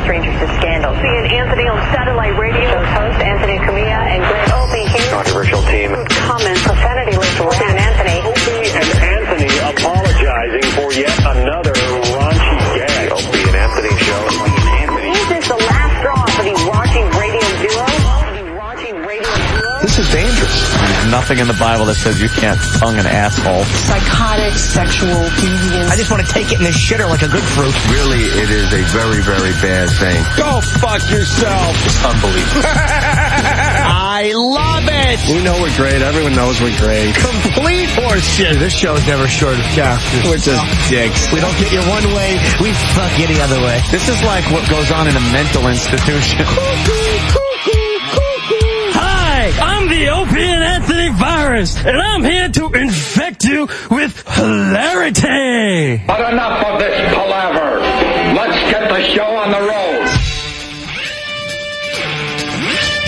strangers to scandal. Opie and Anthony on satellite radio. Show's host Anthony Camilla and Greg Opie here. Controversial team. Comments, profanity linked to Opie and Anthony. Opie and Anthony apologizing for yet another raunchy gag. Opie and Anthony show. Opie and Anthony. Is this the last straw for the raunchy radio duo? This is dangerous. There's nothing in the Bible that says you can't tongue an asshole. Psychotic, sexual deviance. I just want to take it in the shitter like a good fruit. Really, it is a very, very bad thing. Go fuck yourself. It's unbelievable. I love it. We know we're great. Everyone knows we're great. Complete horseshit. This show is never short of characters. We're just dicks. We don't get you one way, we fuck you the other way. This is like what goes on in a mental institution. I'm the Opie and Anthony virus, and I'm here to infect you with hilarity. But enough of this palaver. Let's get the show on the road.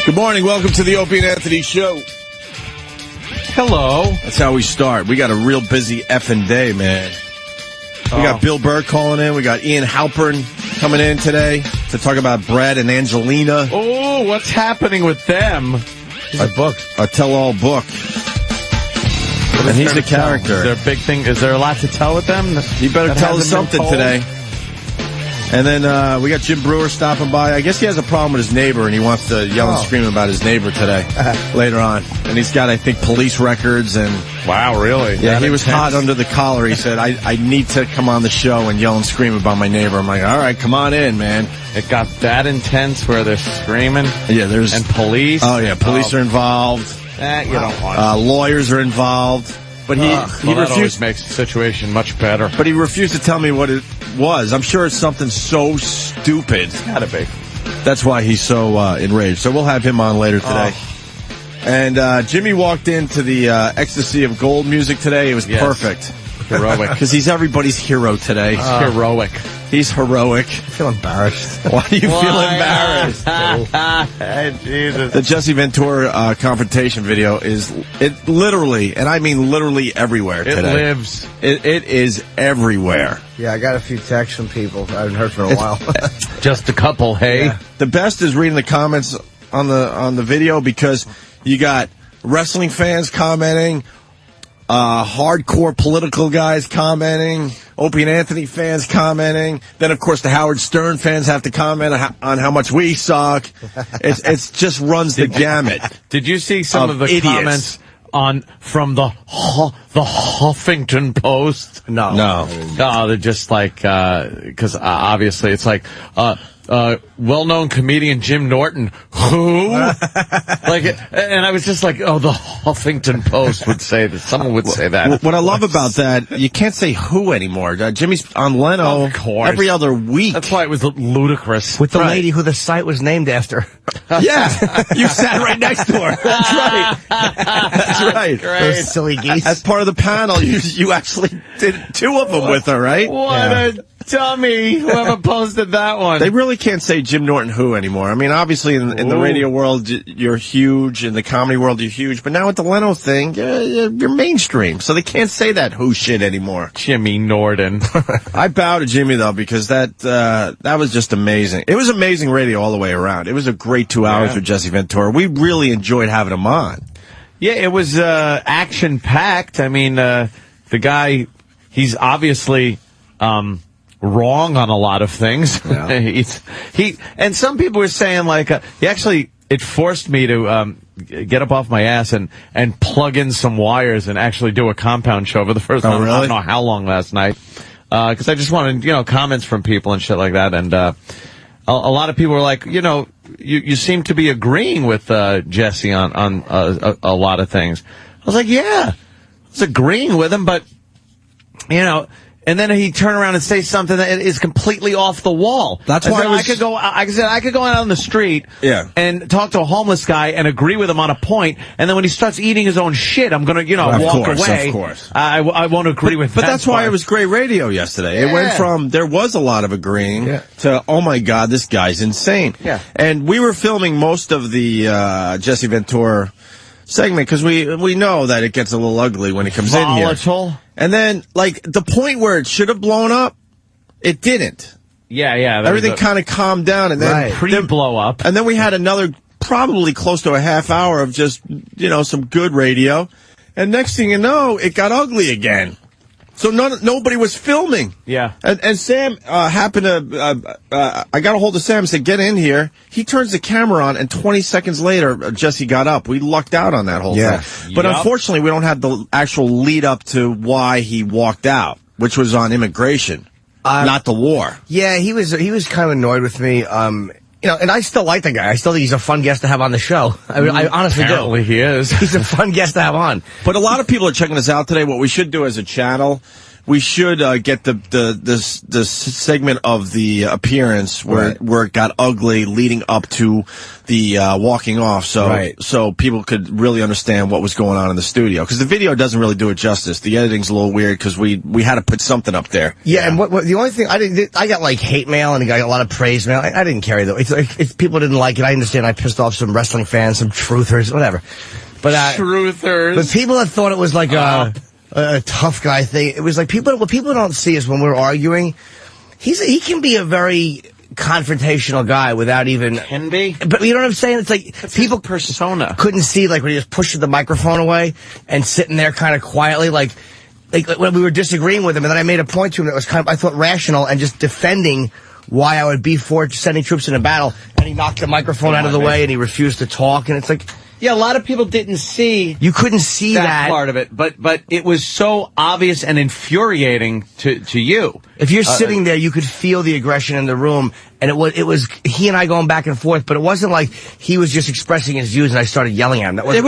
Good morning. Welcome to the Opie and Anthony show. Hello. That's how we start. We got a real busy effing day, man. We got Bill Burr calling in. We got Ian Halpern coming in today to talk about Brad and Angelina. Oh, what's happening with them? A book. A tell-all book. And he's the character. Is there a big thing? Is there a lot to tell with them? You better tell us something today. And then we got Jim Brewer stopping by. I guess he has a problem with his neighbor, and he wants to yell and scream about his neighbor today, later on. And he's got, I think, police records. And wow, really? Yeah, he was hot under the collar. He said, I need to come on the show and yell and scream about my neighbor. I'm like, all right, come on in, man. It got that intense where they're screaming? Yeah, there's... And police? Oh, yeah, police are involved. You don't want lawyers are involved. But he that refused. Always makes the situation much better. But he refused to tell me what it was. I'm sure it's something so stupid. It's gotta be. That's why he's so enraged. So we'll have him on later today. And Jimmy walked into the Ecstasy of Gold music today. It was perfect. Heroic. Because he's everybody's hero today. Heroic. He's heroic. I feel embarrassed. Why do you feel embarrassed? Jesus. The Jesse Ventura confrontation video is literally, and I mean literally everywhere today. It lives. It is everywhere. Yeah, I got a few texts from people I haven't heard for a while. Just a couple, hey? Yeah. The best is reading the comments on the video because you got wrestling fans commenting, hardcore political guys commenting, Opie and Anthony fans commenting. Then, of course, the Howard Stern fans have to comment on how much we suck. It's just runs the gamut. Did you see some of the idiots. comments from the Huffington Post? No. No, they're just like, because obviously it's like, well-known comedian Jim Norton. Who? And I was just like, oh, the Huffington Post would say that. Someone would say that. What I love about that, you can't say who anymore. Jimmy's on Leno every other week. That's why it was ludicrous. With the lady who the site was named after. Yeah, you sat right next to her. That's right. That's right. Great. Those silly geese. As part of the panel, you actually did two of them with her, right? What a dummy, whoever posted that one. They really can't say Jim Norton who anymore. I mean, obviously in the radio world, you're huge. In the comedy world, you're huge. But now with the Leno thing, you're mainstream. So they can't say that who shit anymore. Jimmy Norton. I bow to Jimmy, though, because that was just amazing. It was amazing radio all the way around. It was a great 2 hours with Jesse Ventura. We really enjoyed having him on. Yeah, it was action-packed. I mean, the guy, he's obviously wrong on a lot of things. Yeah. And some people were saying, like, it forced me to get up off my ass and plug in some wires and actually do a compound show for the first time. Really? I don't know how long last night. Because I just wanted, comments from people and shit like that. And a lot of people were like, you seem to be agreeing with Jesse on a lot of things. I was like, yeah, I was agreeing with him, but, and then he turn around and say something that is completely off the wall. That's why I could go out on the street and talk to a homeless guy and agree with him on a point, and then when he starts eating his own shit, I'm going to, walk away. Of course. I won't agree with that. But that's why it was great radio yesterday. It went from, there was a lot of agreeing to, oh my God, this guy's insane. Yeah. And we were filming most of the Jesse Ventura segment because we know that it gets a little ugly when it comes in here. Volatile. And then, like, the point where it should have blown up, it didn't. Yeah. Everything kind of calmed down, and then pre-blow up. And then we had another probably close to a half hour of just, some good radio. And next thing you know, it got ugly again. So nobody was filming. Yeah. And Sam happened to, I got a hold of Sam and said, get in here. He turns the camera on, and 20 seconds later, Jesse got up. We lucked out on that whole thing. But unfortunately, we don't have the actual lead up to why he walked out, which was on immigration, not the war. Yeah, he was kind of annoyed with me. And I still like the guy. I still think he's a fun guest to have on the show. I mean, I honestly do. Apparently he is. He's a fun guest to have on. But a lot of people are checking us out today. What we should do as a channel, we should get the segment of the appearance where it got ugly leading up to the walking off, so people could really understand what was going on in the studio. Because the video doesn't really do it justice. The editing's a little weird because we had to put something up there. Yeah, and what the only thing I got like hate mail and I got a lot of praise mail. I didn't care though. It's people didn't like it. I understand. I pissed off some wrestling fans, some truthers, whatever. But truthers. But people that thought it was like a tough guy thing. It was like what people don't see is when we're arguing, he can be a very confrontational guy without even can be. But you know what I'm saying? It's like people persona couldn't see like when he was pushing the microphone away and sitting there kind of quietly, like when we were disagreeing with him, and then I made a point to him that was kind of I thought rational and just defending why I would be for sending troops into battle, and he knocked the microphone out of the way and he refused to talk, and it's like. Yeah, a lot of people didn't see. You couldn't see that part of it, but it was so obvious and infuriating to you. If you're sitting there, you could feel the aggression in the room, and it was he and I going back and forth. But it wasn't like he was just expressing his views and I started yelling at him. It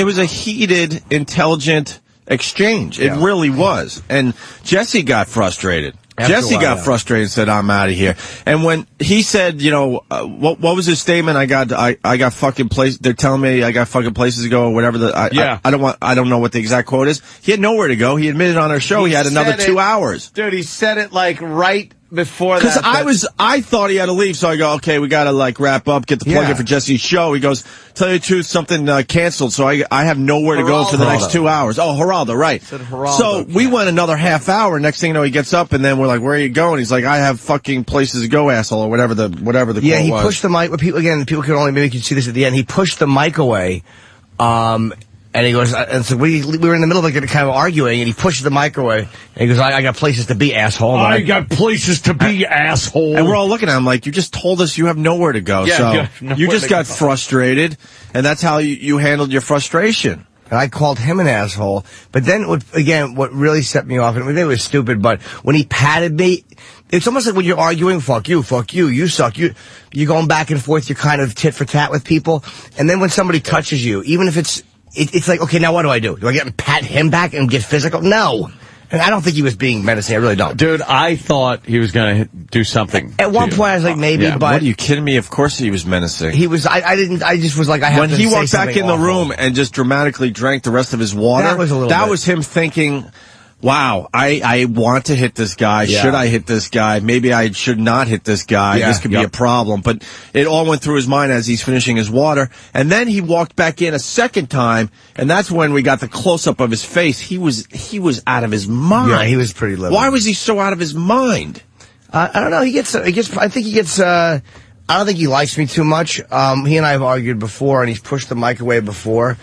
was a heated, intelligent exchange. It really was, and Jesse got frustrated. Jesse got frustrated and said, "I'm out of here." And when he said, what was his statement? I got fucking place. They're telling me I got fucking places to go or whatever. I don't know what the exact quote is. He had nowhere to go. He admitted on our show he had another 2 hours. Dude, he said it like right before that. Because I thought he had to leave, so I go, okay, we gotta like wrap up, get the plug in for Jesse's show. He goes, tell you the truth, something canceled, so I have nowhere to go for the next 2 hours. Oh, Geraldo, right. So we went another half hour. Next thing you know, he gets up, and then we're like, where are you going? He's like, I have fucking places to go, asshole, or whatever the quote was. Yeah, he pushed the mic. People could only maybe see this at the end. He pushed the mic away. And he goes, and so we were in the middle of like kind of arguing, and he pushed the mic away, and he goes, I got places to be, asshole. I got places to be, asshole. And we're all looking at him like, you just told us you have nowhere to go. Yeah, so you just got frustrated, and that's how you handled your frustration. And I called him an asshole. But then, what really set me off, and maybe it was stupid, but when he patted me, it's almost like when you're arguing, fuck you, you suck, you're going back and forth, you're kind of tit for tat with people. And then when somebody touches you, even if it's like, okay, now what do I do? Do I get and pat him back and get physical? No. And I don't think he was being menacing. I really don't. Dude, I thought he was going to do something. At one point, I was like, maybe, but... What, are you kidding me? Of course he was menacing. He was, I just was like, I have when to he say walked back in the room and just dramatically drank the rest of his water, that was him thinking... Wow, I want to hit this guy. Yeah. Should I hit this guy? Maybe I should not hit this guy. Yeah. This could be a problem. But it all went through his mind as he's finishing his water. And then he walked back in a second time, and that's when we got the close-up of his face. He was out of his mind. Yeah, he was pretty livid. Why was he so out of his mind? I don't know. I don't think he likes me too much. He and I have argued before, and he's pushed the mic away before.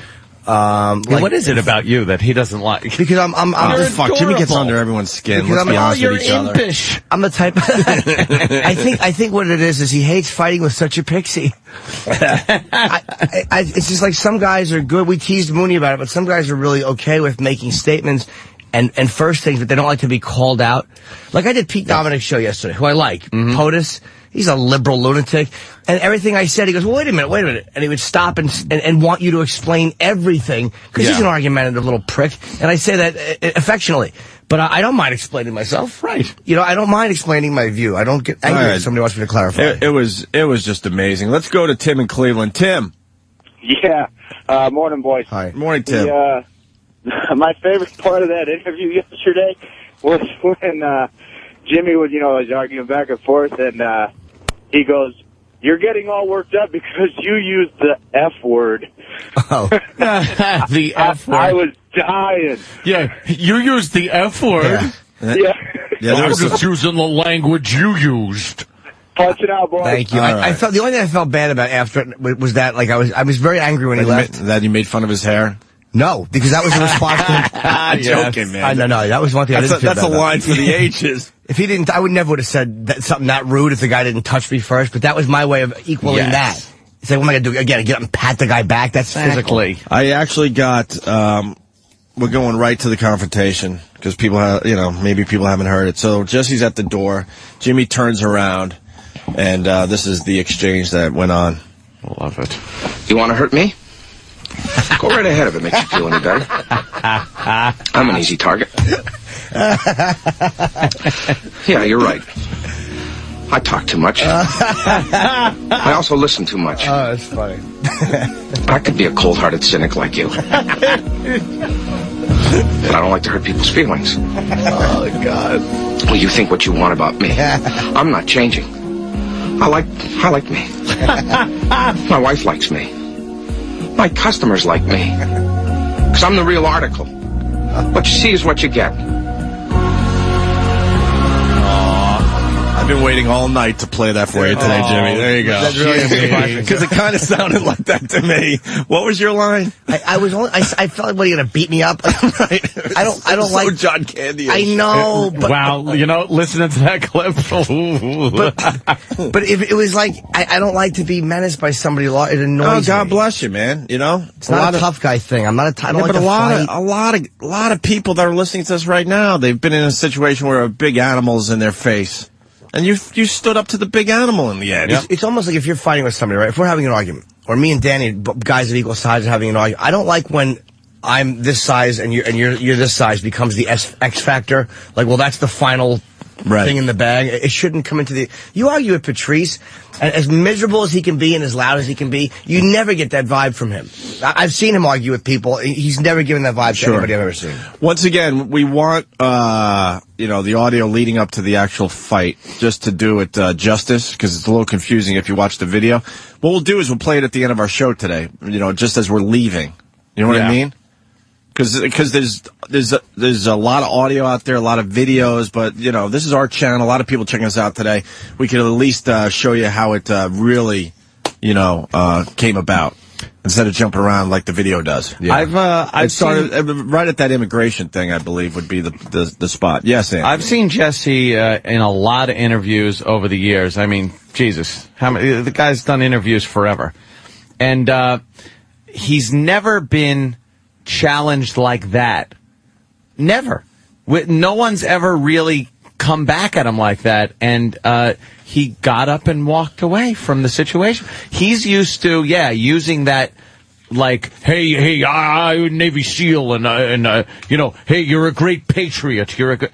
What is it about you that he doesn't like? Because I'm fuck. Jimmy gets under everyone's skin. Because Let's be honest with each impish. other. I'm the type. I think what it is he hates fighting with such a pixie. It's just like some guys are good. We teased Mooney about it, but some guys are really okay with making statements and first things, but they don't like to be called out. Like I did Pete Dominic's show yesterday, who I like. POTUS. He's a liberal lunatic. And everything I said, he goes, well, wait a minute. And he would stop and want you to explain everything, because he's an argumentative little prick. And I say that affectionately. But I don't mind explaining myself. Right. I don't mind explaining my view. I don't get angry if somebody wants me to clarify. It was just amazing. Let's go to Tim in Cleveland. Tim. Yeah. Morning, boys. Hi. Morning, Tim. My favorite part of that interview yesterday was when Jimmy was arguing back and forth, and he goes, "You're getting all worked up because you used the F word." Oh. The F word. I was dying. Yeah, you used the F word. Yeah. Yeah, there I'm was just using the language you used. Punch it out, boy. Thank you. All I right. felt the only thing I felt bad about after it was that like I was very angry when he left. that you made fun of his hair. No, because that was a response to I'm joking, man. No, that was one thing I didn't feel That's bad a about. line for the ages. If he didn't, I would never would have said something that rude if the guy didn't touch me first. But that was my way of equaling Yes. that. It's like, what am I gonna do again? Get up and pat the guy back? That's physical. I actually got. We're going right to the confrontation because people have, maybe people haven't heard it. So Jesse's at the door. Jimmy turns around, and this is the exchange that went on. Love it. You want to hurt me? Go right ahead if it makes you feel any better. I'm an easy target. Yeah, you're right. I talk too much. I also listen too much. Oh, that's funny. I could be a cold-hearted cynic like you. But I don't like to hurt people's feelings. Oh, God. Well, you think what you want about me. I'm not changing. I like me. My wife likes me. My customers like me. Because I'm the real article. What you see is what you get. I've been waiting all night to play that for you today, Jimmy. There you go. That's really Because it kind of sounded like that to me. What was your line? I felt like, what, are you gonna beat me up? Like, I don't So like John Candy. I know, but Wow, listening to that clip. but if it was like I don't like to be menaced by somebody. It annoys God me. bless you, man. It's not a tough guy thing. I'm not a. I don't like but to fight. a lot of people that are listening to us right now, they've been in a situation where a big animal's in their face, and you stood up to the big animal in the end. It's almost like if you're fighting with somebody, right? If we're having an argument, or me and Danny, guys of equal size, are having an argument. I don't like when I'm this size and you're this size becomes the X factor. Like, well, that's the final thing in the bag. It shouldn't come into the. You argue with Patrice, and as miserable as he can be and as loud as he can be, you never get that vibe from him. I've seen him argue with people. He's never given that vibe to anybody I've ever seen. Once again, we want the audio leading up to the actual fight just to do it justice, because it's a little confusing if you watch the video. What we'll do is we'll play it at the end of our show today. Just as we're leaving. You know what I mean? Because there's a lot of audio out there, a lot of videos, but this is our channel. A lot of people checking us out today. We could at least show you how it really came about instead of jumping around like the video does. Yeah. I've started right at that immigration thing. I believe would be the spot. Yes, Andy. I've seen Jesse in a lot of interviews over the years. I mean, Jesus, the guy's done interviews forever, and he's never been challenged like that. Never. No one's ever really come back at him like that, and he got up and walked away from the situation. He's used to, using that, like, hey, I'm a Navy SEAL, and hey, you're a great patriot, you're a good,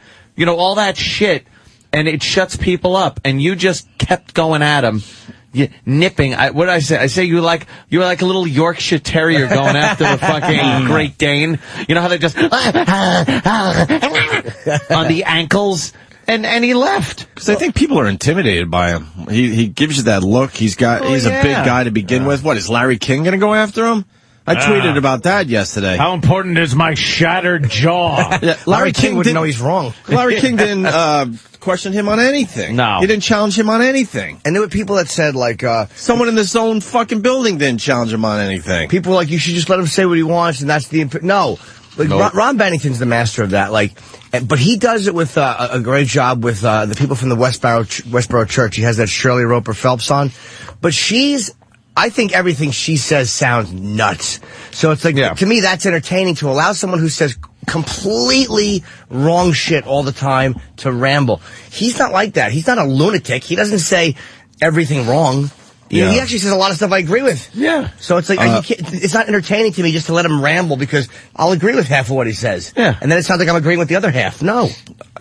all that shit, and it shuts people up, and you just kept going at him. Nipping. What did I say? I say you were like a little Yorkshire Terrier going after a fucking Great Dane. You know how they just on the ankles, and he left. Because I think people are intimidated by him. He gives you that look. He's a big guy to begin with. What, is Larry King going to go after him? I tweeted about that yesterday. How important is my shattered jaw? Larry King wouldn't know he's wrong. Larry King didn't question him on anything. No. He didn't challenge him on anything. And there were people that said, like, someone in this own fucking building didn't challenge him on anything. People were like, you should just let him say what he wants, and that's the... No. Like, Nope. Ron Bennington's the master of that. Like, but he does it with a great job with the people from the Westboro Church. He has that Shirley Roper Phelps on. But I think everything she says sounds nuts. So it's like, to me, that's entertaining to allow someone who says completely wrong shit all the time to ramble. He's not like that. He's not a lunatic. He doesn't say everything wrong. He actually says a lot of stuff I agree with. Yeah. So it's like, it's not entertaining to me just to let him ramble, because I'll agree with half of what he says. Yeah. And then it sounds like I'm agreeing with the other half. No.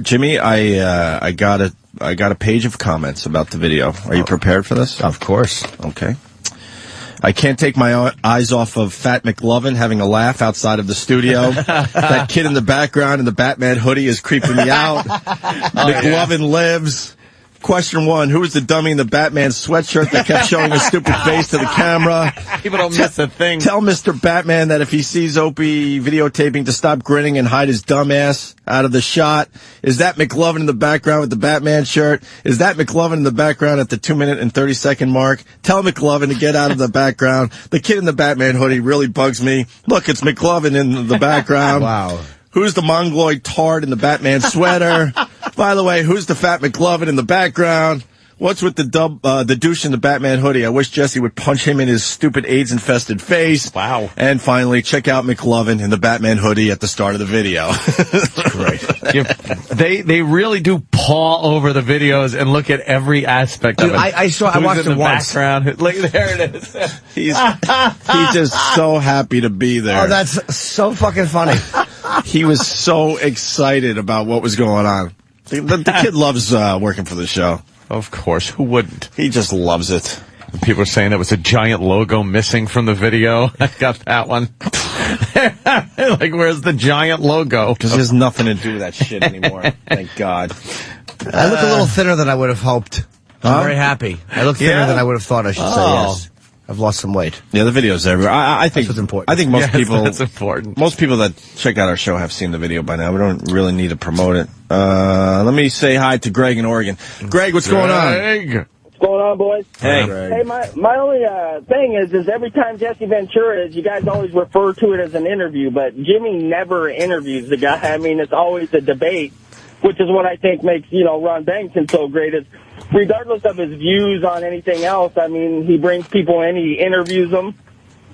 Jimmy, I got a page of comments about the video. Are you prepared for this? Of course. Okay. I can't take my eyes off of Fat McLovin having a laugh outside of the studio. That kid in the background in the Batman hoodie is creeping me out. McLovin lives. Question 1, who was the dummy in the Batman sweatshirt that kept showing his stupid face to the camera? People don't miss a thing. Tell Mr. Batman that if he sees Opie videotaping to stop grinning and hide his dumb ass out of the shot. Is that McLovin in the background with the Batman shirt? Is that McLovin in the background at the 2-minute and 30-second mark? Tell McLovin to get out of the background. The kid in the Batman hoodie really bugs me. Look, it's McLovin in the background. Wow. Who's the mongoloid tard in the Batman sweater? By the way, who's the fat McLovin in the background? What's with the douche in the Batman hoodie? I wish Jesse would punch him in his stupid AIDS-infested face. Wow. And finally, check out McLovin in the Batman hoodie at the start of the video. Great. They really do paw over the videos and look at every aspect of it. I watched it once. Background. Look, there it is. He's just so happy to be there. Oh, that's so fucking funny. He was so excited about what was going on. The kid loves working for the show. Of course, who wouldn't? He just loves it. People are saying there was a giant logo missing from the video. I got that one. Like, where's the giant logo? Because there's nothing to do with that shit anymore. Thank God. I look a little thinner than I would have hoped. I'm very happy. I look thinner than I would have thought I should say, yes. I've lost some weight. Yeah, the video's everywhere. I think that's important. I think most people. That's important. Most people that check out our show have seen the video by now. We don't really need to promote it. Let me say hi to Greg in Oregon. Greg, what's going on? What's going on, boys? Hey, Greg. Hey, my only thing is every time Jesse Ventura is, you guys always refer to it as an interview, but Jimmy never interviews the guy. I mean, it's always a debate, which is what I think makes, Ron Bennington so great. Is regardless of his views on anything else, I mean, he brings people in, he interviews them,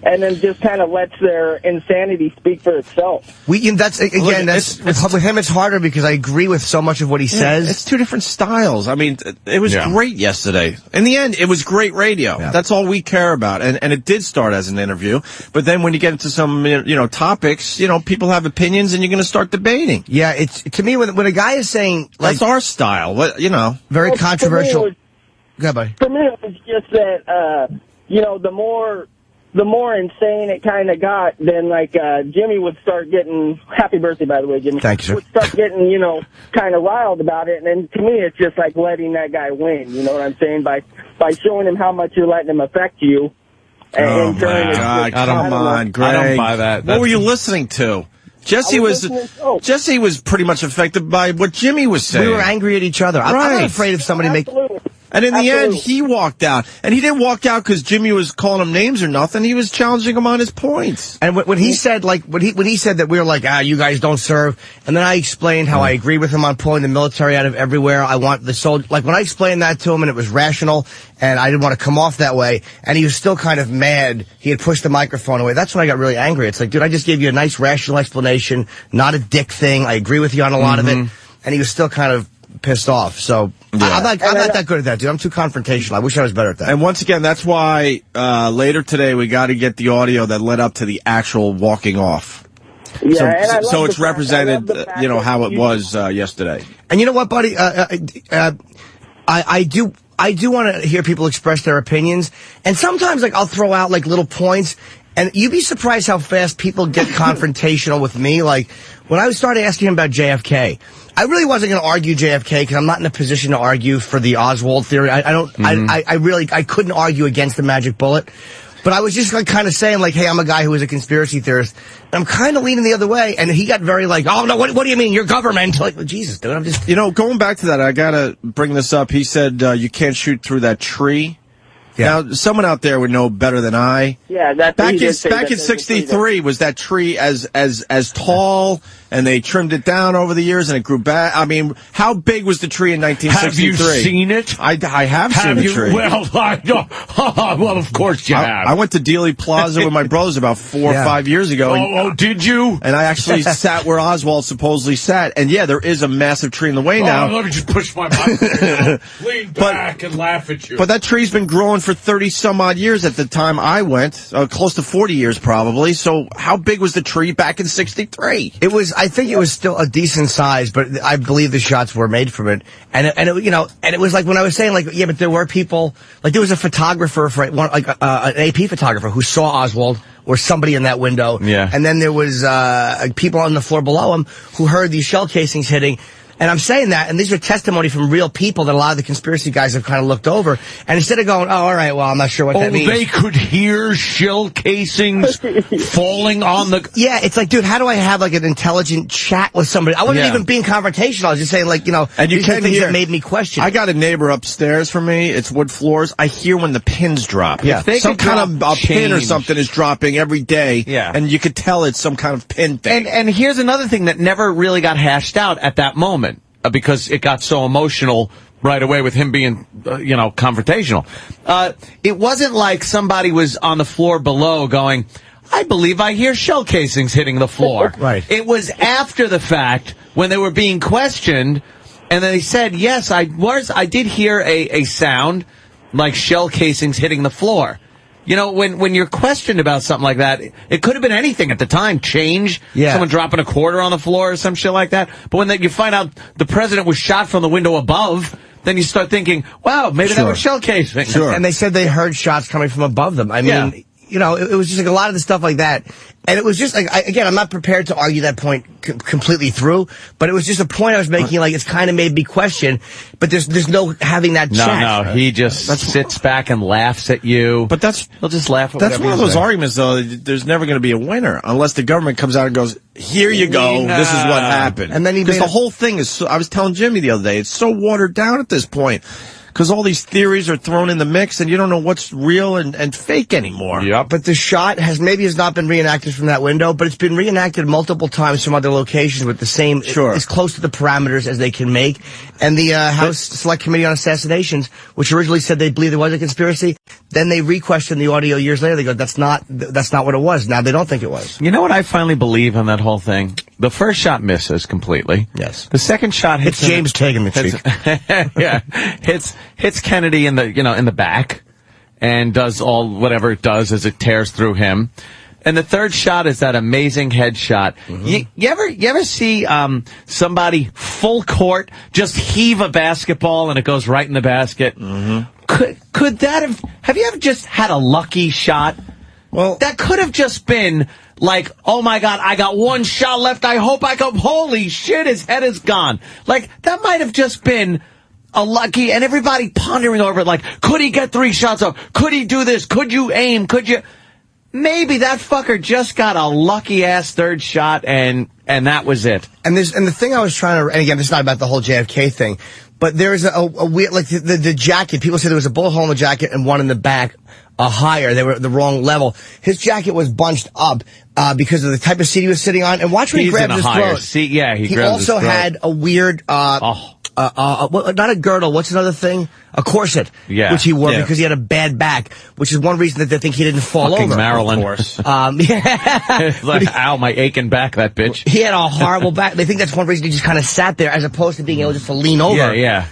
and then just kind of lets their insanity speak for itself. With him, it's harder because I agree with so much of what he says. It's two different styles. I mean, it was great yesterday. In the end, it was great radio. Yeah. That's all we care about. And it did start as an interview. But then when you get into some, topics, people have opinions and you're going to start debating. Yeah, it's, to me, when a guy is saying, that's our style, very controversial. Go ahead, buddy. For me, it was just that, the more insane it kind of got, then Jimmy would start getting, happy birthday, by the way, Jimmy. Thank you, sir. Would start getting, kind of riled about it. And then to me, it's just like letting that guy win. You know what I'm saying? By showing him how much you're letting him affect you. And God, come on, Greg. I don't buy that. What were you listening to? Jesse was pretty much affected by what Jimmy was saying. We were angry at each other. I'm not afraid of somebody And in the end, he walked out. And he didn't walk out because Jimmy was calling him names or nothing. He was challenging him on his points. And when he said, when he said that we were like, you guys don't serve, and then I explained how I agree with him on pulling the military out of everywhere. I want the soldier. Like, when I explained that to him, and it was rational, and I didn't want to come off that way, and he was still kind of mad. He had pushed the microphone away. That's when I got really angry. It's like, dude, I just gave you a nice rational explanation, not a dick thing. I agree with you on a lot of it. And he was still kind of pissed off. So I'm not that good at that, dude. I'm too confrontational. I wish I was better at that. And once again, that's why later today we got to get the audio that led up to the actual walking off. Yeah, so it's represented, how it was yesterday. And you know what, buddy? I do want to hear people express their opinions, and sometimes I'll throw out little points. And you'd be surprised how fast people get confrontational with me. Like, when I started asking him about JFK, I really wasn't going to argue JFK because I'm not in a position to argue for the Oswald theory. I couldn't argue against the magic bullet. But I was just kind of saying, hey, I'm a guy who is a conspiracy theorist. And I'm kind of leaning the other way. And he got very oh, no, what do you mean? Your government? Jesus, dude, I'm just... going back to that, I got to bring this up. He said you can't shoot through that tree. Yeah. Now, someone out there would know better than I. Yeah, that's back in '63 was that tree as tall, and they trimmed it down over the years, and it grew back. I mean, how big was the tree in 1963? Have you seen it? I have seen the tree. Well, well, of course you have. I went to Dealey Plaza with my brothers about 4 or 5 years ago. Oh, did you? And I actually sat where Oswald supposedly sat. And yeah, there is a massive tree in the way now. Let me just push my mic. Lean back and laugh at you. But that tree's been growing for 30 some odd years at the time I went, close to 40 years probably. So how big was the tree back in '63? I think it was still a decent size, but I believe the shots were made from it. And it was like when I was saying but there were people, there was a photographer an AP photographer who saw Oswald or somebody in that window. Yeah. And then there was people on the floor below him who heard these shell casings hitting. And I'm saying that, and these are testimony from real people that a lot of the conspiracy guys have kind of looked over. And instead of going, oh, all right, well, I'm not sure what that means. They could hear shell casings falling on the... Yeah, it's like, dude, how do I have like an intelligent chat with somebody? I wasn't even being confrontational. I was just saying, like, and you these are can things hear, that made me question. I got a neighbor upstairs from me. It's wood floors. I hear when the pins drop. Yeah. Some kind of a pin or something is dropping every day. Yeah. And you could tell it's some kind of pin thing. And here's another thing that never really got hashed out at that moment because it got so emotional right away with him being, confrontational. It wasn't like somebody was on the floor below going, I believe I hear shell casings hitting the floor. Right. It was after the fact when they were being questioned, and they said, yes, I did hear a sound like shell casings hitting the floor. When you're questioned about something like that, it could have been anything at the time. Change, someone dropping a quarter on the floor or some shit like that. But when you find out the president was shot from the window above, then you start thinking, wow, maybe that was shell casing. Sure. And they said they heard shots coming from above them. I mean, it was just like a lot of the stuff like that. And it was just like, again, I'm not prepared to argue that point completely through, but it was just a point I was making, like, it's kind of made me question, but there's no having that chat. No, he just sits back and laughs at you. But he'll just laugh at that's one of those saying. arguments, though. There's never going to be a winner unless the government comes out and goes, here you go, this is what happened. And then because the whole thing is, I was telling Jimmy the other day, it's so watered down at this point. Because all these theories are thrown in the mix, and you don't know what's real and fake anymore. Yep. But the shot has not been reenacted from that window, but it's been reenacted multiple times from other locations with the same, as close to the parameters as they can make. And the House Select Committee on Assassinations, which originally said they believed there was a conspiracy, then they re-questioned the audio years later. They go, that's not what it was. Now they don't think it was. You know what I finally believe on that whole thing? The first shot misses completely. Yes. The second shot hits It's James taking the cheek. Hits Kennedy in the back and does whatever it does as it tears through him. And the third shot is that amazing headshot. Mm-hmm. You ever see somebody full court just heave a basketball and it goes right in the basket? Mm-hmm. Could that have you ever just had a lucky shot? Well, that could have just been like, oh my God, I got one shot left. I hope I go. Holy shit, his head is gone. Like, that might have just been a lucky, and everybody pondering over it, like, could he get 3 shots off? Could he do this? Could you aim? Could you? Maybe that fucker just got a lucky ass third shot, and that was it. And the thing I was trying to, and again, this is not about the whole JFK thing, but there's a weird, like the jacket. People said there was a bullet hole in the jacket and one in the back. Higher. They were at the wrong level. His jacket was bunched up because of the type of seat he was sitting on. And watch when he grabbed his throat. Seat. Yeah, he grabbed his also throat. had a weird, not a girdle. What's another thing? A corset. Yeah. Which he wore because he had a bad back, which is one reason that they think he didn't fall Fucking over. Maryland. Of course. Yeah. Like, ow, my aching back, that bitch. He had a horrible back. They think that's one reason he just kind of sat there as opposed to being able just to lean over. Yeah.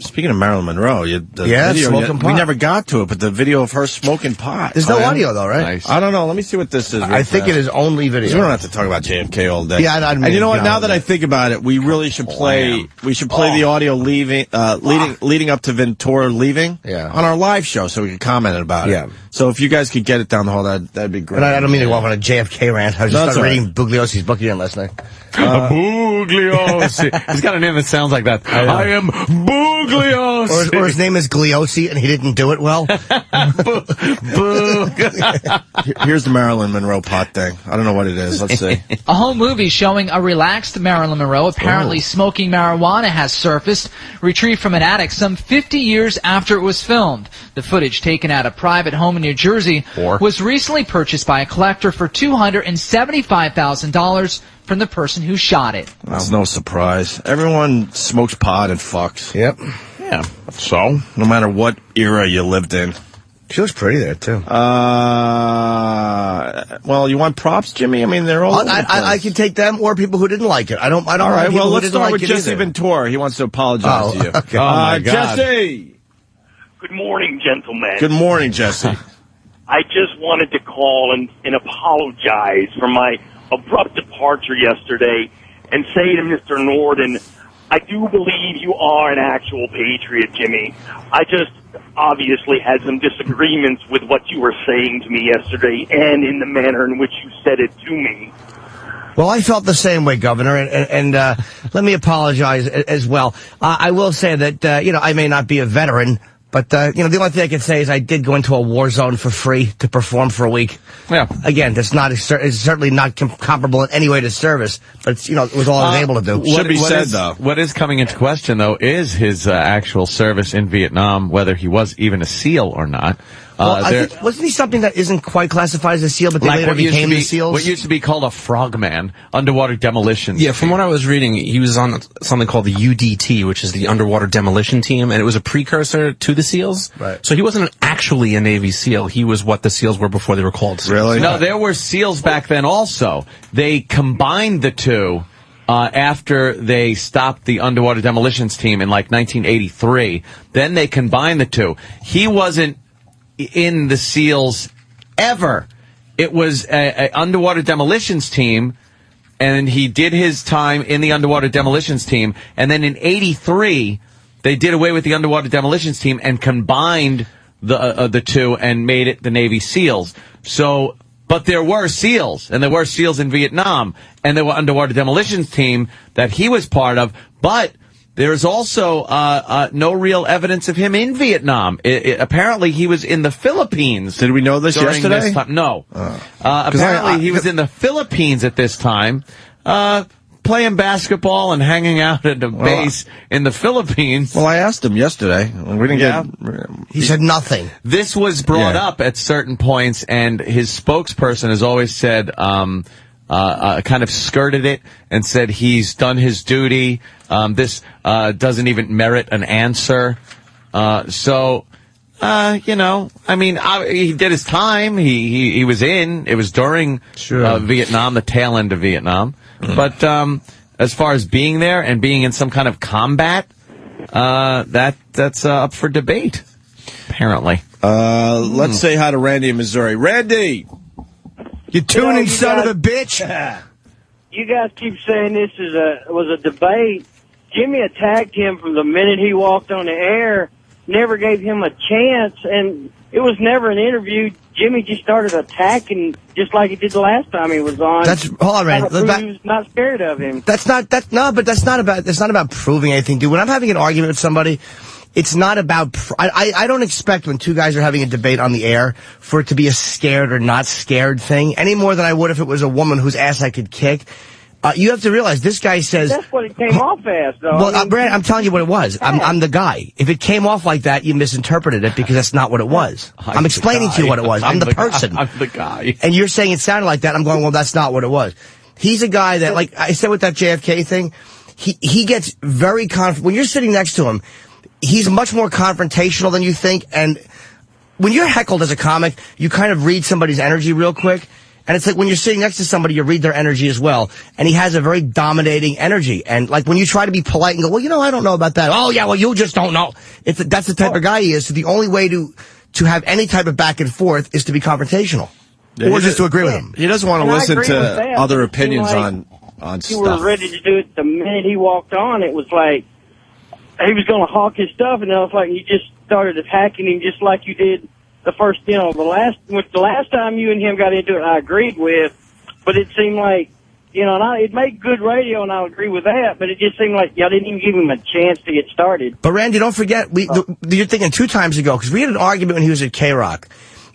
Speaking of Marilyn Monroe, video, smoking pot. We never got to it, but the video of her smoking pot. There's no audio though, right? Nice. I don't know. Let me see what this is. I think it is only video. We don't have to talk about JFK all day. Yeah, and you know what? Now that I think about it, we really should play. We should play the audio leading up to Ventura leaving on our live show, so we can comment about it. Yeah. So if you guys could get it down the hall, that'd be great. But I don't mean to go off on a JFK rant. I was just reading Bugliosi's book again last night. Bugliosi. He's got a name that sounds like that. I am Bugliosi. Or his name is Gliosi and he didn't do it well. Here's the Marilyn Monroe pot thing. I don't know what it is. Let's see. A home movie showing a relaxed Marilyn Monroe apparently smoking marijuana has surfaced, retrieved from an attic some 50 years after it was filmed. The footage, taken at a private home in New Jersey, was recently purchased by a collector for $275,000 from the person who shot it. That's no surprise. Everyone smokes pot and fucks. Yep. Yeah. So, no matter what era you lived in. She looks pretty there, too. Well, you want props, Jimmy? I mean, they're all I can take them or people who didn't like it. I don't all right, well, let's start with Jesse either. Ventura. He wants to apologize to you. Okay. Oh, my God. Jesse! Good morning, gentlemen. Good morning, Jesse. I just wanted to call and apologize for my abrupt departure yesterday and say to Mr. Norden, I do believe you are an actual patriot, Jimmy. I just obviously had some disagreements with what you were saying to me yesterday and in the manner in which you said it to me. Well, I felt the same way, Governor, and let me apologize as well. I will say that, I may not be a veteran, but, the only thing I can say is I did go into a war zone for free to perform for a week. Yeah. Again, it's certainly not comparable in any way to service, but it's, it was all I was able to do. Should be said, though. What is coming into question, though, is his actual service in Vietnam, whether he was even a SEAL or not. Well, I think, wasn't he something that isn't quite classified as a SEAL, but they later became the SEALs? What used to be called a frogman, underwater demolition. Yeah, from what I was reading, he was on something called the UDT, which is the Underwater Demolition Team, and it was a precursor to the SEALs. Right. So he wasn't actually a Navy SEAL. He was what the SEAls were before they were called SEAls. Really? No, there were SEAls back then also. They combined the two. After they stopped the underwater demolitions team in like 1983, then they combined the two. He wasn't in the SEALs ever. It was a underwater demolitions team, and he did his time in the underwater demolitions team. And then in '83, they did away with the underwater demolitions team and combined the two and made it the Navy SEALs. So, but there were SEALs, and there were SEALs in Vietnam, and there were underwater demolitions team that he was part of, but there's also no real evidence of him in Vietnam. Apparently, he was in the Philippines. Did we know this yesterday? This time. No. Apparently, he was in the Philippines at this time, playing basketball and hanging out at a base in the Philippines. Well, I asked him yesterday. We didn't get... He said nothing. This was brought up at certain points, and his spokesperson has always said... kind of skirted it and said he's done his duty. This doesn't even merit an answer. He did his time. He was in. It was during Vietnam, the tail end of Vietnam. But as far as being there and being in some kind of combat, that's up for debate, apparently. Let's say hi to Randy in Missouri. Randy! You tuning, son of a bitch! You guys keep saying this was a debate. Jimmy attacked him from the minute he walked on the air, never gave him a chance, and it was never an interview. Jimmy just started attacking just like he did the last time he was on. Hold on, Randy. He was not scared of him. That's not about proving anything, dude. When I'm having an argument with somebody, it's not about... I don't expect when two guys are having a debate on the air for it to be a scared or not scared thing, any more than I would if it was a woman whose ass I could kick. You have to realize, this guy says... That's what it came off as, though. Well, Brad, I'm telling you what it was. I'm the guy. If it came off like that, you misinterpreted it because that's not what it was. I'm explaining to you what it was. I'm the person. I'm the guy. And you're saying it sounded like that. I'm going, well, that's not what it was. He's a guy that, like I said with that JFK thing, he gets very when you're sitting next to him, he's much more confrontational than you think, and when you're heckled as a comic, you kind of read somebody's energy real quick, and it's like when you're sitting next to somebody, you read their energy as well, and he has a very dominating energy, and like when you try to be polite and go, well, I don't know about that. Oh, yeah, well, you just don't know. That's the type of guy he is, so the only way to have any type of back and forth is to be confrontational, or just to agree with him. He doesn't want to listen to other opinions on stuff. You were ready to do it the minute he walked on. It was like he was going to hawk his stuff, and then it was like you just started attacking him just like you did the first, the last time you and him got into it, I agreed with, but it seemed like, and it made good radio, and I'll agree with that, but it just seemed like y'all didn't even give him a chance to get started. But Randy, don't forget, you're thinking 2 times ago, because we had an argument when he was at K-Rock,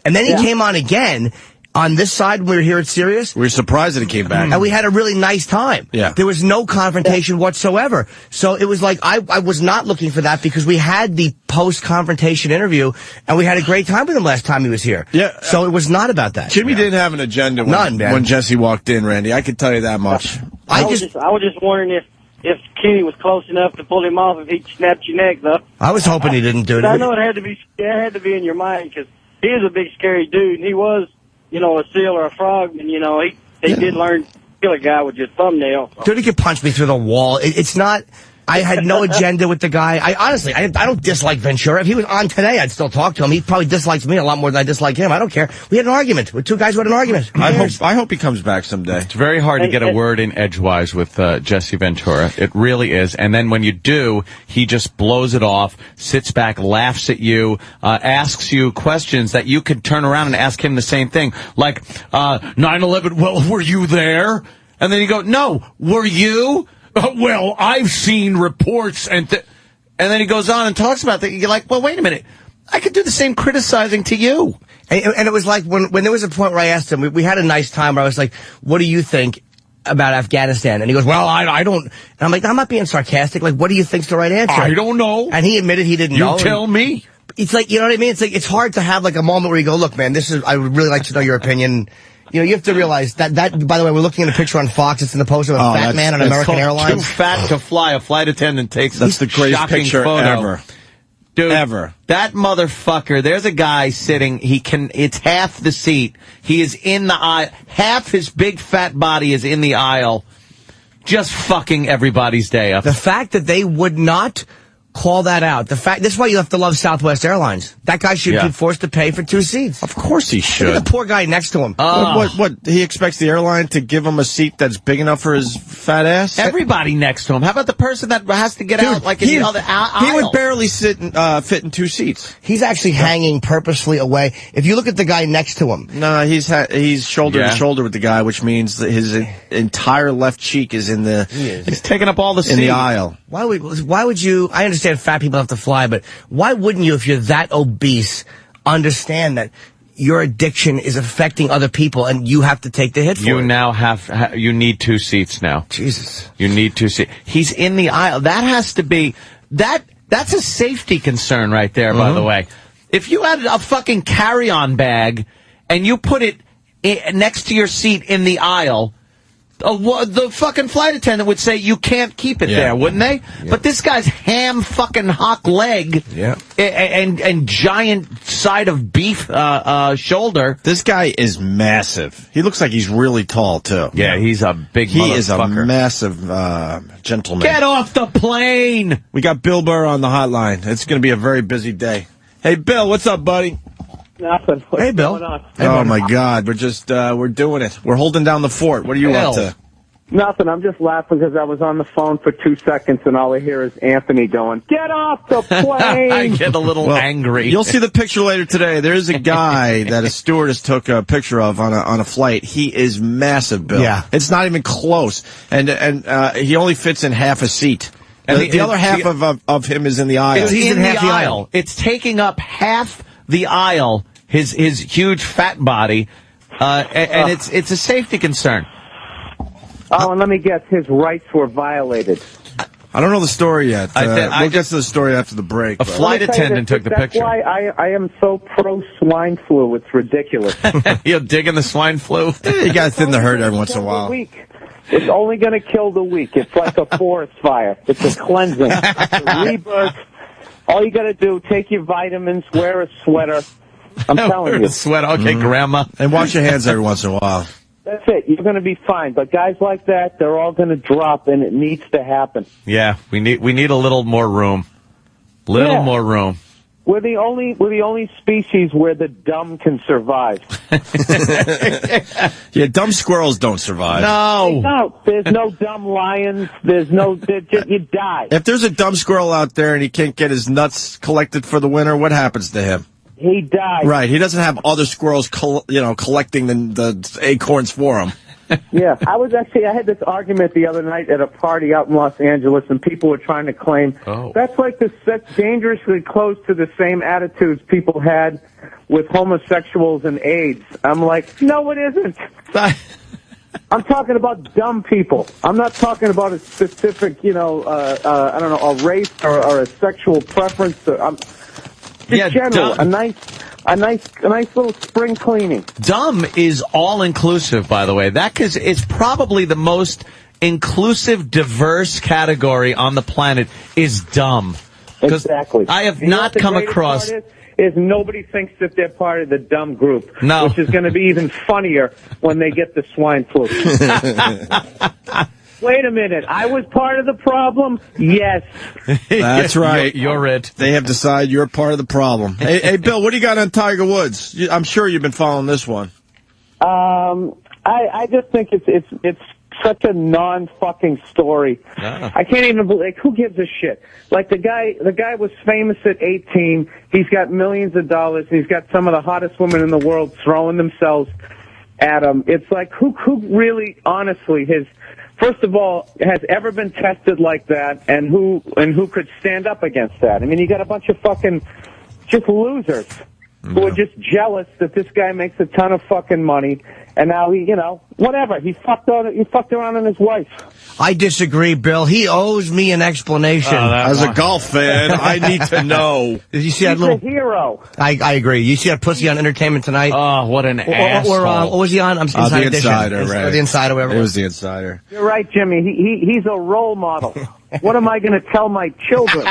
and then he came on again, on this side when we were here at Sirius. We were surprised that he came back. And we had a really nice time. Yeah. There was no confrontation whatsoever. So it was like, I was not looking for that because we had the post-confrontation interview, and we had a great time with him last time he was here. Yeah. So it was not about that. Jimmy didn't have an agenda when Jesse walked in, Randy. I can tell you that much. I was just wondering if Kenny was close enough to pull him off if he snapped your neck, though. I was hoping he didn't do it. I know it had to be in your mind because he is a big, scary dude, and he was, a seal or a frogman, he did learn to kill a guy with just thumbnail. Dude, he could punch me through the wall. It's not... I had no agenda with the guy. I don't dislike Ventura. If he was on today, I'd still talk to him. He probably dislikes me a lot more than I dislike him. I don't care. We had an argument. With 2 guys who had an argument. I hope he comes back someday. It's very hard to get a word in edgewise with Jesse Ventura. It really is. And then when you do, he just blows it off, sits back, laughs at you, asks you questions that you could turn around and ask him the same thing. Like, 9/11, well, were you there? And then you go, no, were you? Well, I've seen reports. And then he goes on and talks about that. You're like, well, wait a minute. I could do the same criticizing to you. And it was like when there was a point where I asked him, we had a nice time where I was like, what do you think about Afghanistan? And he goes, well, I don't. And I'm like, I'm not being sarcastic. Like, what do you think's the right answer? I don't know. And he admitted he didn't know. You tell me. It's like, you know what I mean? It's like, it's hard to have like a moment where you go, look, man, I would really like to know your opinion. You know, you have to realize that, by the way, we're looking at a picture on Fox. It's in the poster of a fat man on American Airlines. Too fat to fly. A flight attendant takes That's the greatest picture photo. ever. Dude, ever. That motherfucker, there's a guy sitting, it's half the seat. He is in the aisle. Half his big fat body is in the aisle, just fucking everybody's day up. The fact that they would not call that out. That's why you have to love Southwest Airlines. That guy should be forced to pay for 2 seats. Of course he should. Look at the poor guy next to him. What? He expects the airline to give him a seat that's big enough for his fat ass? Everybody next to him. How about the person that has to get out like in the other aisle? He would barely fit in 2 seats. He's actually hanging purposefully away. If you look at the guy next to him. No, he's shoulder to shoulder with the guy, which means that his entire left cheek is in the... He's taking up all the seat. In the aisle. Why would you... I understand fat people have to fly, but why wouldn't you, if you're that obese, understand that your addiction is affecting other people and you have to take the hit for it? You now you need 2 seats now. Jesus. You need 2 seats. He's in the aisle. That has to be... That's a safety concern right there, by the way. If you had a fucking carry-on bag and you put it next to your seat in the aisle... the fucking flight attendant would say you can't keep it there, wouldn't they? Yeah. But this guy's ham fucking hock leg and giant side of beef shoulder. This guy is massive. He looks like he's really tall, too. Yeah, he's a big motherfucker. He is a massive gentleman. Get off the plane! We got Bill Burr on the hotline. It's going to be a very busy day. Hey, Bill, what's up, buddy? Nothing. Hey, Bill. Oh, my God. We're just, we're doing it. We're holding down the fort. What are you up to? Nothing. I'm just laughing because I was on the phone for 2 seconds and all I hear is Anthony going, "Get off the plane!" I get a little angry. You'll see the picture later today. There's a guy that a stewardess took a picture of on a flight. He is massive, Bill. Yeah. It's not even close. And he only fits in half a seat. And the other half of him is in the aisle. He's in half the aisle. It's taking up half the aisle. His huge fat body, and it's a safety concern. Oh, and let me guess, his rights were violated. I don't know the story yet. We'll get to the story after the break. A flight attendant took the picture. That's why I am so pro swine flu. It's ridiculous. You're digging the swine flu? You got to thin the herd every once in a while. It's only going to kill the weak. It's like a forest fire. It's a cleansing. It's a rebirth. All you got to do, take your vitamins, wear a sweater. I'm telling you. Sweat, okay, Grandma. And wash your hands every once in a while. That's it. You're going to be fine. But guys like that, they're all going to drop, and it needs to happen. Yeah, we need a little more room. More room. We're the only species where the dumb can survive. Yeah, dumb squirrels don't survive. No, there's no dumb lions. You die. If there's a dumb squirrel out there and he can't get his nuts collected for the winter, what happens to him? He died. Right. He doesn't have other squirrels, collecting the acorns for him. Yeah. I had this argument the other night at a party out in Los Angeles, and people were trying to claim that's dangerously close to the same attitudes people had with homosexuals and AIDS. I'm like, no, it isn't. I'm talking about dumb people. I'm not talking about a specific, I don't know, a race or a sexual preference. General, a nice little spring cleaning. Dumb is all inclusive, by the way. That is probably the most inclusive, diverse category on the planet is dumb. Exactly. I have not come across. Is nobody thinks that they're part of the dumb group. No. Which is going to be even funnier when they get the swine flu. Wait a minute. I was part of the problem? Yes. That's right. You're it. They have decided you're part of the problem. Hey, Bill, what do you got on Tiger Woods? I'm sure you've been following this one. I just think it's such a non-fucking story. I can't even believe, who gives a shit? Like, the guy was famous at 18. He's got millions of dollars. He's got some of the hottest women in the world throwing themselves at him. It's like, who really, honestly, first of all, has ever been tested like that, and who could stand up against that? I mean, you got a bunch of fucking just losers who are just jealous that this guy makes a ton of fucking money, and now he, whatever. He fucked around on his wife. I disagree, Bill. He owes me an explanation. As a golf fan, I need to know. Did you see that He's little a hero. I agree. You see that pussy on Entertainment Tonight? Oh, what an asshole. What was he on? The Insider, right? The Insider, whatever. It was the Insider. You're right, Jimmy. He's a role model. What am I going to tell my children?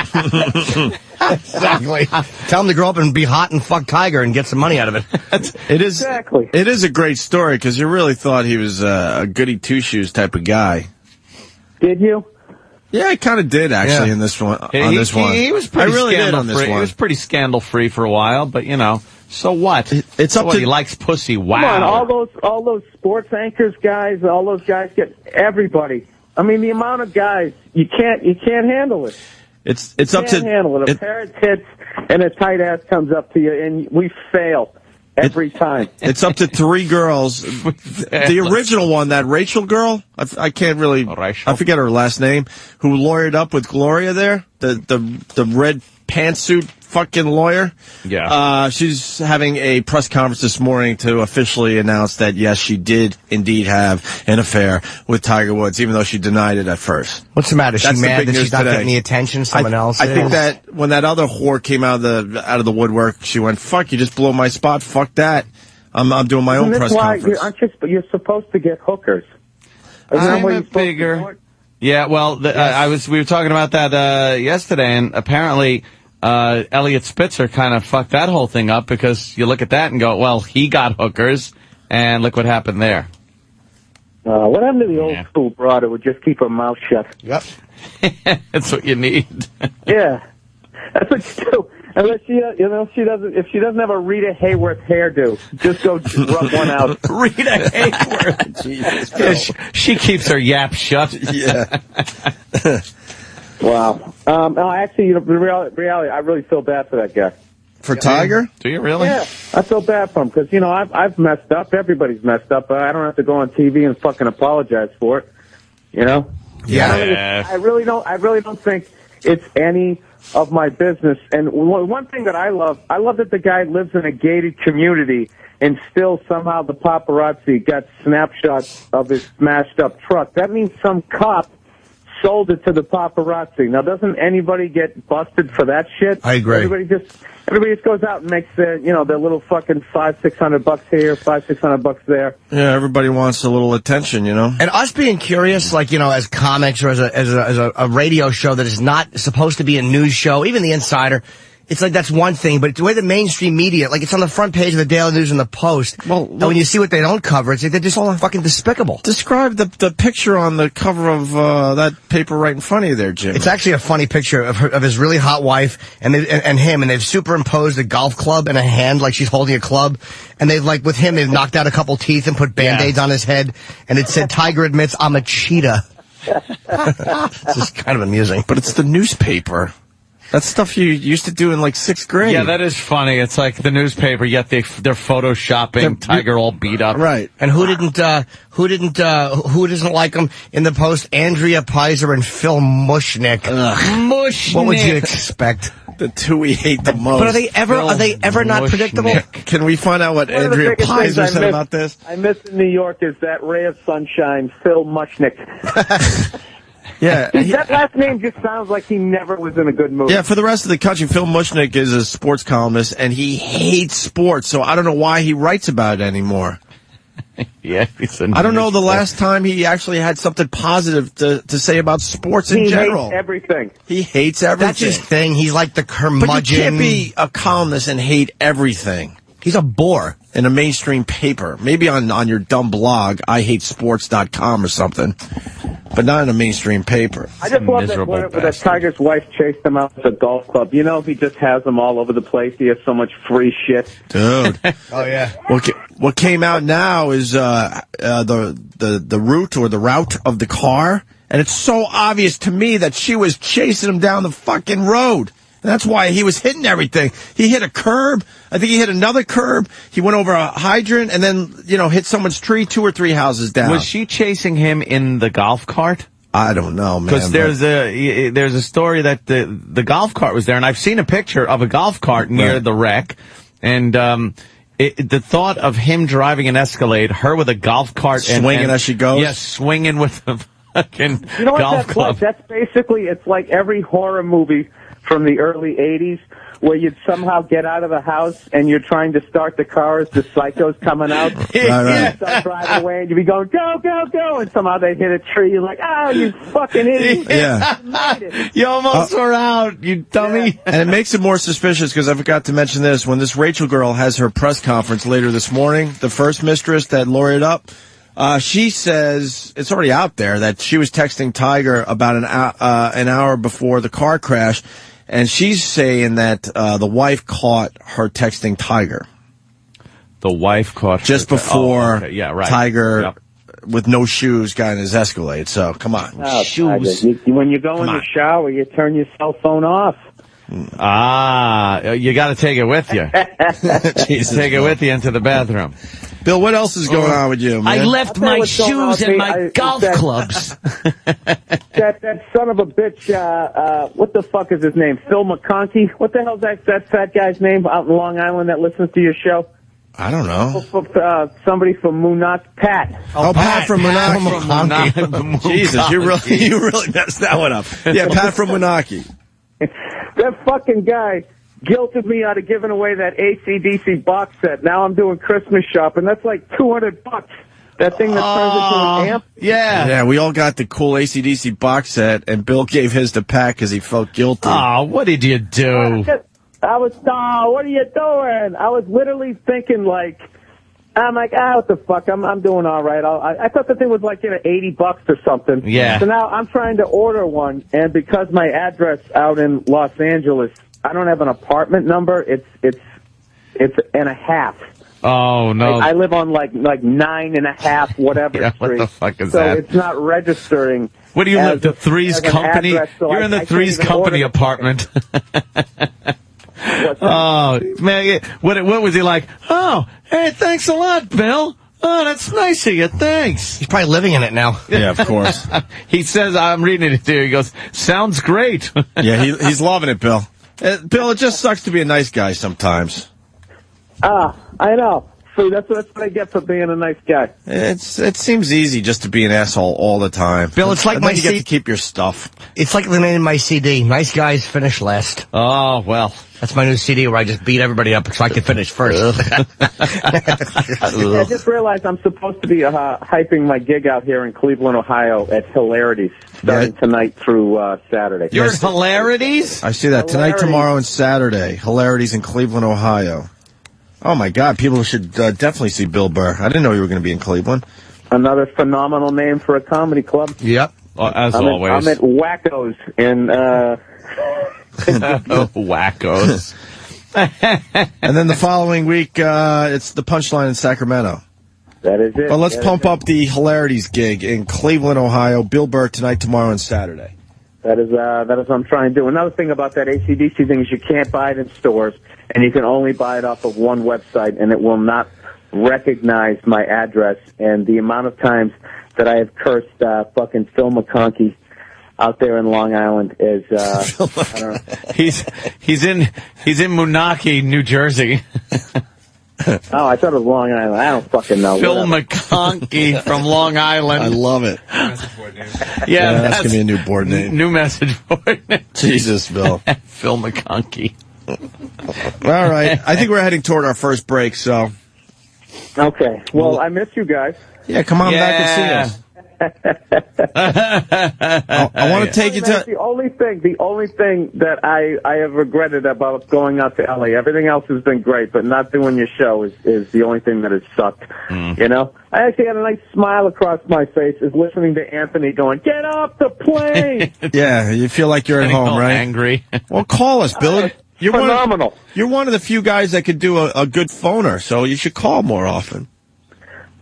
Exactly. Tell him to grow up and be hot and fuck Tiger and get some money out of it. It is exactly. It is a great story because you really thought he was a goody two shoes type of guy. Did you? Yeah, I kind of did actually in this one. He was pretty I really did on this scandal-free. one. He was pretty scandal-free for a while, but so what? It's up to he likes pussy. Wow. Come on, all those sports anchors guys, all those guys get everybody. I mean, the amount of guys you can't handle it. It's up to handle it. A pair of tits and a tight ass comes up to you, and we fail every time. It's up to 3 girls. The original one, that Rachel girl, I can't really, I forget her last name, who lawyered up with Gloria there, the red pantsuit fucking lawyer. Yeah. She's having a press conference this morning to officially announce that, yes, she did indeed have an affair with Tiger Woods, even though she denied it at first. What's the matter? That's She's the mad big that news she's not today. getting the attention someone else I is? think that when that other whore came out of the woodwork, she went, fuck, you just blew my spot, fuck that. I'm doing my own press conference. You're supposed to get hookers. I'm a bigger. Yeah, well, we were talking about that yesterday, and apparently Elliot Spitzer kind of fucked that whole thing up because you look at that and go, well, he got hookers, and look what happened there. What happened to the old school broad who would just keep her mouth shut? Yep. That's what you need. Yeah, that's what you do. Unless she doesn't. If she doesn't have a Rita Hayworth hairdo, just go rub one out. Rita Hayworth. Jesus. She keeps her yap shut. Yeah. Wow. No, actually, the reality, I really feel bad for that guy. For Tiger? Do you really? Yeah, I feel bad for him because I've messed up. Everybody's messed up. But I don't have to go on TV and fucking apologize for it. Yeah. I really don't think it's any of my business. And one thing that I love that the guy lives in a gated community and still somehow the paparazzi got snapshots of his smashed up truck. That means some cop sold it to the paparazzi. Now, doesn't anybody get busted for that shit? I agree. Everybody just goes out and makes their little fucking $500-600 here, $500-600 there. Yeah, everybody wants a little attention, And us being curious, as comics or as a radio show that is not supposed to be a news show, even the Insider, it's like that's one thing, but the way the mainstream media, it's on the front page of the Daily News and the Post. Well, and when you see what they don't cover, it's like they're just fucking despicable. Describe the picture on the cover of that paper right in front of you there, Jim. It's actually a funny picture of his really hot wife and him, and they've superimposed a golf club in a hand like she's holding a club, and they've with him they've knocked out a couple teeth and put Band-Aids on his head, and it said Tiger admits I'm a cheetah. It's just kind of amusing, but it's the newspaper. That's stuff you used to do in 6th grade. Yeah, that is funny. It's like the newspaper, yet they're photoshopping Tiger all beat up. Right. And who doesn't like him in the Post? Andrea Pizer and Phil Mushnick. Mushnick. What would you expect? The two we hate the most. But are they ever not predictable? Can we find out what Andrea Pizer said about this? I miss in New York is that ray of sunshine, Phil Mushnick. Yeah. That last name just sounds like he never was in a good mood. Yeah, for the rest of the country, Phil Mushnick is a sports columnist, and he hates sports, so I don't know why he writes about it anymore. Yeah, I don't know the last time he actually had something positive to say about sports in general. He hates everything. He hates everything. That's his thing. He's like the curmudgeon. But you can't be a columnist and hate everything. He's a bore. In a mainstream paper. Maybe on your dumb blog, IHateSports.com or something. But not in a mainstream paper. I just love that Tiger's wife chased him out to the golf club. He just has them all over the place. He has so much free shit. Dude. Oh, yeah. What came out now is the route of the car. And it's so obvious to me that she was chasing him down the fucking road. That's why he was hitting everything. He hit a curb. I think he hit another curb. He went over a hydrant and then, hit someone's tree 2 or 3 houses down. Was she chasing him in the golf cart? I don't know, man. Because there's a story that the golf cart was there, and I've seen a picture of a golf cart near the wreck, and the thought of him driving an Escalade, her with a golf cart, swinging as she goes. Yes, swinging with the fucking You know what golf that's club. like? That's basically, it's like every horror movie from the early 80s where you'd somehow get out of the house and you're trying to start the car as the psycho's coming out. Right. You start driving away and you'd be going, go, go, go, and somehow they hit a tree. You're like, oh, you fucking idiot. Yeah. You almost were out, you dummy. And it makes it more suspicious because I forgot to mention this. When this Rachel girl has her press conference later this morning, the first mistress that lawyered up, she says, it's already out there, that she was texting Tiger about an hour before the car crash, and she's saying that the wife caught her texting Tiger. The wife caught just before Tiger, Yep. with no shoes, got in his Escalade. So, come on. Oh, shoes. When you go in the shower, you turn your cell phone off. You got to take it with you. Take it with you into the bathroom. Bill, what else is going on with you, man? I left my shoes and my golf clubs. That son of a bitch, what the fuck is his name? Phil McConkey? What the hell's that fat guy's name out in Long Island that listens to your show? I don't know. Somebody from Moonach, Pat. Oh, Pat from Moonachie. Jesus, you really messed that one up. Yeah, Pat from Moonachie. That fucking guy guilted me out of giving away that AC/DC box set. Now I'm doing Christmas shopping. That's like $200. That thing that turns into an amp. Yeah, we all got the cool AC/DC box set, and Bill gave his to Pat because he felt guilty. Oh, what did you do? I was, what are you doing? I was literally thinking I'm like, what the fuck? I'm doing all right. I thought the thing was like $80 or something. Yeah. So now I'm trying to order one, and because my address out in Los Angeles, I don't have an apartment number. It's and a half. Oh no! I live on like 9.5 whatever Yeah, street. what the fuck is so that? it's not registering. What do you live? The Threes as an Company? address, so You're in the I can't Threes even Company order. apartment. Oh man, what was he like? Oh, hey, thanks a lot, Bill. Oh, that's nice of you. Thanks. He's probably living in it now. Yeah, of course. He says, I'm reading it too. He goes, sounds great. Yeah, he's loving it, Bill. Bill, it just sucks to be a nice guy sometimes. I know. See, that's what I get for being a nice guy. It seems easy just to be an asshole all the time. Bill, it's like and my then you get to keep your stuff. It's like the name of my CD. Nice guys finish last. Oh, well. That's my new CD where I just beat everybody up so I can finish first. I just realized I'm supposed to be hyping my gig out here in Cleveland, Ohio at Hilarities starting tonight through Saturday. You're at Hilarities? I see that. Tonight, tomorrow, and Saturday. Hilarities in Cleveland, Ohio. Oh, my God. People should definitely see Bill Burr. I didn't know you were going to be in Cleveland. Another phenomenal name for a comedy club. Yep. As I'm always. at Wackos in... Wackos. And then the following week, it's the Punchline in Sacramento. That is it. But let's pump up the Hilarities gig in Cleveland, Ohio. Bill Burr tonight, tomorrow, and Saturday. That is what I'm trying to do. Another thing about that AC/DC thing is you can't buy it in stores, and you can only buy it off of one website, and it will not recognize my address. And the amount of times that I have cursed fucking Phil McConkey out there in Long Island is I don't know. He's in Moonachie, New Jersey. Oh, I thought it was Long Island. I don't fucking know. Phil Whatever. McConkey from Long Island. I love it. Yeah, that's going to be a new board name. New message board name. Jesus, Bill. Phil McConkey. All right. I think we're heading toward our first break, so. Okay. Well, I miss you guys. Yeah, come on back and see us. I want to take you to... The only thing that I have regretted about going out to LA, everything else has been great, but not doing your show is the only thing that has sucked. You know? I actually had a nice smile across my face is listening to Anthony going, get off the plane! Yeah, you feel like you're at home, right? Angry. Well, call us, Bill. You're phenomenal. You're one of the few guys that could do a good phoner, so you should call more often.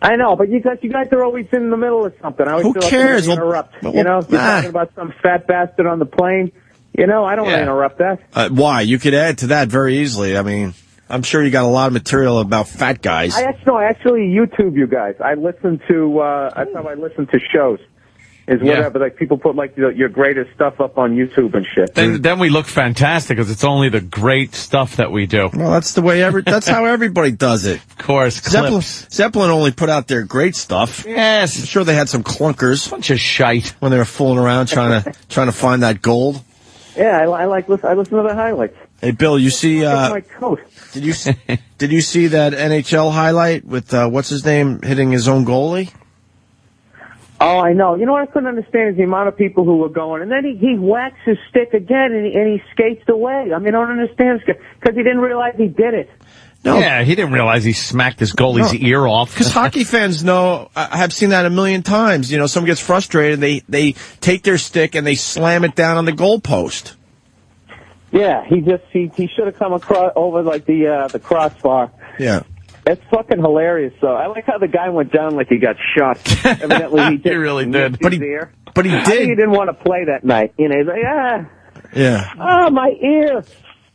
I know, but you guys are always in the middle of something. I always Who feel like cares? I'm gonna interrupt. Well, you know, you're nah. talking about some fat bastard on the plane. I don't want to interrupt that. Why? You could add to that very easily. I mean, I'm sure you got a lot of material about fat guys. I actually YouTube you guys. I listen to, that's how I listen to shows. Is whatever, like people put like your greatest stuff up on YouTube and shit. Then we look fantastic because it's only the great stuff that we do. Well, that's the way that's how everybody does it. Of course, Zeppelin only put out their great stuff. Yes, I'm sure they had some clunkers, bunch of shite when they were fooling around trying to find that gold. Yeah, I listen to the highlights. Hey, Bill, you see? My coat. Did you see that NHL highlight with what's his name hitting his own goalie? Oh, I know. You know what I couldn't understand is the amount of people who were going, and then he whacks his stick again, and he skates away. I mean, I don't understand, because he didn't realize he did it. No. Yeah, he didn't realize he smacked his goalie's ear off. Because hockey fans know, I have seen that a million times. Someone gets frustrated, they take their stick and they slam it down on the goalpost. Yeah, he should have come across over like the crossbar. Yeah. It's fucking hilarious, though. I like how the guy went down like he got shot. Evidently, he really did. But he did. I think he didn't want to play that night. He's like, yeah. Oh, my ear.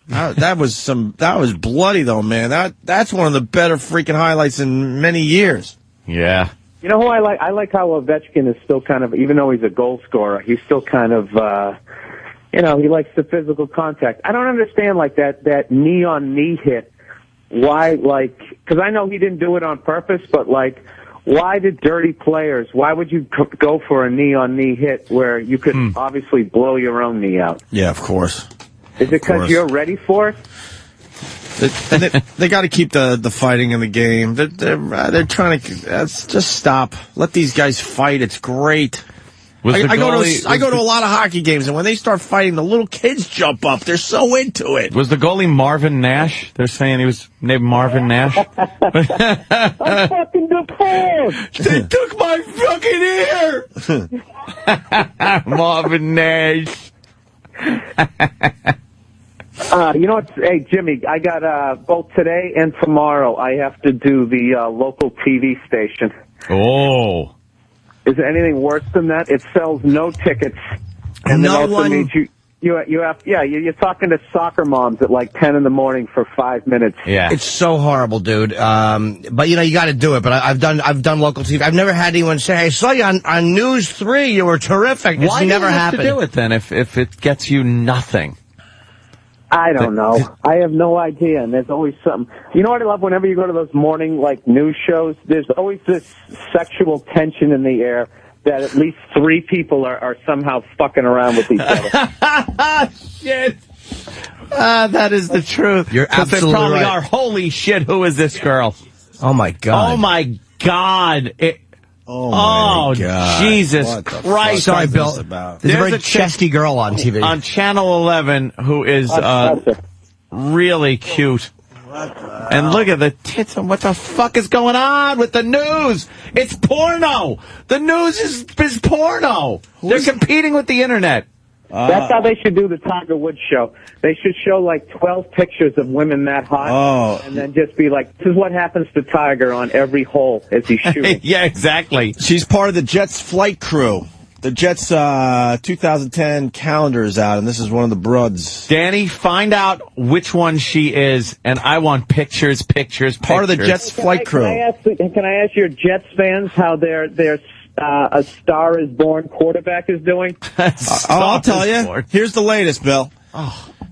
That was bloody though, man. That's one of the better freaking highlights in many years. Yeah. You know who I like? I like how Ovechkin is still kind of, even though he's a goal scorer, he's still kind of, he likes the physical contact. I don't understand like that knee on knee hit. Why, because I know he didn't do it on purpose, but why did dirty players, why would you go for a knee-on-knee hit where you could obviously blow your own knee out? Yeah, of course. Is it because you're ready for it? They got to keep the fighting in the game. They're trying to just stop. Let these guys fight. It's great. I go to a lot of hockey games, and when they start fighting, the little kids jump up. They're so into it. Was the goalie Marvin Nash? They're saying he was named Marvin Nash. I'm fucking depressed. They took my fucking ear. Marvin Nash. You know what? Hey, Jimmy, I got both today and tomorrow. I have to do the local TV station. Oh. Is there anything worse than that? It sells no tickets, and no then also one... means you're talking to soccer moms at like 10 in the morning for 5 minutes. Yeah, it's so horrible, dude. But you got to do it. But I've done local TV. I've never had anyone say, "Hey, I saw you on News 3. You were terrific." It's Why never do you happened. have to do it then if it gets you nothing? I don't know. I have no idea, and there's always something. You know what I love? Whenever you go to those morning, news shows, there's always this sexual tension in the air that at least 3 people are somehow fucking around with each other. Shit. That is the truth. You're absolutely they probably right. are. Holy shit, who is this girl? Oh, my God. Oh, my God. Oh, my God. Jesus Christ. Sorry, Bill. There's a very chesty girl on TV. On Channel 11 who is really cute. And look at the tits. What the fuck is going on with the news? It's porno. The news is porno. They're competing with the internet. That's how they should do the Tiger Woods show. They should show 12 pictures of women that hot, and then just be like, this is what happens to Tiger on every hole as he's shooting. Yeah, exactly. She's part of the Jets flight crew. The Jets 2010 calendar is out, and this is one of the broads. Danny, find out which one she is, and I want pictures. Part of the Jets flight crew. Can I ask your Jets fans how their A Star is Born quarterback is doing? I'll tell you. Here's the latest, Bill.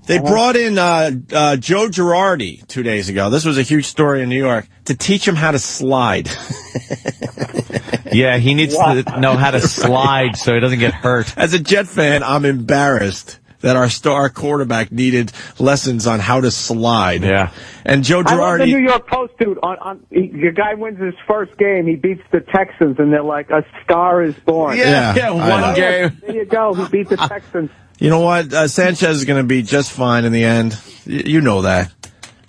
They brought in Joe Girardi 2 days ago. This was a huge story in New York to teach him how to slide. Yeah, he needs to know how to slide so he doesn't get hurt. As a Jet fan, I'm embarrassed that our star quarterback needed lessons on how to slide. Yeah. And Joe Girardi... I love the New York Post, dude. The guy wins his first game. He beats the Texans, and they're like, a star is born. Yeah, one game. There you go. He beat the Texans. You know what? Sanchez is going to be just fine in the end. You know that.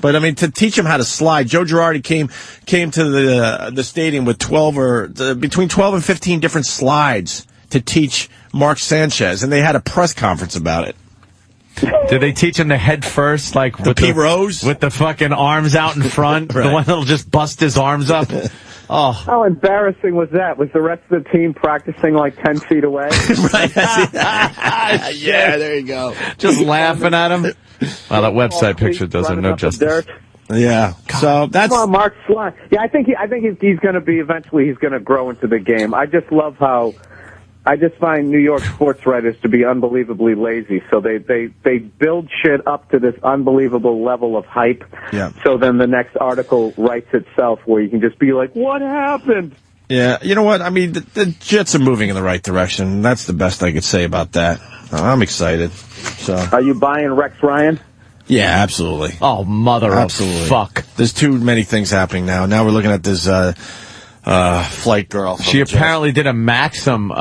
But, I mean, to teach him how to slide, Joe Girardi came to the stadium with between 12 and 15 different slides to teach Mark Sanchez, and they had a press conference about it. Did they teach him the head first, with Pete Rose? with the fucking arms out in front, Right. the one that'll just bust his arms up? How embarrassing was that? Was the rest of the team practicing like 10 feet away? Yeah, there you go. Just laughing at him. Wow, that website picture does him no justice. Yeah. So that's Come on, Mark Slime. Yeah, I think he's going to be eventually. He's going to grow into the game. I just love how. I just find New York sports writers to be unbelievably lazy. So they build shit up to this unbelievable level of hype. Yeah. So then the next article writes itself where you can just be like, what happened? Yeah, you know what? I mean, the Jets are moving in the right direction. That's the best I could say about that. I'm excited. So, are you buying Rex Ryan? Yeah, absolutely. Oh, mother absolutely. of fuck. There's too many things happening now. Now we're looking at this flight girl. She apparently did a Maxim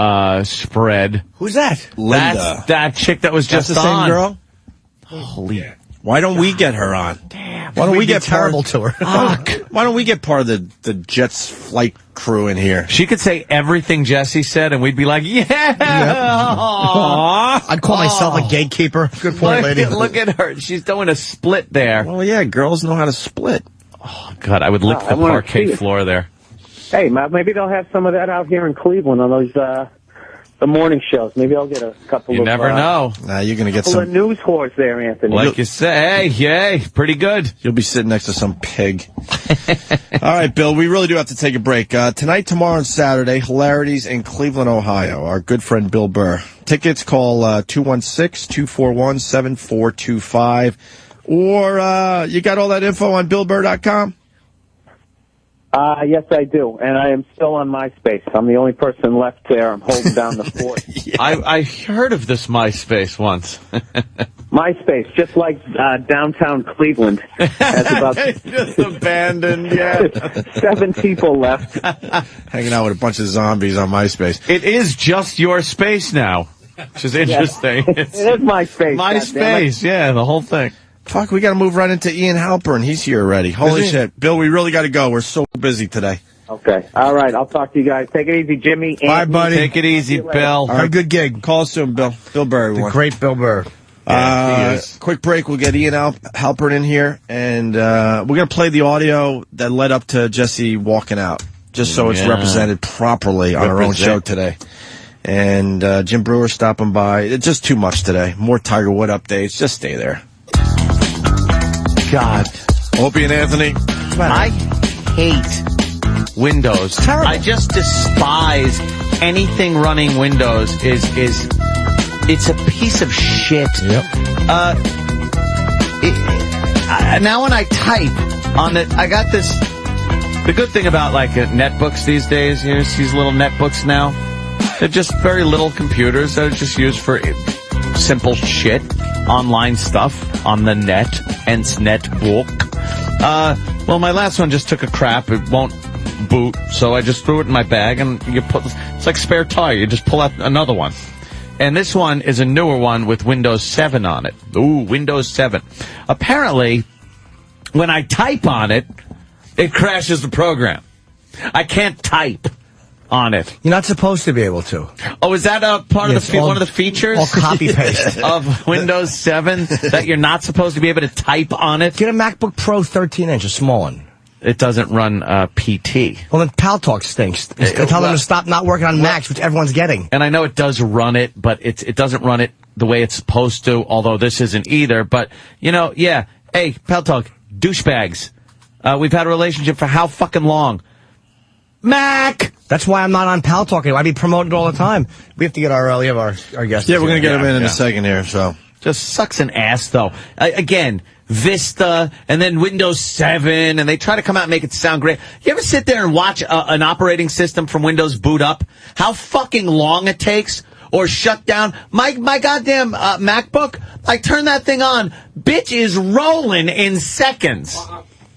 spread. Who's that? Linda. That's that chick that was That's just the same on. girl? Holy. Why don't we get her on? Damn. Why don't we get terrible to her? Why don't we get part of the Jets flight crew in here? She could say everything Jesse said, and we'd be like, yeah. I'd call myself a gatekeeper. Good point, lady. Look at her. She's doing a split there. Well, yeah, girls know how to split. Oh, God, I would lick the parquet floor there. Hey, maybe they'll have some of that out here in Cleveland on those the morning shows. Maybe I'll get a couple. You never know. Nah, you're gonna get couple some of news whores there, Anthony. Like you say, hey, yay, pretty good. You'll be sitting next to some pig. All right, Bill, we really do have to take a break. Tonight, tomorrow, and Saturday, Hilarities in Cleveland, Ohio. Our good friend Bill Burr. Tickets, call 216-241-7425. Or you got all that info on BillBurr.com? Yes, I do, and I am still on MySpace. I'm the only person left there. I'm holding down the fort. Yeah. I heard of this MySpace once. MySpace, just like downtown Cleveland, has about just abandoned. Yeah, 7 people left, hanging out with a bunch of zombies on MySpace. It is just your space now, which is interesting. It is MySpace. MySpace, yeah, the whole thing. Fuck, we got to move right into Ian Halpern. He's here already. Holy shit. Bill, we really got to go. We're so busy today. Okay. All right. I'll talk to you guys. Take it easy, Jimmy. Bye, buddy. Take it easy, Bill. All right, good gig. Call us soon, Bill. Bill Burr, everyone. The great Bill Burr. Yeah, he is. Quick break. We'll get Ian Halpern in here, and we're going to play the audio that led up to Jesse walking out, just so it's represented properly on our own show today. And Jim Brewer stopping by. It's just too much today. More Tiger Wood updates. Just stay there. God. Opie and Anthony. I hate Windows. Terrible. I just despise anything running Windows. It's a piece of shit. Yep. Now when I type on it, I got this. The good thing about like netbooks these days, you know, these little netbooks now, they're just very little computers that are just used for simple shit, online stuff on the net, hence netbook. Well, my last one just took a crap. It won't boot, so I just threw it in my bag, and it's like spare tire. You just pull out another one. And this one is a newer one with Windows 7 on it. Ooh, Windows 7. Apparently, when I type on it, it crashes the program. I can't type on it. You're not supposed to be able to. Oh, is that a part of one of the features? All copy-paste. Of Windows 7 that you're not supposed to be able to type on it? Get a MacBook Pro 13-inch, a small one. It doesn't run PT. Well, then Paltalk stinks. Tell them to stop not working on Macs, which everyone's getting. And I know it does run it, but it doesn't run it the way it's supposed to, although this isn't either. But, you know, yeah. Hey, Paltalk, douchebags. We've had a relationship for how fucking long? Mac! That's why I'm not on Paltalk anymore. I be promoted all the time. We have to get our guests. Yeah, we're going to get him in a second here, so. Just sucks an ass, though. Again, Vista, and then Windows 7, and they try to come out and make it sound great. You ever sit there and watch an operating system from Windows boot up? How fucking long it takes? Or shut down? My goddamn MacBook, I turn that thing on, bitch is rolling in seconds.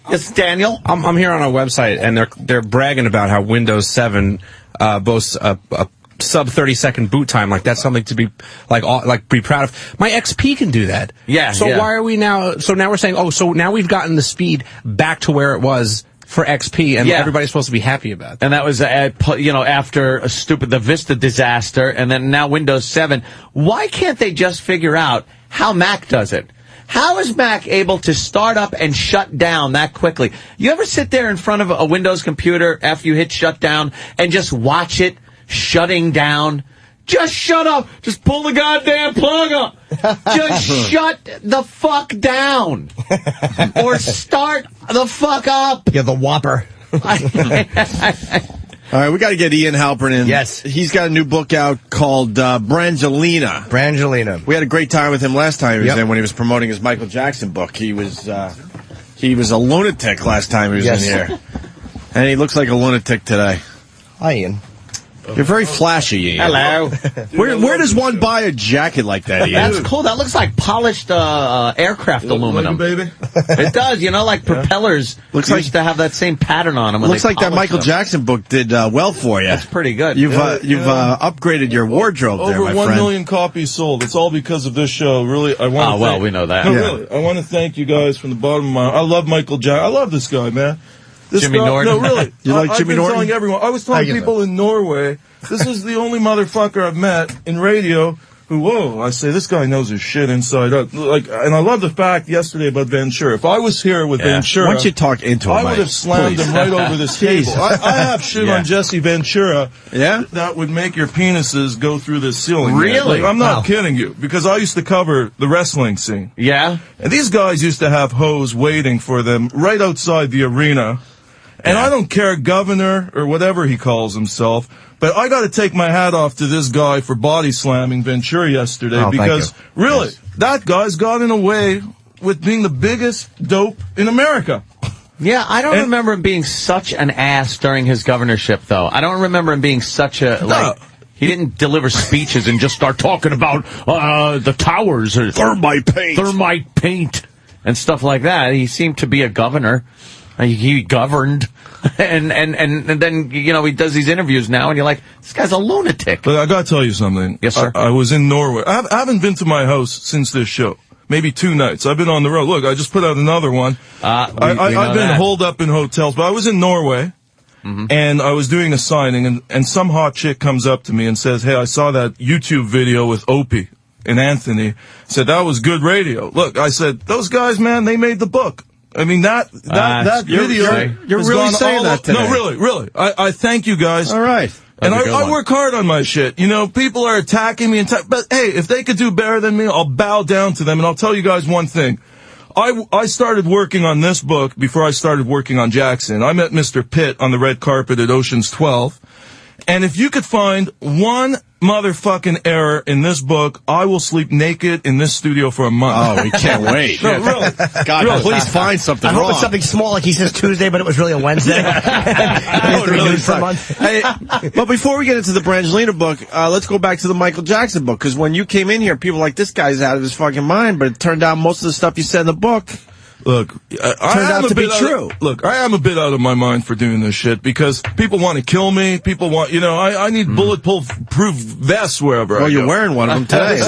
Yes, Daniel? I'm here on a website, and they're bragging about how Windows 7 boasts a sub 30-second boot time. Like, that's something to be be proud of. My XP can do that. Yeah. So why are we now? So now we're saying, so now we've gotten the speed back to where it was for XP, and everybody's supposed to be happy about that. And that was after the Vista disaster, and then now Windows 7. Why can't they just figure out how Mac does it? How is Mac able to start up and shut down that quickly? You ever sit there in front of a Windows computer after you hit shut down and just watch it shutting down? Just shut up. Just pull the goddamn plug up. Just shut the fuck down. Or start the fuck up. You're the Whopper. All right, we got to get Ian Halpern in. Yes. He's got a new book out called Brangelina. Brangelina. We had a great time with him last time he was in when he was promoting his Michael Jackson book. He was a lunatic last time he was in here. And he looks like a lunatic today. Hi, Ian. You're very flashy, Ian. Hello. Where does one buy a jacket like that, Ian? That's cool. That looks like polished aircraft aluminum. Baby. It does. You know, like propellers used to have that same pattern on them. Looks like that Michael Jackson book did well for you. That's pretty good. You've upgraded your wardrobe there, my Over 1 friend. million copies sold. It's all because of this show. Really, I want. Oh, well, we know that. No, Yeah. really, I want to thank you guys from the bottom of my. I love Michael Jackson. I love this guy, man. This Jimmy guy, Norton? No, really. You like I've Jimmy been Norton? telling everyone. I was telling people in Norway. This is the only motherfucker I've met in radio who, whoa, I say, this guy knows his shit inside out. Like, and I love the fact yesterday about Ventura. If I was here with Ventura, Why don't you talk into him, I would Mike? have slammed Please. him right over this table. I have shit on Jesse Ventura that would make your penises go through this ceiling. man. Really? Like, I'm not kidding you, because I used to cover the wrestling scene. Yeah? And these guys used to have hoes waiting for them right outside the arena. And I don't care, governor or whatever he calls himself, but I got to take my hat off to this guy for body slamming Ventura yesterday because really, that guy's gotten away with being the biggest dope in America. Yeah, I don't remember him being such an ass during his governorship, though. I don't remember him being such a, he didn't deliver speeches and just start talking about the towers or thermite paint and stuff like that. He seemed to be a governor. He governed, and then, you know, he does these interviews now, and you're like, this guy's a lunatic. But I got to tell you something. Yes, sir. I was in Norway. I haven't been to my house since this show. Maybe 2 nights. I've been on the road. Look, I just put out another one. I've been holed up in hotels, but I was in Norway, and I was doing a signing, and some hot chick comes up to me and says, hey, I saw that YouTube video with Opie and Anthony. Said, that was good radio. Look, I said, those guys, man, they made the book. I mean, that video. You're really saying that today. No, really. I thank you guys. All right. And I work hard on my shit. You know, people are attacking me, but hey, if they could do better than me, I'll bow down to them. And I'll tell you guys one thing. I started working on this book before I started working on Jackson. I met Mr. Pitt on the red carpet at Ocean's 12. And if you could find one motherfucking error in this book, I will sleep naked in this studio for a month. Oh, we can't wait. No, really. God, really. please find something I wrong. hope it's something small, like he says Tuesday, but it was really a Wednesday. For a month. Hey, but before we get into the Brangelina book, let's go back to the Michael Jackson book, because when you came in here, people were like, this guy's out of his fucking mind, but it turned out most of the stuff you said in the book Look, turned out to be true. Look, I am a bit out of my mind for doing this shit because people want to kill me. People want, you know, I need bulletproof vests wherever I go. Well, you're wearing one of them today.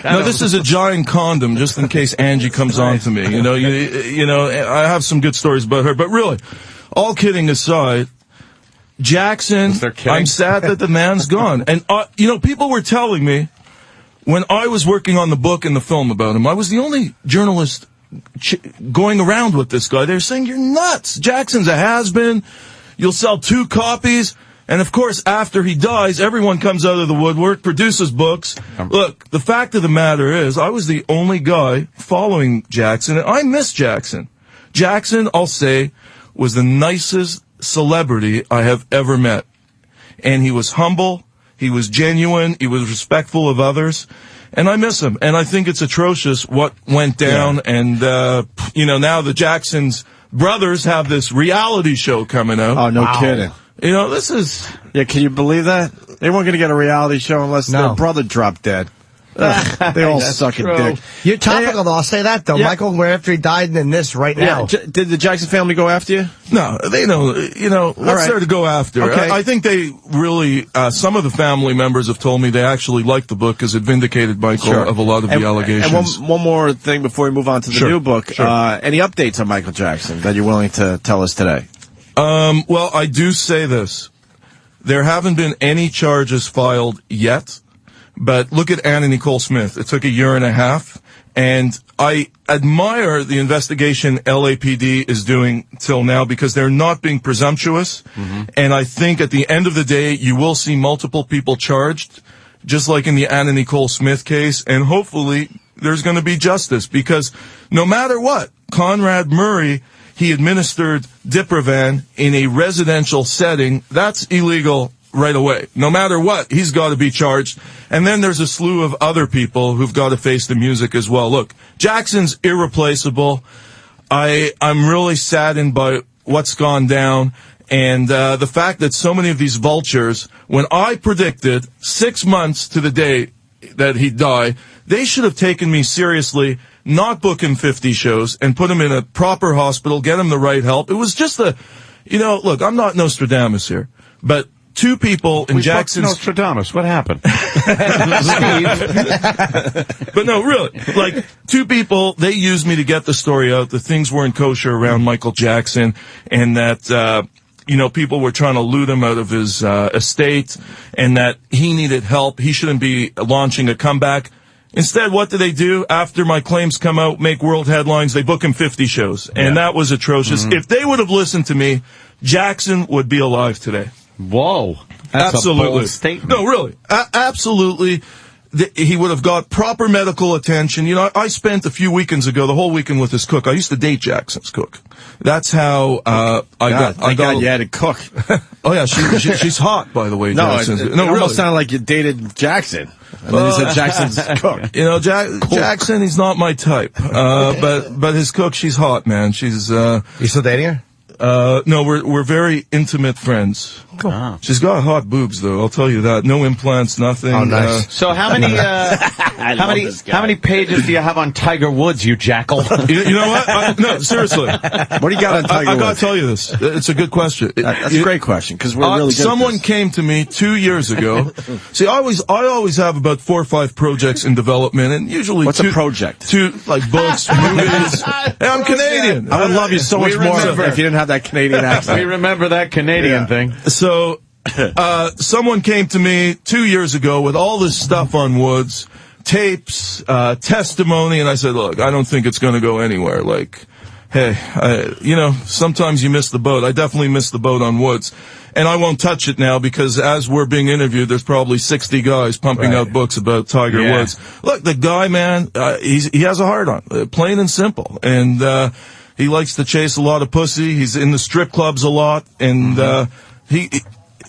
No, this is a giant condom just in case Angie comes on to me. You know, you know, I have some good stories about her, but really, all kidding aside, Jackson, I'm sad that the man's gone. And, you know, people were telling me when I was working on the book and the film about him, I was the only journalist going around with this guy. They're saying, you're nuts. Jackson's a has-been. You'll sell 2 copies. And of course, after he dies, everyone comes out of the woodwork, produces books. Look, the fact of the matter is, I was the only guy following Jackson, and I miss Jackson. Jackson, I'll say, was the nicest celebrity I have ever met. And he was humble, he was genuine, he was respectful of others. And I miss him. And I think it's atrocious what went down. Yeah. And, you know, now the Jacksons brothers have this reality show coming out. Oh, no kidding. You know, this is... Yeah, can you believe that? They weren't going to get a reality show unless their brother dropped dead. They all suck a dick. You're topical, though. I'll say that, though. Yeah. Michael, where after he died and then this right now. Did the Jackson family go after you? No, they know, you know, what's there to go after? Okay. I think they really, some of the family members have told me they actually liked the book because it vindicated Michael of a lot of the allegations. And one more thing before we move on to the new book. Any updates on Michael Jackson that you're willing to tell us today? Well, I do say this. There haven't been any charges filed yet. But look at Anna Nicole Smith. It took 1.5 years, And I admire the investigation LAPD is doing till now because they're not being presumptuous. And I think at the end of the day, you will see multiple people charged, just like in the Anna Nicole Smith case. And hopefully there's going to be justice because no matter what, Conrad Murray, he administered Diprovan in a residential setting. That's illegal right away. No matter what, he's got to be charged. And then there's a slew of other people who've got to face the music as well. Look, Jackson's irreplaceable. I'm really saddened by what's gone down. And the fact that so many of these vultures, when I predicted 6 months to the day that he'd die, they should have taken me seriously, not book him 50 shows, and put him in a proper hospital, get him the right help. It was just look, I'm not Nostradamus here, but two people in Jackson's... Nostradamus, what happened? But no, really, like, two people, they used me to get the story out that things weren't kosher around Michael Jackson, and that, people were trying to loot him out of his estate, and that he needed help. He shouldn't be launching a comeback. Instead, what do they do? After my claims come out, make world headlines, they book him 50 shows. And that was atrocious. If they would have listened to me, Jackson would be alive today. Whoa. That's absolutely. A bold statement. No, really. Absolutely. He would have got proper medical attention. I spent a few weekends ago, the whole weekend with his cook. I used to date Jackson's cook. That's how I got you had a cook. Oh, yeah, she's hot, by the way. No, Jackson. it almost sounded like you dated Jackson. And then you said Jackson's cook. Jackson, he's not my type. But his cook, she's hot, man. She's, You still dating her? No, we're very intimate friends. Cool. She's got hot boobs, though. I'll tell you that. No implants, nothing. Oh, nice. So how many pages do you have on Tiger Woods, you jackal? You know what? No, seriously. What do you got on Tiger Woods? I got to tell you this. It's a good question. That's a great question because we're really good someone at this. came to me 2 years ago. See, I always have about 4 or 5 projects in development, and usually what's a project? Two like books, movies. Hey, I'm Canadian. I would love you so much more if you didn't have that Canadian accent. We remember that Canadian thing. So, someone came to me 2 years ago with all this stuff on Woods, tapes, testimony, and I said, look, I don't think it's going to go anywhere. Like, hey, sometimes you miss the boat. I definitely missed the boat on Woods. And I won't touch it now because as we're being interviewed, there's probably 60 guys pumping out books about Tiger Woods. Look, the guy, man, he has a heart on, plain and simple. And, he likes to chase a lot of pussy. He's in the strip clubs a lot. And, he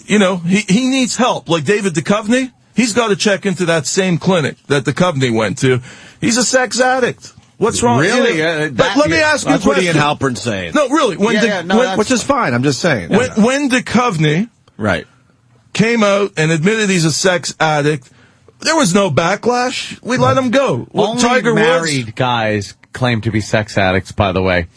needs help. Like David Duchovny, he's got to check into that same clinic that Duchovny went to. He's a sex addict. What's wrong? Really? But let me ask you a question. That's what Ian Halpern's saying. No, really. Which is fine. I'm just saying. When Duchovny came out and admitted he's a sex addict, there was no backlash. We let him go. Only Tiger married Woods guys claim to be sex addicts, by the way.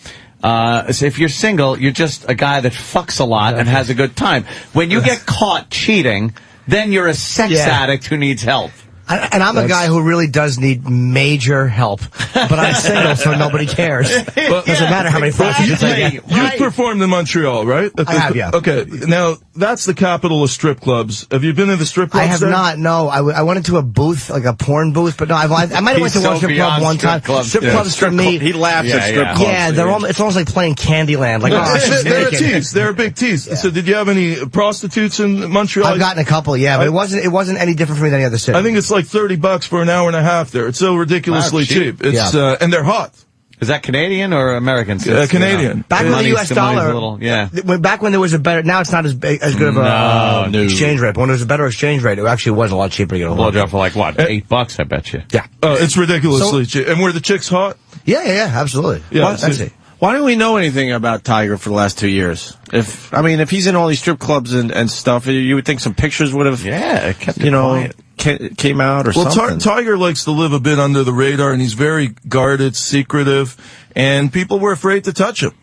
So if you're single, you're just a guy that fucks a lot and has a good time. When you get caught cheating, then you're a sex addict who needs help. And I'm a guy who really does need major help, but I'm single, so nobody cares. Doesn't matter how many prostitutes I get. You've performed in Montreal, right? I have, yeah. Okay, now, that's the capital of strip clubs. Have you been to the strip clubs? I have not, no. I went into a booth, like a porn booth, but no, I might have went to one strip club one time. Strip clubs for me. He laughs at strip clubs. Yeah, it's almost like playing Candyland. Like, they're a tease. They're a big tease. Yeah. So did you have any prostitutes in Montreal? I've gotten a couple, yeah, but it wasn't any different for me than any other city. I think it's like $30 for an hour and a half there. It's so ridiculously cheap. It's and they're hot. Is that Canadian or American? Canadian. Back when the U.S. dollar, back when there was a better, now it's not as good of a exchange rate. But when there was a better exchange rate, it actually was a lot cheaper to get a blowjob for like what, $8? I bet you. Yeah. It's ridiculously cheap. And were the chicks hot? Yeah, absolutely. Yeah, why don't we know anything about Tiger for the last 2 years? If he's in all these strip clubs and stuff, you would think some pictures would have, kept it quiet. Came out or something. Well, Tiger likes to live a bit under the radar, and he's very guarded, secretive, and people were afraid to touch him,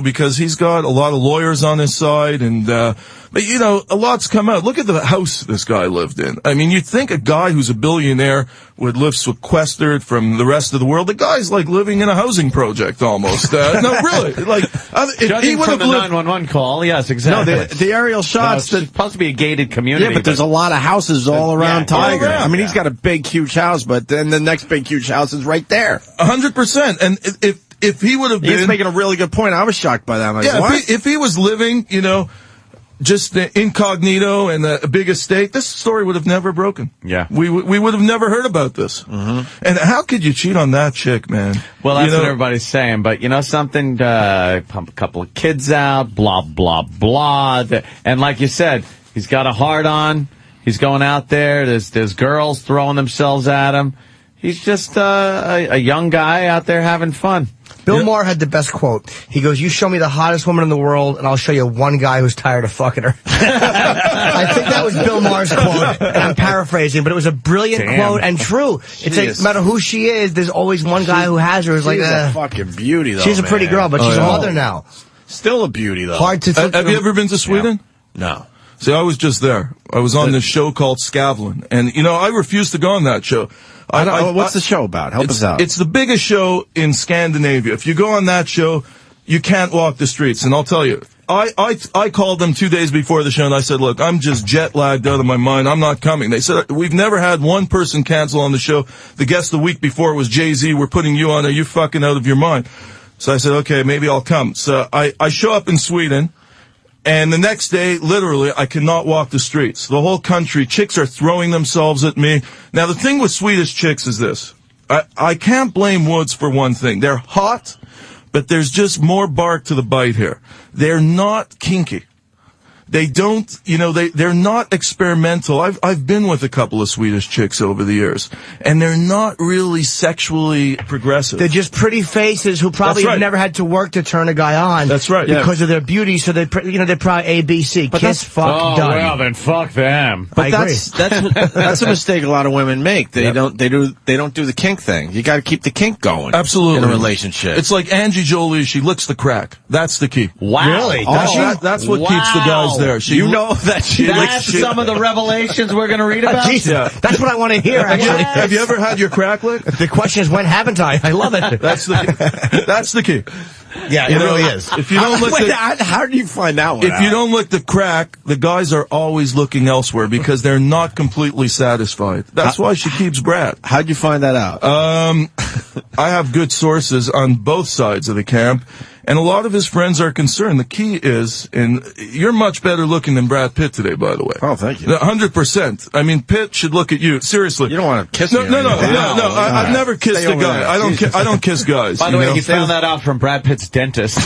because he's got a lot of lawyers on his side, and but a lot's come out. Look at the house this guy lived in. I mean, you'd think a guy who's a billionaire would live sequestered from the rest of the world. The guy's like living in a housing project almost. No, really. Like, if he would from have the lived 911 call, yes, exactly. No, the aerial shots. It's supposed to be a gated community. Yeah, but there's a lot of houses all around Tiger. all around. I mean, he's got a big, huge house, but then the next big, huge house is right there. 100%. And if he would have been... He's making a really good point. I was shocked by that. If he was living, just incognito and a big estate, this story would have never broken. Yeah. We would have never heard about this. Mm-hmm. And how could you cheat on that chick, man? Well, that's what everybody's saying. But something, pump a couple of kids out, blah, blah, blah. And like you said, he's got a heart on. He's going out there. There's girls throwing themselves at him. He's just a young guy out there having fun. Bill Maher had the best quote. He goes, "You show me the hottest woman in the world, and I'll show you one guy who's tired of fucking her." I think that was Bill Maher's quote, and I'm paraphrasing, but it was a brilliant quote and true. It's like, no matter who she is, there's always one guy who has her. Who's like, she's a fucking beauty, though. She's a pretty girl, but she's a mother now. Still a beauty, though. Hard to. Have you ever been to Sweden? No. See, I was just there. I was on this show called Skavlan, and I refused to go on that show. What's the show about? Help us out. It's the biggest show in Scandinavia. If you go on that show, you can't walk the streets. And I'll tell you, I called them 2 days before the show, and I said, look, I'm just jet lagged out of my mind. I'm not coming. They said, we've never had one person cancel on the show. The guest the week before was Jay-Z. We're putting you on. Are you fucking out of your mind? So I said, okay, maybe I'll come. So I show up in Sweden. And the next day, literally, I cannot walk the streets. The whole country, chicks are throwing themselves at me. Now, the thing with Swedish chicks is this. I can't blame Woods for one thing. They're hot, but there's just more bark to the bite here. They're not kinky. They don't, they're not experimental. I've been with a couple of Swedish chicks over the years, and they're not really sexually progressive. They're just pretty faces who probably have never had to work to turn a guy on. That's right. Because of their beauty, so they're probably ABC. But Kiss, fuck, done. Well, then fuck them. But that's a mistake a lot of women make. They don't do the kink thing. You got to keep the kink going. Absolutely. In a relationship. It's like Angie Jolie, she licks the crack. That's the key. Wow. Really? That's what keeps the guys there. That's some of the revelations we're going to read about? Jesus. Yeah. That's what I want to hear, actually. Have you ever had your crack licked? The question is, when haven't I? I love it. That's the key. Yeah, it really is. If you don't lick how do you find that one If you don't lick the crack, the guys are always looking elsewhere because they're not completely satisfied. That's why she keeps Brad. How'd you find that out? I have good sources on both sides of the camp. And a lot of his friends are concerned. The key is, and you're much better looking than Brad Pitt today, by the way. Oh, thank you. 100%. I mean, Pitt should look at you. Seriously. You don't want to kiss me. No. I've never kissed a guy. I don't kiss guys. By the way, he found that out from Brad Pitt's dentist.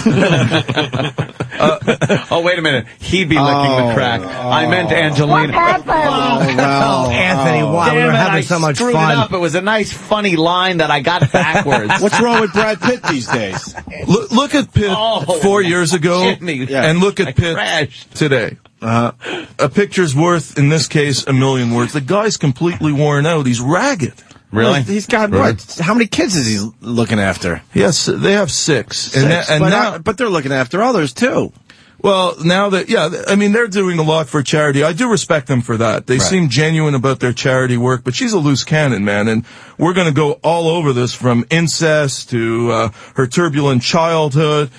Oh, wait a minute. He'd be licking the crack. I meant Angelina. Oh, Anthony, wow. We were having so much fun. It up. It was a nice, funny line that I got backwards. What's wrong with Brad Pitt these days? Look at Pitt 4 years ago and look at Pitt today. A picture's worth, in this case, a million words. The guy's completely worn out. He's ragged. Really? He's got what? How many kids is he looking after? Yes, they have six. But they're looking after others, too. Well, now that, they're doing a lot for charity. I do respect them for that. They seem genuine about their charity work, but she's a loose cannon, man, and we're going to go all over this from incest to her turbulent childhood.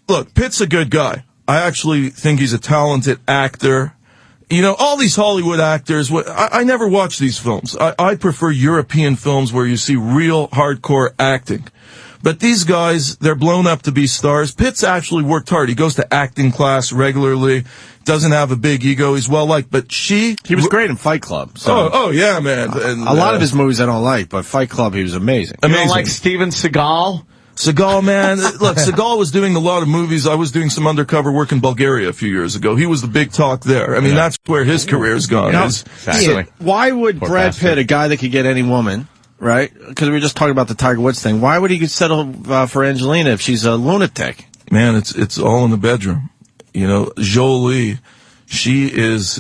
Look, Pitt's a good guy. I actually think he's a talented actor. All these Hollywood actors, I never watch these films. I prefer European films where you see real hardcore acting. But these guys, they're blown up to be stars. Pitt's actually worked hard. He goes to acting class regularly, doesn't have a big ego. He's well-liked. But he was great in Fight Club. So. Oh, yeah, man. And, a lot of his movies I don't like, but Fight Club, he was amazing. You don't like Steven Seagal? Seagal, man. Look, Seagal was doing a lot of movies. I was doing some undercover work in Bulgaria a few years ago. He was the big talk there. I mean, that's where his career's gone. Exactly. Why would Brad Pitt, a guy that could get any woman, right? Because we were just talking about the Tiger Woods thing. Why would he settle for Angelina if she's a lunatic? Man, it's all in the bedroom. Jolie, She is,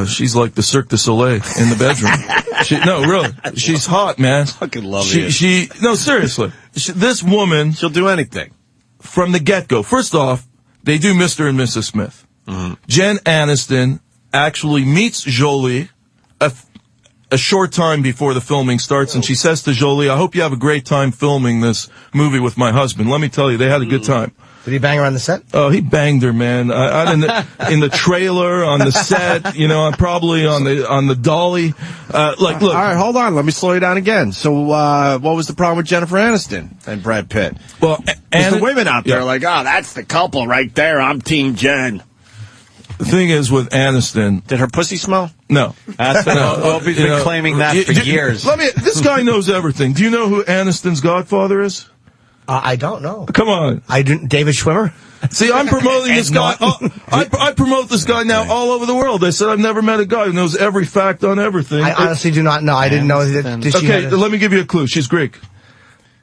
she's like the Cirque du Soleil in the bedroom. No, really. She's hot, man. Fucking love No, seriously. This woman. She'll do anything. From the get-go. First off, they do Mr. and Mrs. Smith. Mm-hmm. Jen Aniston actually meets Jolie a short time before the filming starts, and she says to Jolie, I hope you have a great time filming this movie with my husband. Let me tell you, they had a good time. Did he bang her on the set? Oh, he banged her, man. In the trailer, on the set, probably on the dolly. Look. All right, hold on. Let me slow you down again. So, what was the problem with Jennifer Aniston and Brad Pitt? Well, and the women out there are like, oh, that's the couple right there. I'm Team Jen. The thing is with Aniston. Did her pussy smell? No. Opie's been claiming that for years. This guy knows everything. Do you know who Aniston's godfather is? I don't know. Come on. David Schwimmer? See, I'm promoting this guy. I promote this guy now all over the world. I said I've never met a guy who knows every fact on everything. I honestly do not know. I didn't know that. Okay, let me give you a clue. She's Greek.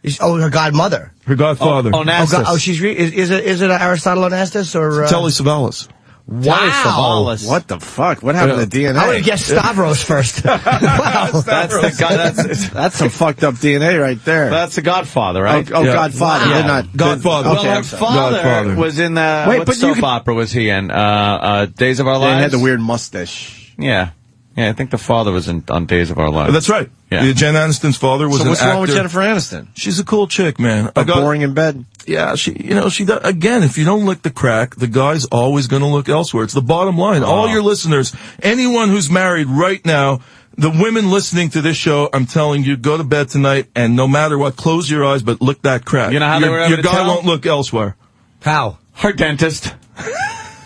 Her godmother. Her godfather. Onassis. She's Greek. Is it Aristotle Onassis or Telly Savalas? Wow. What the fuck? What happened to DNA? I would have guessed Stavros first. Wow. That's some fucked up DNA right there. That's the Godfather, right? Godfather. Wow. They're not Godfather. Well, her father was in what soap opera was he in? Days of Our Lives? He had the weird mustache. Yeah. Yeah, I think the father was on Days of Our Lives. That's right. Yeah. Jen Aniston's father was an actor. So what's wrong with Jennifer Aniston? She's a cool chick, man. Boring in bed? Yeah, she does. Again, if you don't lick the crack, the guy's always going to look elsewhere. It's the bottom line. All your listeners, anyone who's married right now, the women listening to this show, I'm telling you, go to bed tonight, and no matter what, close your eyes, but lick that crack. You know how they were able your to guy tell? won't look elsewhere. How? Her dentist.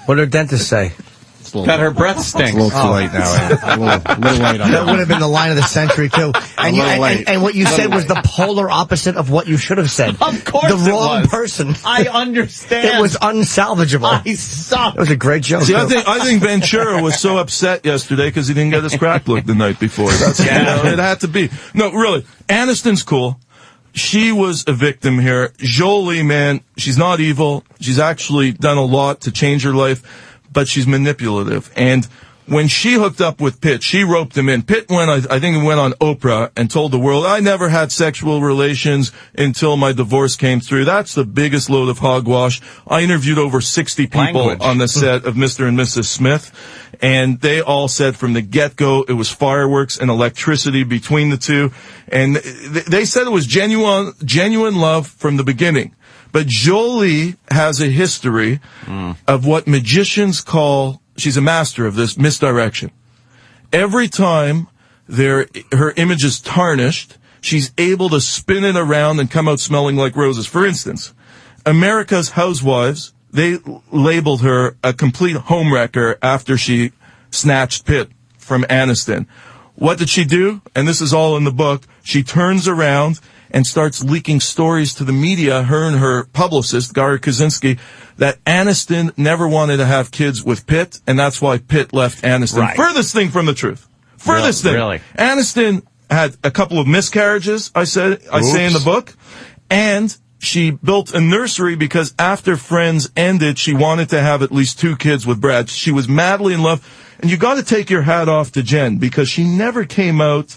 What did her dentist say? That her breath stinks. It's a little too late now. A little late on that would have been the line of the century, too. And what you said was the polar opposite of what you should have said. Of course the wrong was. person. I understand. It was unsalvageable. I suck. It was a great joke. See, I think Ventura was so upset yesterday because he didn't get his crack looked the night before. It had to be. No, really. Aniston's cool. She was a victim here. Jolie, man, she's not evil. She's actually done a lot to change her life, but she's manipulative. And when she hooked up with Pitt, she roped him in. Pitt I think he went on Oprah and told the world, I never had sexual relations until my divorce came through. That's the biggest load of hogwash. I interviewed over 60 people on the set of Mr. and Mrs. Smith, and they all said from the get-go it was fireworks and electricity between the two. And they said it was genuine love from the beginning. But Jolie has a history of what magicians call, she's a master of this, misdirection. Every time her image is tarnished, she's able to spin it around and come out smelling like roses. For instance, America's Housewives, they labeled her a complete homewrecker after she snatched Pitt from Aniston. What did she do? And this is all in the book. She turns around and starts leaking stories to the media, her and her publicist, Gary Kaczynski, that Aniston never wanted to have kids with Pitt, and that's why Pitt left Aniston. Right. Furthest thing from the truth. Furthest thing. Really? Aniston had a couple of miscarriages, I say in the book, and she built a nursery because after Friends ended, she wanted to have at least 2 kids with Brad. She was madly in love, and you got to take your hat off to Jen because she never came out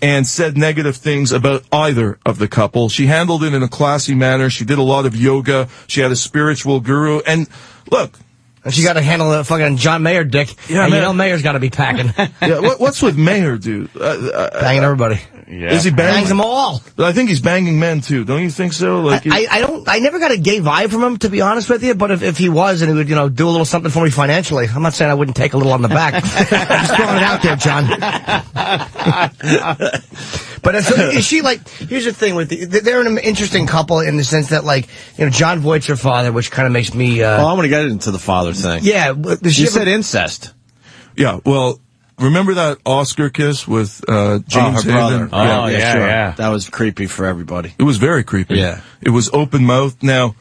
and said negative things about either of the couple. She handled it in a classy manner. She did a lot of yoga. She had a spiritual guru. And look, she got to handle the fucking John Mayer dick. Yeah, and man. you know Mayer's got to be packing. Yeah, what's with Mayer, dude? Banging everybody. Yeah. Is he banging? Bangs them all. I think he's banging men too. Don't you think so? Like I never got a gay vibe from him, to be honest with you. But if he was and he would, do a little something for me financially, I'm not saying I wouldn't take a little on the back. I'm just throwing it out there, John. But is she like? Here's the thing with they're an interesting couple in the sense that John Voight's her father, which kind of makes me. Well, I want to get into the father thing. Yeah, you said incest. Yeah, well. Remember that Oscar kiss with James her brother. Hayden? Oh, yeah, sure. Yeah. That was creepy for everybody. It was very creepy. Yeah. It was open mouth. Now,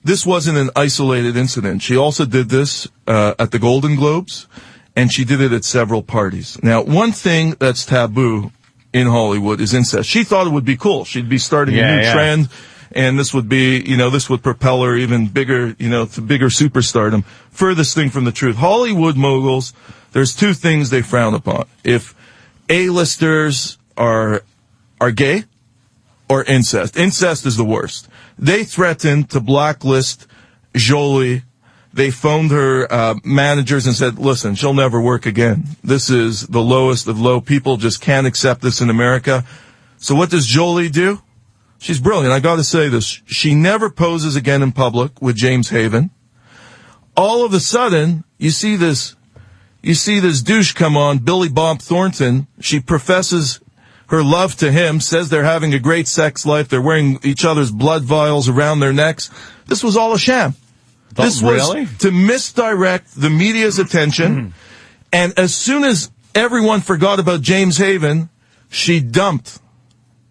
this wasn't an isolated incident. She also did this at the Golden Globes, and she did it at several parties. Now, one thing that's taboo in Hollywood is incest. She thought it would be cool. She'd be starting a new trend, and this would be, this would propel her even bigger, to bigger superstardom. Furthest thing from the truth. Hollywood moguls, there's two things they frown upon. If A-listers are gay or incest. Incest is the worst. They threatened to blacklist Jolie. They phoned her managers and said, listen, she'll never work again. This is the lowest of low. People just can't accept this in America. So what does Jolie do? She's brilliant. I got to say this. She never poses again in public with James Haven. All of a sudden, you see this douche come on, Billy Bob Thornton. She professes her love to him, says they're having a great sex life. They're wearing each other's blood vials around their necks. This was all a sham. This was to misdirect the media's attention. And as soon as everyone forgot about James Haven, she dumped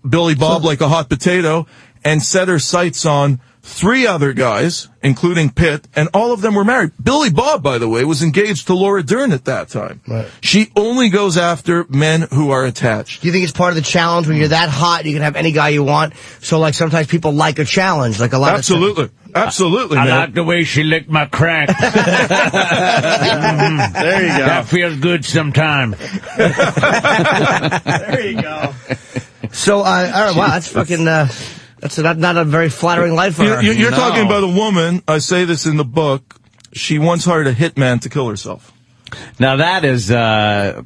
Billy Bob like a hot potato and set her sights on 3 other guys, including Pitt, and all of them were married. Billy Bob, by the way, was engaged to Laura Dern at that time. Right. She only goes after men who are attached. Do you think it's part of the challenge when you're that hot, you can have any guy you want? So, like, sometimes people like a challenge, like a lot Absolutely. of Absolutely, I man. like the way she licked my crack. There you go. That feels good sometime. There you go. So, all right, wow, that's fucking, that's not a very flattering life for her. You're talking about a woman, I say this in the book, she once hired a hitman to kill herself. Now that is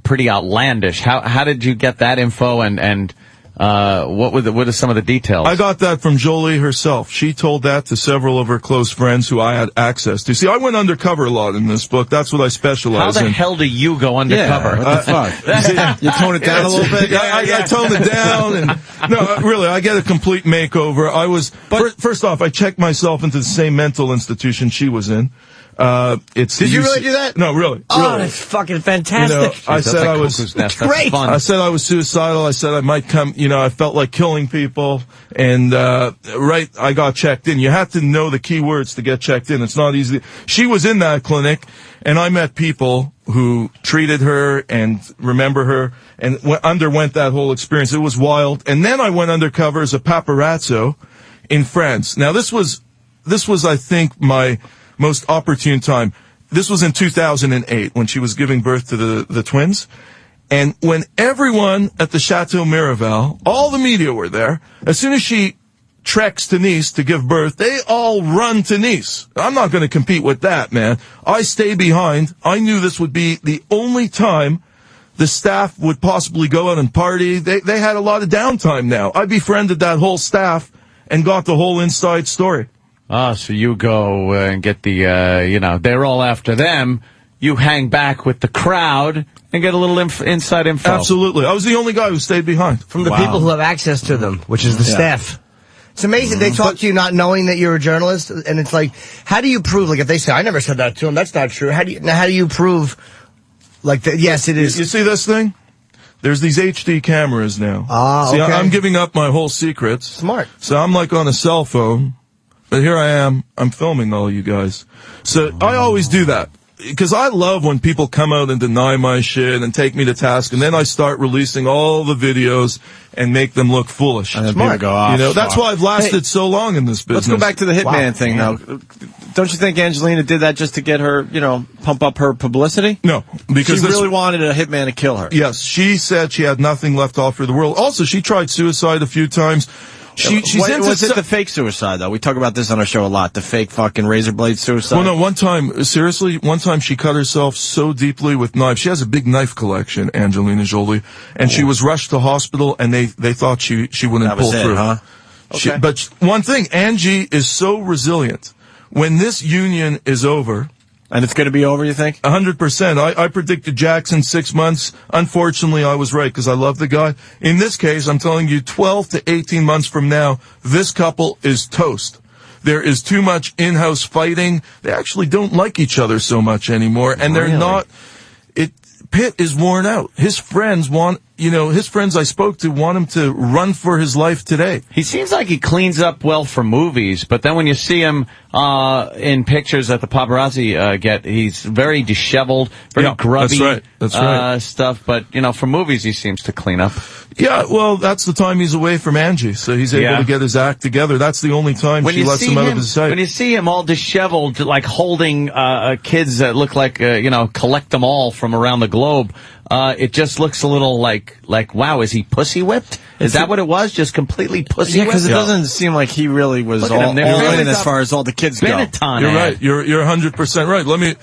pretty outlandish. How did you get that info, and what are some of the details? I got that from Jolie herself. She told that to several of her close friends who I had access to. See, I went undercover a lot in this book. That's what I specialize in. How the hell do you go undercover? What the fuck? You tone it down a little bit? I toned it down. And no, really, I get a complete makeover. First off, I checked myself into the same mental institution she was in. Did you really do that? No, really. Oh, that's fucking fantastic. I said I was great. I said I was suicidal. I said I might come. I felt like killing people, and I got checked in. You have to know the key words to get checked in. It's not easy. She was in that clinic, and I met people who treated her and remember her and underwent that whole experience. It was wild. And then I went undercover as a paparazzo in France. Now this was, I think, my most opportune time. This was in 2008 when she was giving birth to the twins. And when everyone at the Chateau Miraval, all the media were there, as soon as she treks to Nice to give birth, they all run to Nice. I'm not going to compete with that, man. I stay behind. I knew this would be the only time the staff would possibly go out and party. They had a lot of downtime now. I befriended that whole staff and got the whole inside story. So you go and get the, they're all after them. You hang back with the crowd and get a little inside info. Absolutely. I was the only guy who stayed behind. From the people who have access to them, which is the staff. It's amazing. They talk to you not knowing that you're a journalist, and it's like, how do you prove, like, if they say, I never said that to him, that's not true. How do you prove, like, that, yes, it is. You see this thing? There's these HD cameras now. See, okay. I'm giving up my whole secrets. Smart. So I'm like on a cell phone. But here I am, I'm filming all you guys. So I always do that. Because I love when people come out and deny my shit and take me to task, and then I start releasing all the videos and make them look foolish. And then people go off. That's why I've lasted so long in this business. Let's go back to the hitman thing, though. Don't you think Angelina did that just to get her, pump up her publicity? No, because she really wanted a hitman to kill her. Yes, she said she had nothing left to offer the world. Also, she tried suicide a few times. Was it the fake suicide, though? We talk about this on our show a lot, the fake fucking razor blade suicide. Well, no, one time she cut herself so deeply with knives. She has a big knife collection, Angelina Jolie, and she was rushed to hospital, and they thought she wouldn't pull through. Huh? Okay. But one thing, Angie is so resilient. When this union is over... And it's going to be over, you think? 100%. I predicted Jackson 6 months. Unfortunately, I was right because I love the guy. In this case, I'm telling you, 12 to 18 months from now, this couple is toast. There is too much in-house fighting. They actually don't like each other so much anymore, and they're not. Pitt is worn out. His friends want his friends I spoke to want him to run for his life today. He seems like he cleans up well for movies, but then when you see him in pictures that the paparazzi get, he's very disheveled, very grubby. That's right. Stuff. But, for movies, he seems to clean up. Yeah, well, that's the time he's away from Angie, so he's able to get his act together. That's the only time she lets him out of his sight. When you see him all disheveled, like holding kids that look like, collect them all from around the globe, it just looks a little like, wow, is he pussy whipped? Is that what it was? Just completely pussy whipped? Yeah, because it doesn't seem like he really was all in as far as all the kids go. You're right. You're 100% right. Let me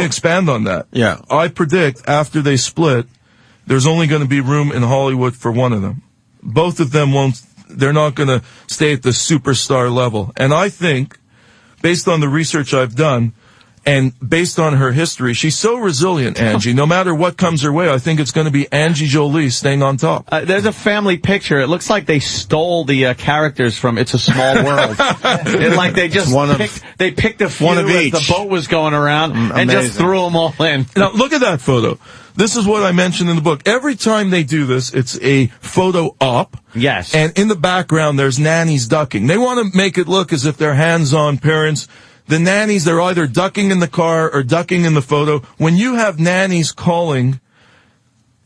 expand on that. Yeah. I predict after they split, there's only going to be room in Hollywood for one of them. Both of them they're not going to stay at the superstar level. And I think, based on the research I've done, and based on her history, she's so resilient, Angie. No matter what comes her way, I think it's going to be Angie Jolie staying on top. There's a family picture. It looks like they stole the characters from It's a Small World. They just picked a few as the boat was going around and just threw them all in. Now, look at that photo. This is what I mentioned in the book. Every time they do this, it's a photo op. Yes. And in the background, there's nannies ducking. They want to make it look as if they're hands-on parents. The nannies, they're either ducking in the car or ducking in the photo. When you have nannies calling,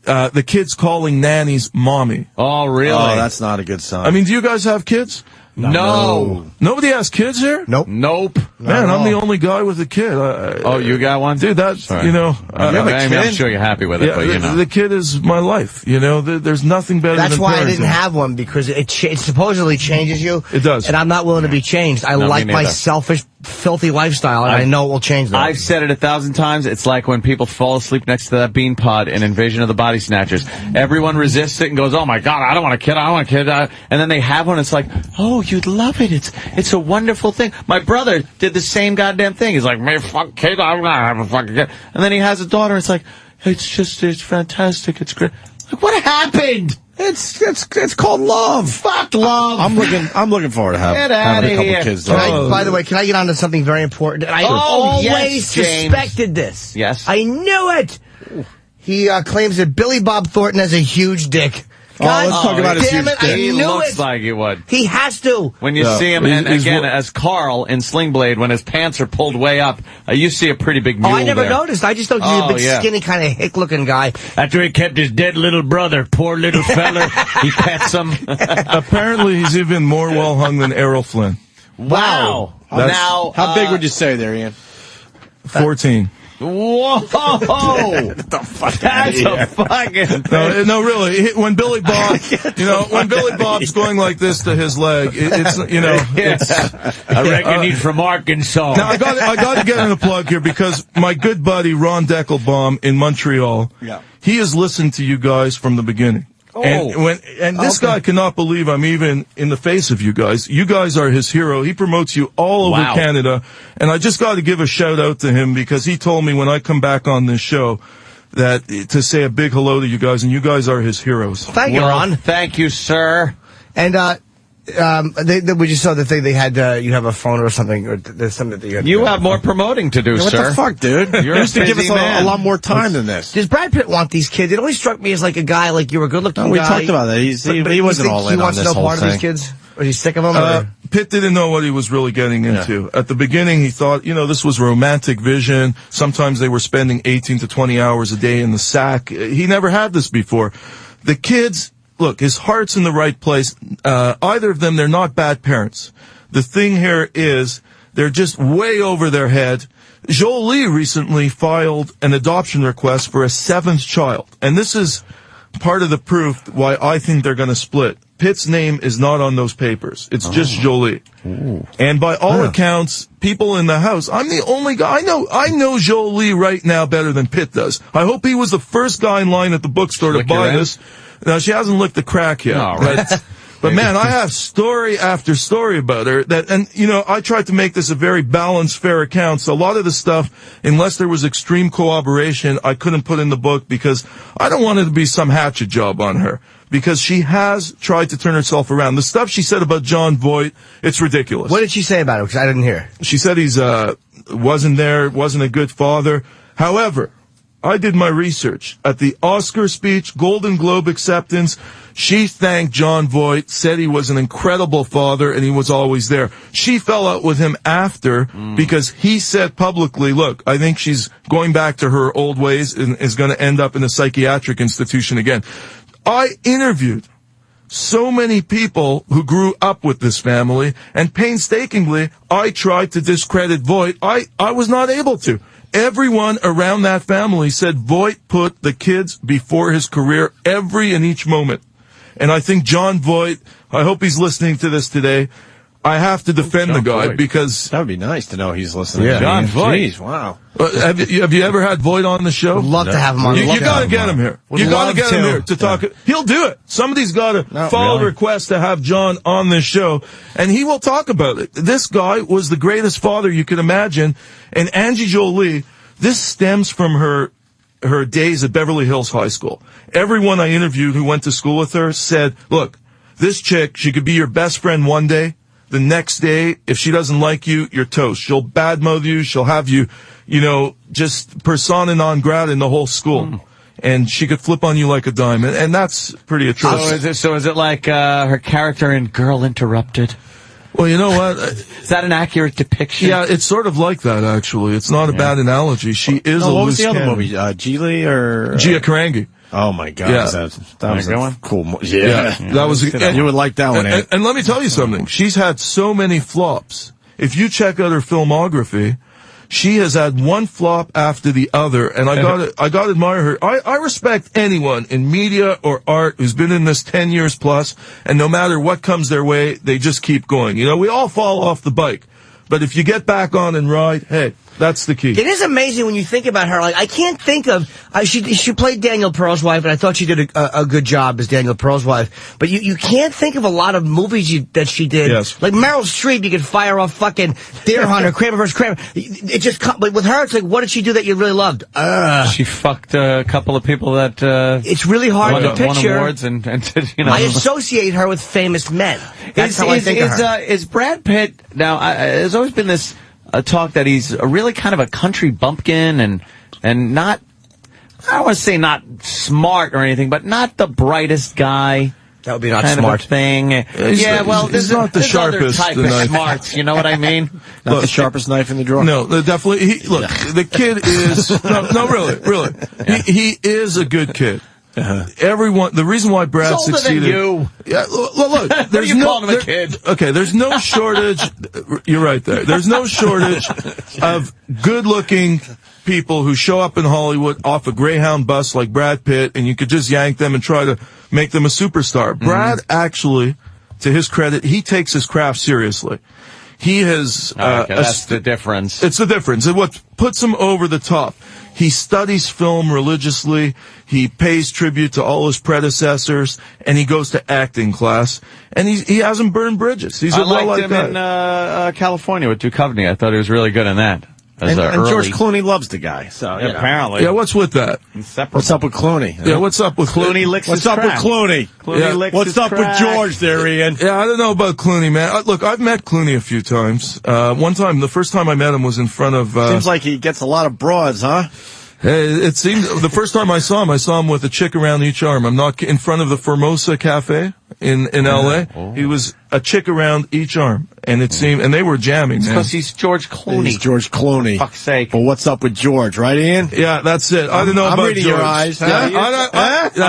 the kids calling nannies mommy. Oh, really? Oh, that's not a good sign. I mean, do you guys have kids? No. Nobody has kids here? Nope. Man, I'm the only guy with a kid. You got one? Dude, that's, I'm sure you're happy with it, but the kid is my life. There's nothing better than That's why I parenting. didn't have one, because it supposedly changes you. It does. And I'm not willing to be changed. I like my selfish, filthy lifestyle, and I know it will change that. I've said it 1,000 times. It's like when people fall asleep next to that bean pod in Invasion of the Body Snatchers. Everyone resists it and goes, oh my God, I don't want a kid, I don't want a kid. And then they have one, it's like, oh, you'd love it. It's a wonderful thing. My brother did the same goddamn thing. He's like, man, fuck kid, I'm not having a fucking kid. And then he has a daughter, it's like, it's fantastic, it's great. Like, what happened? It's called love. Fuck love. I'm looking forward to having a couple kids. By the way, can I get on to something very important? I always suspected this. Yes. I knew it. He claims that Billy Bob Thornton has a huge dick. Let's talk about his huge dick. He looks like he would. He has to. When you see him, and again, as Carl in Sling Blade, when his pants are pulled way up, you see a pretty big mule I never there. noticed. I just thought he was a big, skinny, kind of hick-looking guy. After he kept his dead little brother, poor little fella, he pets him. Apparently, he's even more well-hung than Errol Flynn. Wow. Now, how big would you say there, Ian? 14. Whoa! What the fuck? That's a fucking thing. No, really. When Billy Bob, when Billy Bob's going like this to his leg, I reckon he's from Arkansas. Now I got to get in a plug here because my good buddy Ron Deckelbaum in Montreal, he has listened to you guys from the beginning. And this guy cannot believe I'm even in the face of you guys. You guys are his hero. He promotes you all over Canada. And I just got to give a shout out to him because he told me when I come back on this show that to say a big hello to you guys, and you guys are his heroes. Thank you, Ron. Thank you, sir. And we just saw the thing they had. You have a phone or something, or there's something that you have more promoting to do, sir. What the fuck, dude? You're used to give us a lot more time than this. Does Brad Pitt want these kids? It always struck me as like a guy, like you're a good-looking guy. We talked about that. He wasn't all in on this whole thing. He wants no part of these kids. Or he's sick of them? Pitt didn't know what he was really getting into. At the beginning, he thought, this was romantic vision. Sometimes they were spending 18 to 20 hours a day in the sack. He never had this before. The kids, look, his heart's in the right place. Either of them, they're not bad parents. The thing here is they're just way over their head. Jolie recently filed an adoption request for a 7th child. And this is part of the proof why I think they're going to split. Pitt's name is not on those papers. It's just Jolie. Ooh. And by all accounts, people in the house, I'm the only guy. I know Jolie right now better than Pitt does. I hope he was the first guy in line at the bookstore to buy this. Now, she hasn't licked the crack yet. Oh, right. But man, I have story after story about her and I tried to make this a very balanced, fair account. So a lot of the stuff, unless there was extreme cooperation, I couldn't put in the book because I don't want it to be some hatchet job on her. Because she has tried to turn herself around. The stuff she said about John Voight, it's ridiculous. What did she say about him? Because I didn't hear. She said he's wasn't a good father. However, I did my research. At the Oscar speech, Golden Globe acceptance, she thanked John Voight, said he was an incredible father, and he was always there. She fell out with him after because he said publicly, look, I think she's going back to her old ways and is going to end up in a psychiatric institution again. I interviewed so many people who grew up with this family, and painstakingly, I tried to discredit Voight. I was not able to. Everyone around that family said Voight put the kids before his career every and each moment. And I think John Voight, I hope he's listening to this today. I have to defend the guy because that would be nice to know he's listening. Yeah. John Voight. Jeez, wow. Have you ever had Voight on the show? Would love to have him on. You got to get him here. You got to get him here to talk. He'll do it. Somebody's got to follow the request to have John on this show, and he will talk about it. This guy was the greatest father you could imagine, and Angie Jolie. This stems from her days at Beverly Hills High School. Everyone I interviewed who went to school with her said, look, this chick, she could be your best friend one day. The next day, if she doesn't like you, you're toast. She'll badmouth you. She'll have you, just persona non grata in the whole school. And she could flip on you like a dime. And that's pretty atrocious. So is it like her character in Girl Interrupted? Well, you know what? Is that an accurate depiction? Yeah, it's sort of like that, actually. It's not a bad analogy. She is a what was loose the other cannon. movie? Geely or... Gia Karangi. Oh, my God. Yeah. That was a cool movie. Yeah. That was... You would like that one, Ed. And let me tell you something. She's had so many flops. If you check out her filmography, she has had one flop after the other, and I gotta admire her. I respect anyone in media or art who's been in this 10 years plus, and no matter what comes their way, they just keep going. We all fall off the bike. But if you get back on and ride, hey, that's the key. It is amazing when you think about her. Like, I can't think of, she played Daniel Pearl's wife, and I thought she did a good job as Daniel Pearl's wife. But you can't think of a lot of movies that she did. Yes. Like Meryl Streep, you could fire off fucking Deer Hunter, Kramer vs. Kramer. It just, but with her, it's like, what did she do that you really loved? She fucked a couple of people that, it's really hard to picture. Won awards and did, I associate her with famous men. That's how I think of her. Is Brad Pitt, now, there's always been this talk that he's a really kind of a country bumpkin and not, I don't want to say not smart or anything, but not the brightest guy. That would be not kind smart. Of a thing. He's not the sharpest type of smarts, you know what I mean? Not the sharpest knife in the drawer. No, definitely. Look, the kid is really. Yeah. He is a good kid. Everyone, the reason why Brad He's older succeeded. Than you. Yeah, look, there's you calling him a kid? Okay, there's no shortage. You're right there. There's no shortage of good-looking people who show up in Hollywood off a Greyhound bus like Brad Pitt, and you could just yank them and try to make them a superstar. Brad actually, to his credit, he takes his craft seriously. He has. That's the difference. It's the difference. And what puts him over the top. He studies film religiously. He pays tribute to all his predecessors, and he goes to acting class. And he hasn't burned bridges. He's a liked him in California with Duchovny. I thought he was really good in that. And George Clooney loves the guy. So apparently. Yeah, what's with that? What's up with Clooney? Yeah, what's up with Clooney? Licks what's his up crack. with Clooney? Clooney what's up with George there, Ian? Yeah, I don't know about Clooney, man. Look, I've met Clooney a few times. One time, the first time I met him was in front of... Seems like he gets a lot of broads, huh? It seemed the first time I saw him with a chick around each arm. I'm not in front of the Formosa Cafe in L.A. Oh. He was a chick around each arm, and it seemed, and they were jamming. Because he's George Clooney. He's George Clooney. For fuck's sake. But what's up with George, right, Ian? Yeah, that's it. I don't know about reading George. your eyes. Yeah,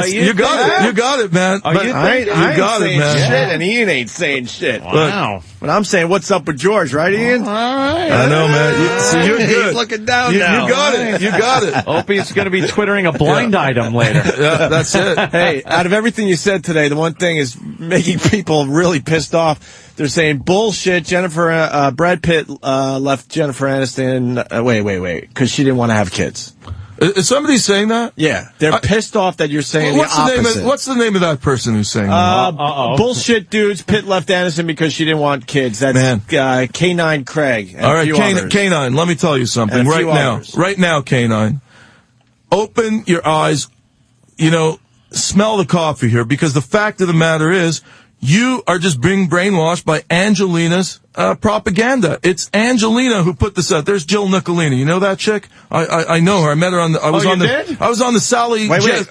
you got it. You got it, man. I ain't got it, saying man. shit, and Ian ain't saying shit. Wow. But I'm saying, what's up with George, right, Ian? All right. I know, man. You're good. He's looking down now. You got it. You got it. Opie's going to be twittering a blind item later. Yeah, that's it. Hey, out of everything you said today, the one thing is making people really pissed off. They're saying bullshit. Brad Pitt left Jennifer Aniston. Wait, because she didn't want to have kids. Is somebody saying that? Yeah, they're pissed off that you're saying the opposite. What's the name of that person who's saying that? Bullshit dudes. Pitt left Aniston because she didn't want kids. That's K9 Craig. All right, K9. Let me tell you something right now. Right now, K9. Open your eyes. Smell the coffee here, because the fact of the matter is, you are just being brainwashed by Angelina's propaganda. It's Angelina who put this out. There's Jill Nicolini. You know that chick? I know her. I met her on the. I was on the Sally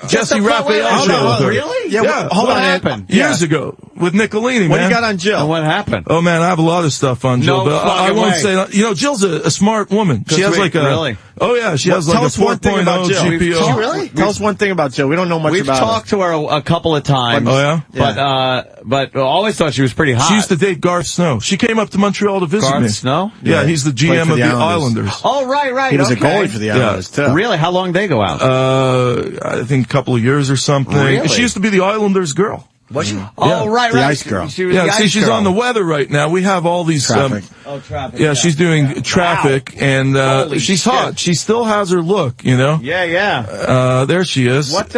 Jesse Raphael show with her. Really? Yeah. Hold on. Happened? Years ago with Nicolini, man. What you got on Jill? And what happened? Oh man, I have a lot of stuff on Jill, No but I won't say. You know, Jill's a smart woman. She has like a. Really? Oh yeah, she has like a 4.0 GPO. Really? Tell us one thing about Jill. We don't know much We've about her. talked to her a couple of times. Oh yeah? But I always thought she was pretty hot. She used to date Garth Snow. She came up to Montreal to visit me. Garth Snow? Yeah, he's the Played GM for of the the Islanders. Islanders. Oh, right. He was a goalie for the Islanders, too. Really? How long did they go out? I think a couple of years or something. Really? She used to be the Islanders girl. Was she? Oh, right. The ice girl. She was Yeah, the see, ice she's girl. on the weather right now. We have all these Traffic. Traffic. Yeah, she's doing traffic, and Holy she's shit. hot. She still has her look, you know. Yeah. There she is. What,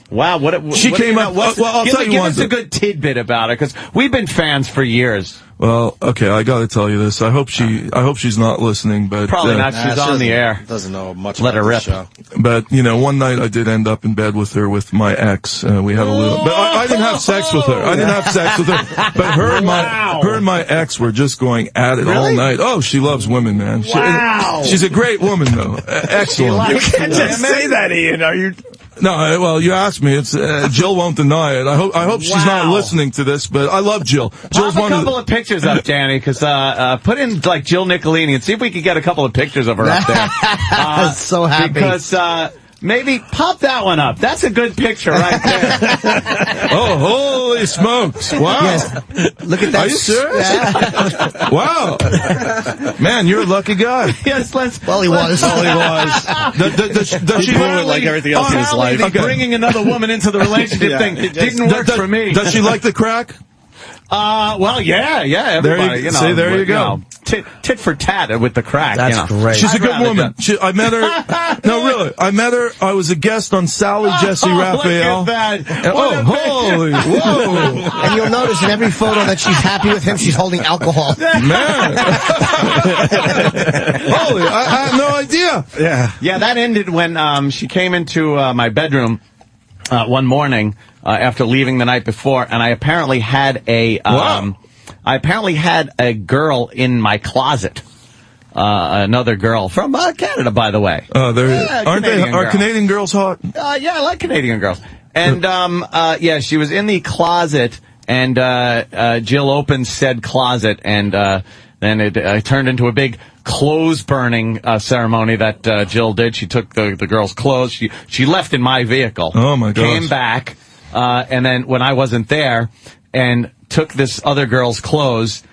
Wow, She came up. Well, I'll tell you give one us a thing. good tidbit about her, because we've been fans for years. Well, okay, I got to tell you this. I hope she's not listening, but Probably not. She's on the air. Doesn't know much. Let her about rip. the show. But you know, one night I did end up in bed with her with my ex. We had a little, but I didn't have sex with her. I didn't have sex with her. But her and my ex were just going at it all night. Oh, she loves women, man. She's a great woman, though. Excellent. You can't just say that, Ian. Are you? No, well, you asked me. It's Jill won't deny it. I hope she's not listening to this, but I love Jill. Jill's Pop a couple of pictures up, Danny, because put in like Jill Nicolini and see if we can get a couple of pictures of her up there. I'm so happy. Because maybe pop that one up. That's a good picture right there. Oh, holy smokes! Wow. Yes. Look at that. Are you serious? Yeah. Wow. Man, you're a lucky guy. Yes, Well, he was. Does she blew it like everything else in his life. The bringing another woman into the relationship thing didn't work for me. Does she like the crack? Well, yeah, everybody, there you go. Tit for tat with the crack. That's great. She's a good woman. I met her. No, really. I met her. I was a guest on Sally Jesse Raphael. Look at that. And, holy, whoa. And you'll notice in every photo that she's happy with him, she's holding alcohol. Man. Holy, I had no idea. Yeah, that ended when she came into my bedroom one morning after leaving the night before, and I apparently had a girl in my closet. Another girl from Canada, by the way. Are Canadian girls hot? Yeah, I like Canadian girls. And she was in the closet, and Jill opened said closet, and then it turned into a big clothes burning ceremony that Jill did. She took the girl's clothes. She left in my vehicle. Oh my gosh. Came back, and then when I wasn't there, and took this other girl's clothes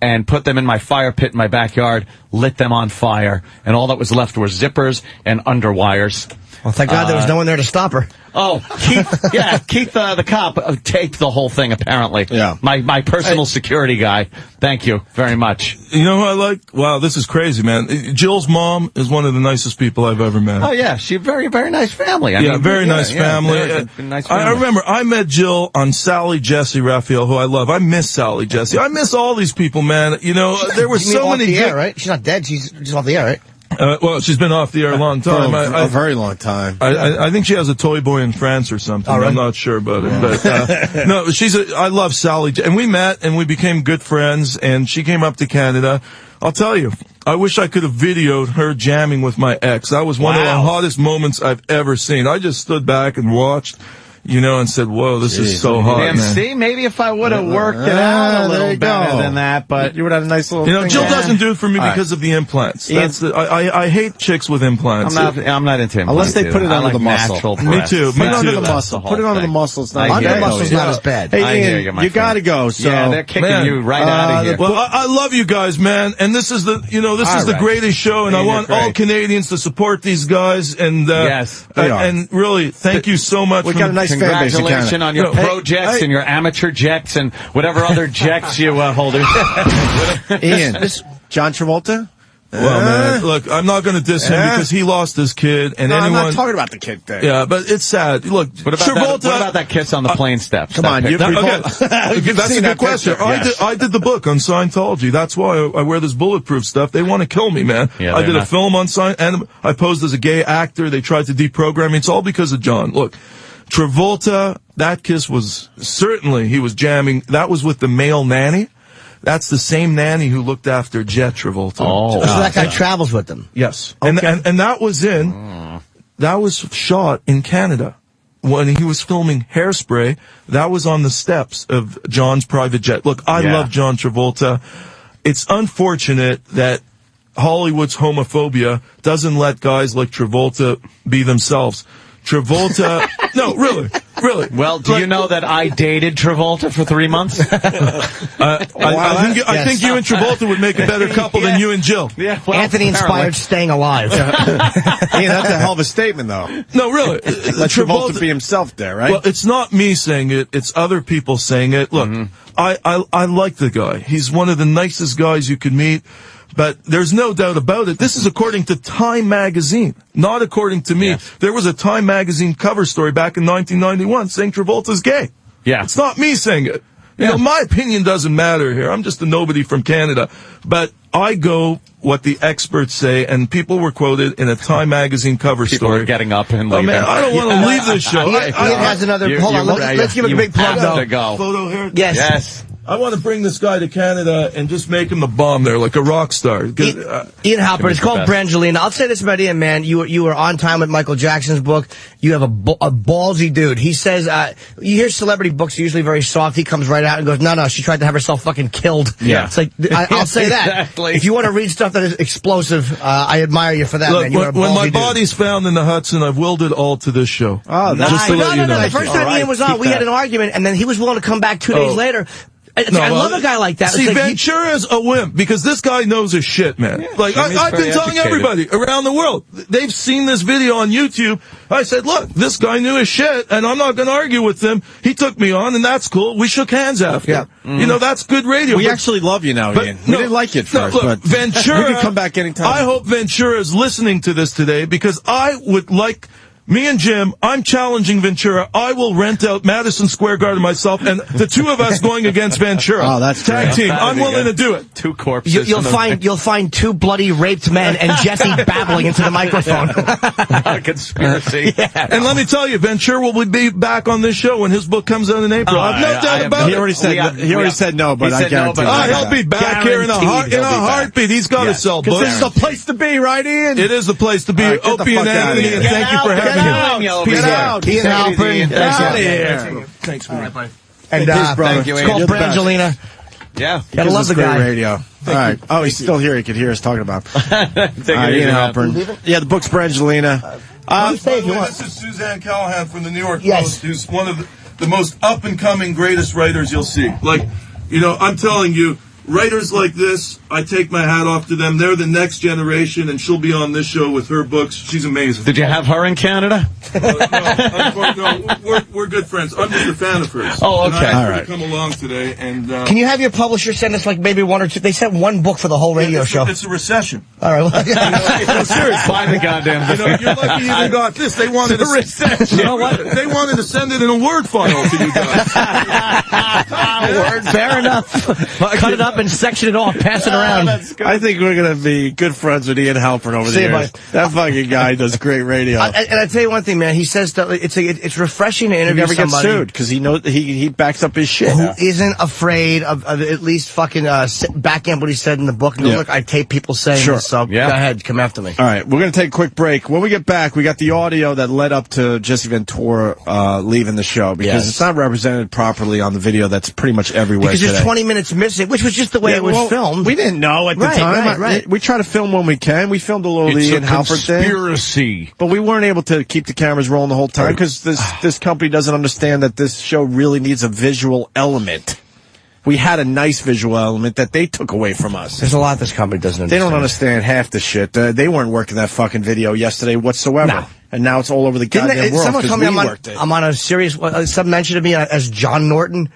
and put them in my fire pit in my backyard, lit them on fire, and all that was left were zippers and underwires. Well, thank God there was no one there to stop her. Oh, Keith, Keith, the cop, taped the whole thing, apparently. Yeah. My personal security guy. Thank you very much. You know who I like? Wow, this is crazy, man. Jill's mom is one of the nicest people I've ever met. Oh, yeah, she's a very, very nice family. Very nice family. Nice I family. remember I met Jill on Sally Jesse Raphael, who I love. I miss Sally Jesse. I miss all these people, man. You know, there were so many. Off the air, right? She's not dead. She's just off the air, right? Well, she's been off the air a long time. A very long time. I think she has a toy boy in France or something. Right. I'm not sure about it, but no, I love Sally, and we met and we became good friends. And she came up to Canada. I'll tell you, I wish I could have videoed her jamming with my ex. That was one of the hottest moments I've ever seen. I just stood back and watched. You know, and said, "Whoa, this is so hot, man." See, maybe if I would have worked it out a little better than that, but you would have a nice little. You know, thing. Jill doesn't do it for me because of the implants. That's I hate chicks with implants. I'm not into implants. Unless they put it under the muscle. Me too. Put it under the muscle. Put it under the muscle. It's not Under the muscle's not as bad. Hey, Ian, you gotta go. So yeah, they're kicking you right out of here. Well, I love you guys, man, and this is the the greatest show, and I want all Canadians to support these guys, and and really thank you so much. We got a nice fan base in Canada. On your pro jets and your amateur jets and whatever other jets you hold. Ian, John Travolta? Well, man, look, I'm not going to diss him because he lost his kid, and I'm anyone. not talking about the kid thing. Yeah, but it's sad. Look, what about that kiss on the plane steps? Come on, that's a good question. I did the book on Scientology. That's why I wear this bulletproof stuff. They want to kill me, man. Yeah, I did a film on and I posed as a gay actor. They tried to deprogram me. It's all because of John. Look. Travolta, that kiss was certainly, he was jamming. That was with the male nanny. That's the same nanny who looked after Jet Travolta. So that guy travels with them. Yes. Okay. And that was that was shot in Canada. When he was filming Hairspray, that was on the steps of John's private jet. Look, I love John Travolta. It's unfortunate that Hollywood's homophobia doesn't let guys like Travolta be themselves. Travolta, no, really. Well, do you know that I dated Travolta for 3 months? I think you and Travolta would make a better couple than you and Jill. Yeah, well, Anthony inspired Staying Alive. That's a hell of a statement, though. No, really. Let Travolta be himself there, right? Well, it's not me saying it. It's other people saying it. Look, I like the guy. He's one of the nicest guys you could meet. But there's no doubt about it. This is according to Time magazine, not according to me. Yes. There was a Time magazine cover story back in 1991 saying Travolta's gay. Yeah. It's not me saying it. You know, my opinion doesn't matter here. I'm just a nobody from Canada. But I go what the experts say, and people were quoted in a Time magazine cover story. People are getting up and leaving. Oh, man, I don't want to leave this show. Ian has another... Hold on, let's give a big plug, though. Photo here? Yes. I want to bring this guy to Canada and just make him the bomb there, like a rock star. Ian Halpern, it's called Brangelina. I'll say this about Ian, man. You were on time with Michael Jackson's book. You have a ballsy dude. He says, you hear celebrity books are usually very soft. He comes right out and goes, no, she tried to have herself fucking killed. Yeah. It's like, I'll say that. Exactly. If you want to read stuff that is explosive, I admire you for that, Look, man. when my body's found in the Hudson, I've willed it all to this show. Oh, No, the first time All Ian was on, we had an argument, and then he was willing to come back 2 days later. I love a guy like that. See, it's like Ventura's a wimp because this guy knows his shit, man. Yeah, like I've been telling everybody around the world. They've seen this video on YouTube. I said, look, this guy knew his shit, and I'm not going to argue with him. He took me on, and that's cool. We shook hands after. Yeah. You know, that's good radio. We actually love you now, Ian. We didn't like you at first, look, but Ventura, we can come back anytime. I hope Ventura is listening to this today because I would like... Me and Jim, I'm challenging Ventura. I will rent out Madison Square Garden myself, and the two of us going against Ventura. Oh, that's tag great. team. I'm willing to do it. Two corpses. You'll find two bloody raped men and Jesse babbling into the microphone. Conspiracy. Yeah. And let me tell you, Ventura will be back on this show when his book comes out in April. I've no doubt about it. He already said no, but I guarantee he'll be back here in a heartbeat. He's got to sell books. This is the place to be, right, Ian? It is the place to be. Opie and Anthony, and thank you for having me. Peace out. Ian Halpern. Get out of here. Thanks, man. And Thank you, it's Ian. called You're the best. Brangelina. Yeah. Gotta love the great guy. radio. All right. Oh, he's still here. He could hear us talking about him. Take it Ian easy, man. Halpern. Yeah, the book's Brangelina. By the way, this is Suzanne Callahan from the New York Yes. Post, who's one of the most up-and-coming greatest writers you'll see. Like, you know, I'm telling you, writers like this, I take my hat off to them. They're the next generation, and she'll be on this show with her books. She's amazing. Did you have her in Canada? No, we're good friends. I'm just a fan of hers. Oh, okay. And I asked All her right. to come along today, and Can you have your publisher send us like maybe one or two? They sent one book for the whole radio show. It's a recession. All right. No, seriously. Find the goddamn You know, you're lucky you even got this. They wanted to recession. You know what? They wanted to send it in a Word file to you guys. Fair enough. Cut it up and section it off. Pass it around. I think we're going to be good friends with Ian Halpern over the See you, years. bud. That fucking guy does great radio. And I tell you one thing, man. He says that it's refreshing to He interview never gets somebody sued because he knows he backs up his shit. who isn't afraid of at least fucking backing up what he said in the book. And Yeah. look, I tape people saying Sure. this, so Yeah. go ahead, come after me. All right, we're going to take a quick break. When we get back, we got the audio that led up to Jesse Ventura leaving the show because Yes. it's not represented properly on the video that's pretty much everywhere Because today. there's 20 minutes missing, which was just the way Yeah, it was well, filmed. We didn't know at the Right, time. right. We try to film when we can. We filmed a little It's Ian a Halpern thing. conspiracy. But we weren't able to keep the cameras rolling the whole time because this company doesn't understand that this show really needs a visual element. We had a nice visual element that they took away from us. There's a lot this company doesn't understand. They don't understand half the shit. They weren't working that fucking video yesterday whatsoever. No. And now it's all over the goddamn world Someone told because me we worked it. I'm on a serious. Some mentioned to me as John Norton.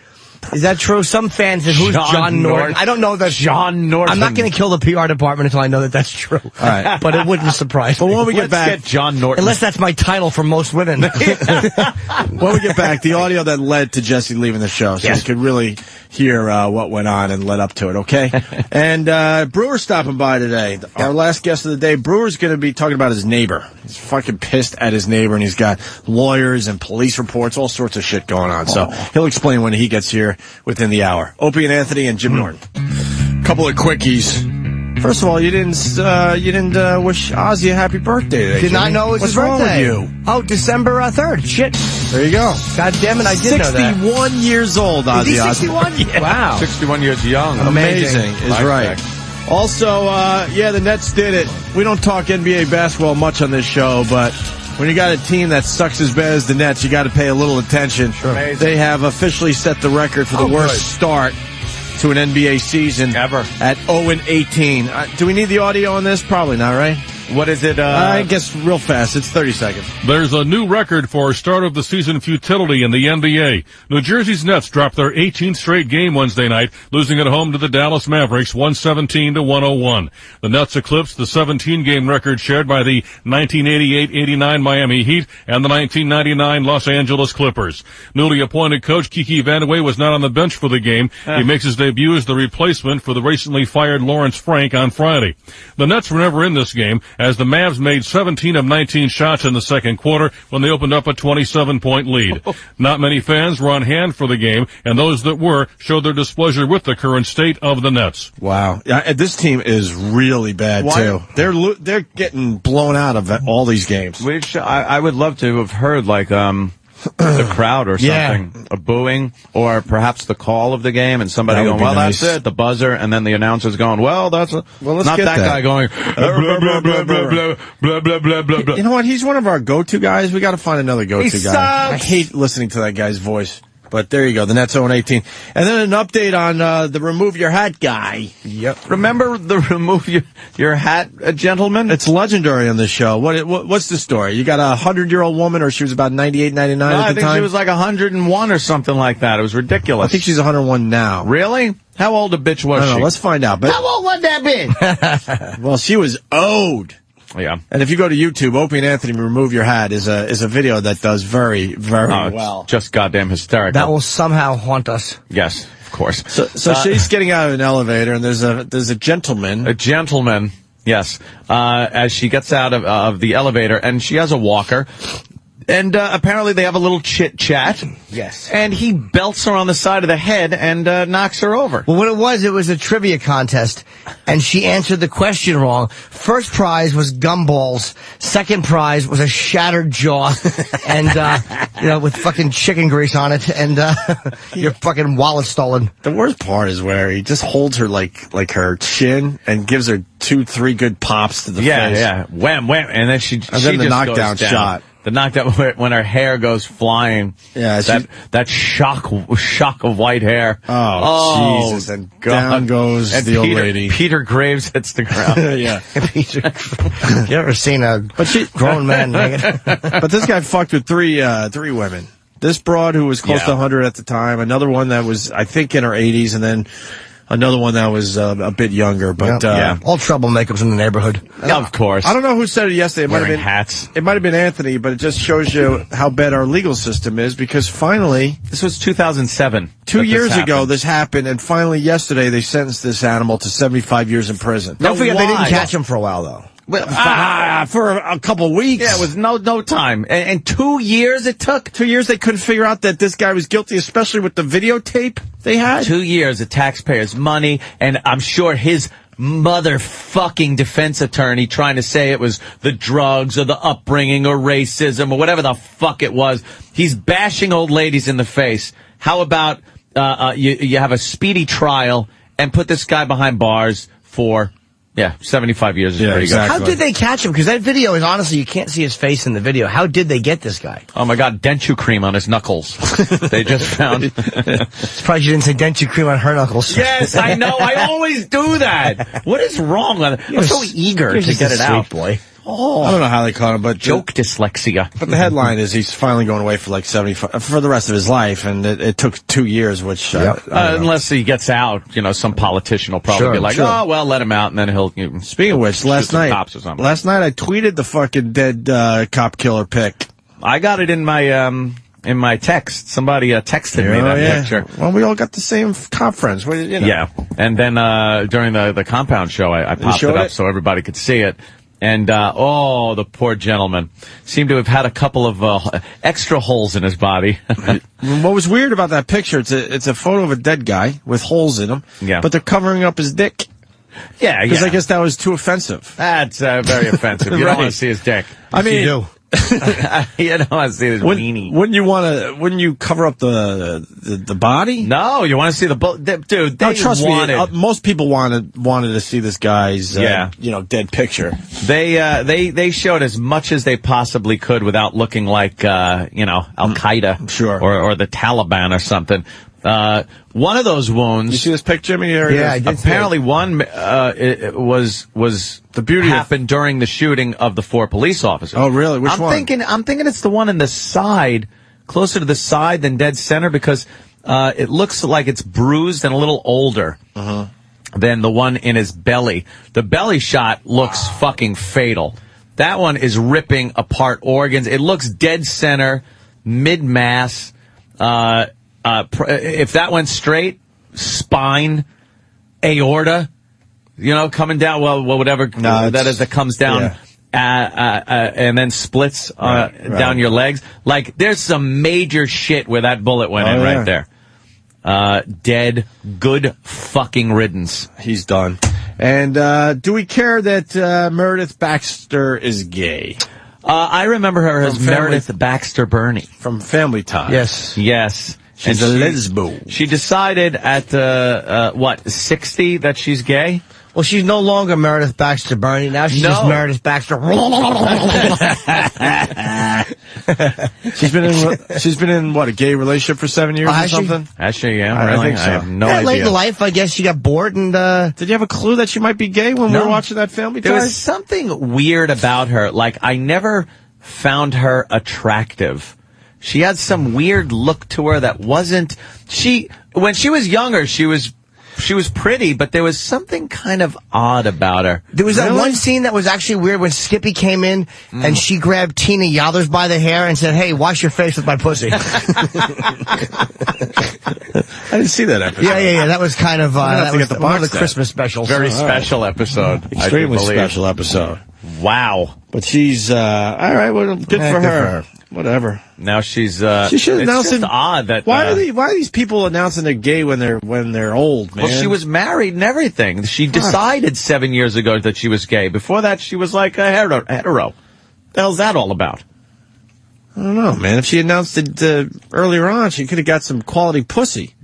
Is that true? Some fans said, "Who's John Norton?" I don't know that. John Norton. I'm not going to kill the PR department until I know that that's true. All right. But it wouldn't surprise me. But when we get Let's back, get John Norton. Unless that's my title for most women. when we get back, the audio that led to Jesse leaving the show, so you could really hear what went on and led up to it, okay? And Brewer's stopping by today. Our last guest of the day, Brewer's going to be talking about his neighbor. He's fucking pissed at his neighbor, and he's got lawyers and police reports, all sorts of shit going on. So he'll explain when he gets here. here within the hour. Opie and Anthony and Jim Norton. Couple of quickies. First of all, you didn't wish Ozzy a happy birthday today. Did not know it was What's his birthday. wrong with you? Oh, December 3rd. Shit. There you go. God damn it, I did know that. 61 years old, Ozzy. Is he 61? Yeah. Wow. 61 years young. Amazing is Life right. back. Also, the Nets did it. We don't talk NBA basketball much on this show, but when you got a team that sucks as bad as the Nets, you got to pay a little attention. Sure. They have officially set the record for the worst start to an NBA season ever at 0-18. Do we need the audio on this? Probably not, right? What is it? I guess real fast. It's 30 seconds. There's a new record for start of the season futility in the NBA. New Jersey's Nets dropped their 18th straight game Wednesday night, losing at home to the Dallas Mavericks 117-101. The Nets eclipsed the 17-game record shared by the 1988-89 Miami Heat and the 1999 Los Angeles Clippers. Newly appointed coach Kiki Vandeweghe was not on the bench for the game. He makes his debut as the replacement for the recently fired Lawrence Frank on Friday. The Nets were never in this game, as the Mavs made 17 of 19 shots in the second quarter when they opened up a 27-point lead. Not many fans were on hand for the game, and those that were showed their displeasure with the current state of the Nets. Wow. Yeah, this team is really bad, too. They're getting blown out of all these games. Which I would love to have heard, like, the crowd or something, a booing, or perhaps the call of the game, and somebody going, well, nice. That's it, the buzzer, and then the announcer's going, well, that's a, let's not get that guy going, blah, blah, blah, blah, blah, blah, blah, blah, blah, blah. You know what? He's one of our go-to guys. We got to find another go-to He guy. sucks. I hate listening to that guy's voice. But there you go. The Nets 0-18. And then an update on the remove your hat guy. Yep. Remember the remove your hat, gentleman? It's legendary on this show. What's the story? You got a 100-year-old woman, or she was about 98, 99 at the time? I think she was like 101 or something like that. It was ridiculous. I think she's 101 now. Really? How old a bitch was she? Let's find out. But How old would that be? well, she was owed. Yeah. And if you go to YouTube, Opie and Anthony Remove Your Hat is a video that does very, very well. Just goddamn hysterical. That will somehow haunt us. Yes, of course. So she's getting out of an elevator, and there's a gentleman. A gentleman, yes. As she gets out of the elevator, and she has a walker. And apparently they have a little chit-chat. Yes. And he belts her on the side of the head and knocks her over. Well, what it was a trivia contest, and she answered the question wrong. First prize was gumballs. Second prize was a shattered jaw, and with fucking chicken grease on it, and your fucking wallet stolen. The worst part is where he just holds her like her chin and gives her 2-3 good pops to the face. Yeah. Wham, wham. And then she then the just knockdown goes down. shot. The knockdown when her hair goes flying. Yeah, that shock of white hair. Oh Jesus! And down goes the old lady. Peter Graves hits the ground. Yeah. Peter, you ever seen a grown man naked? But this guy fucked with three women. This broad who was close to 100 at the time. Another one that was, I think, in her 80s, and then another one that was a bit younger. But all troublemakers in the neighborhood. Yeah, of course. I don't know who said it yesterday. It might have Wearing been hats. It might have been Anthony, but it just shows you how bad our legal system is, because finally, this was 2007. 2 years ago, this happened, and finally yesterday they sentenced this animal to 75 years in prison. Don't forget they didn't catch him for a while though. Well, for a couple weeks. Yeah, it was no time. And 2 years it took? 2 years they couldn't figure out that this guy was guilty, especially with the videotape they had. 2 years of taxpayers' money, and I'm sure his motherfucking defense attorney trying to say it was the drugs or the upbringing or racism or whatever the fuck it was. He's bashing old ladies in the face. How about you have a speedy trial and put this guy behind bars for... Yeah, 75 years is pretty exactly. How did they catch him? Because that video is, honestly, you can't see his face in the video. How did they get this guy? Oh, my God, denture cream on his knuckles. They just found... Surprised you didn't say denture cream on her knuckles. Yes, I know. I always do that. What is wrong with it? I'm so eager to get it out. Boy. Oh, I don't know how they caught him, but joke dyslexia. But the headline is he's finally going away for like 75 for the rest of his life, and it took 2 years, which unless he gets out, some politician will probably be like, oh well, let him out, and then he'll. Speaking of which, last night I tweeted the fucking dead cop killer pic. I got it in my text. Somebody texted me that picture. Well, we all got the same cop friends. Yeah, and then during the compound show, I popped it up so everybody could see it. And, the poor gentleman seemed to have had a couple of extra holes in his body. What was weird about that picture, it's a photo of a dead guy with holes in him, but they're covering up his dick. Yeah, Because I guess that was too offensive. That's very offensive. You don't want to see his dick. I mean, you do. You don't want to see his weenie. Wouldn't you cover up the body? No, you want to see dude. They trust me. Most people wanted to see this guy's dead picture. They showed as much as they possibly could without looking like Al Qaeda, sure, or the Taliban or something. One of those wounds. You see this picture, Jimmy? Yeah, I did. Apparently, one it was the beauty happened during the shooting of the 4 police officers. Oh, really? Which one? I'm thinking it's the one in the side, closer to the side than dead center, because it looks like it's bruised and a little older than the one in his belly. The belly shot looks fucking fatal. That one is ripping apart organs. It looks dead center, mid-mass. If that went straight, spine, aorta, coming down, whatever that comes down, and then splits down your legs. Like, there's some major shit where that bullet went in right there. Dead, good fucking riddance. He's done. And do we care that Meredith Baxter is gay? I remember her as Meredith Baxter Burney. From Family Ties. Yes. She's a lesbo. She decided at 60 that she's gay. Well, she's no longer Meredith Baxter Burney. Now she's just Meredith Baxter. She's been in what, a gay relationship for 7 years or something? Actually, yeah, really? I think so. I have no idea. Late in life, I guess she got bored and. Did you have a clue that she might be gay when we were watching that Family Ties? There was something weird about her. Like, I never found her attractive. She had some weird look to her that wasn't. When she was younger, she was pretty, but there was something kind of odd about her. There was that one scene that was actually weird when Skippy came in and she grabbed Tina Yothers by the hair and said, "Hey, wash your face with my pussy." I didn't see that episode. Yeah. That was kind of that was one of the Christmas specials. Very special episode. Extremely special episode. Wow. But she's all right. Well, good for her. Whatever. Now she should announce it. Odd that why are these people announcing they're gay when they're old, man? Well, she was married and everything. She decided 7 years ago that she was gay. Before that, she was like a hetero. The hell's that all about? I don't know, man. If she announced it earlier on, she could have got some quality pussy.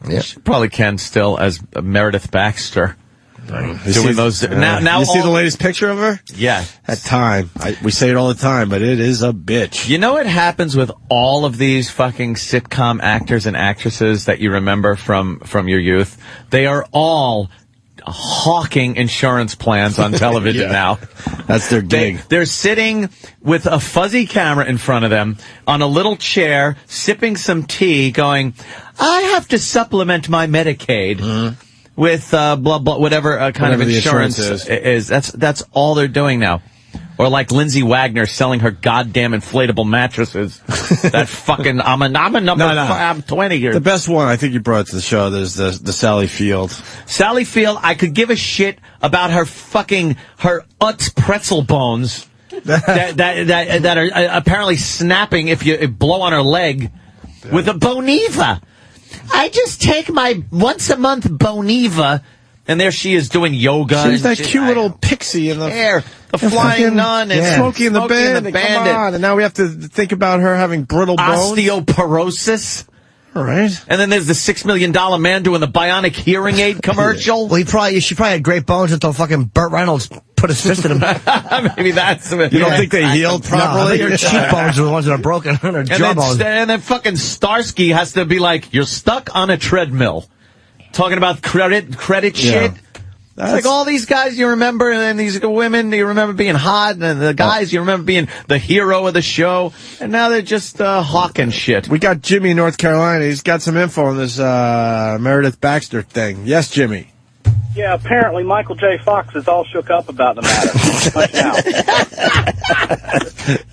Yeah, she probably can still as Meredith Baxter. Doing those now. You see the latest picture of her? Yeah. That time. We say it all the time, but it is a bitch. You know what happens with all of these fucking sitcom actors and actresses that you remember from your youth? They are all hawking insurance plans on television now. That's their gig. They're sitting with a fuzzy camera in front of them on a little chair, sipping some tea, going, "I have to supplement my Medicaid." With blah blah whatever kind of insurance is. That's all they're doing now. Or like Lindsay Wagner selling her goddamn inflatable mattresses. That fucking I'm a 20 years. The best one I think you brought to the show is the Sally Field. Sally Field, I could give a shit about her Utz pretzel bones that are apparently snapping if you blow on her leg with a Boniva. I just take my once-a-month Boniva, and there she is doing yoga. She's that cute little pixie in the hair, the flying nun, and Smokey and the Bandit. Come on, and now we have to think about her having brittle bones. Osteoporosis. All right. And then there's the $6 million man doing the bionic hearing aid commercial. Well, she probably had great bones until fucking Burt Reynolds put his fist in them. Maybe that's You don't think they healed properly? Her cheekbones are the ones that are broken. Her jawbones. And then fucking Starsky has to be like, "You're stuck on a treadmill." Talking about credit shit. It's like all these guys you remember, and these women you remember being hot, and the guys you remember being the hero of the show, and now they're just hawking shit. We got Jimmy in North Carolina. He's got some info on this Meredith Baxter thing. Yes, Jimmy. Yeah, apparently Michael J. Fox is all shook up about the matter.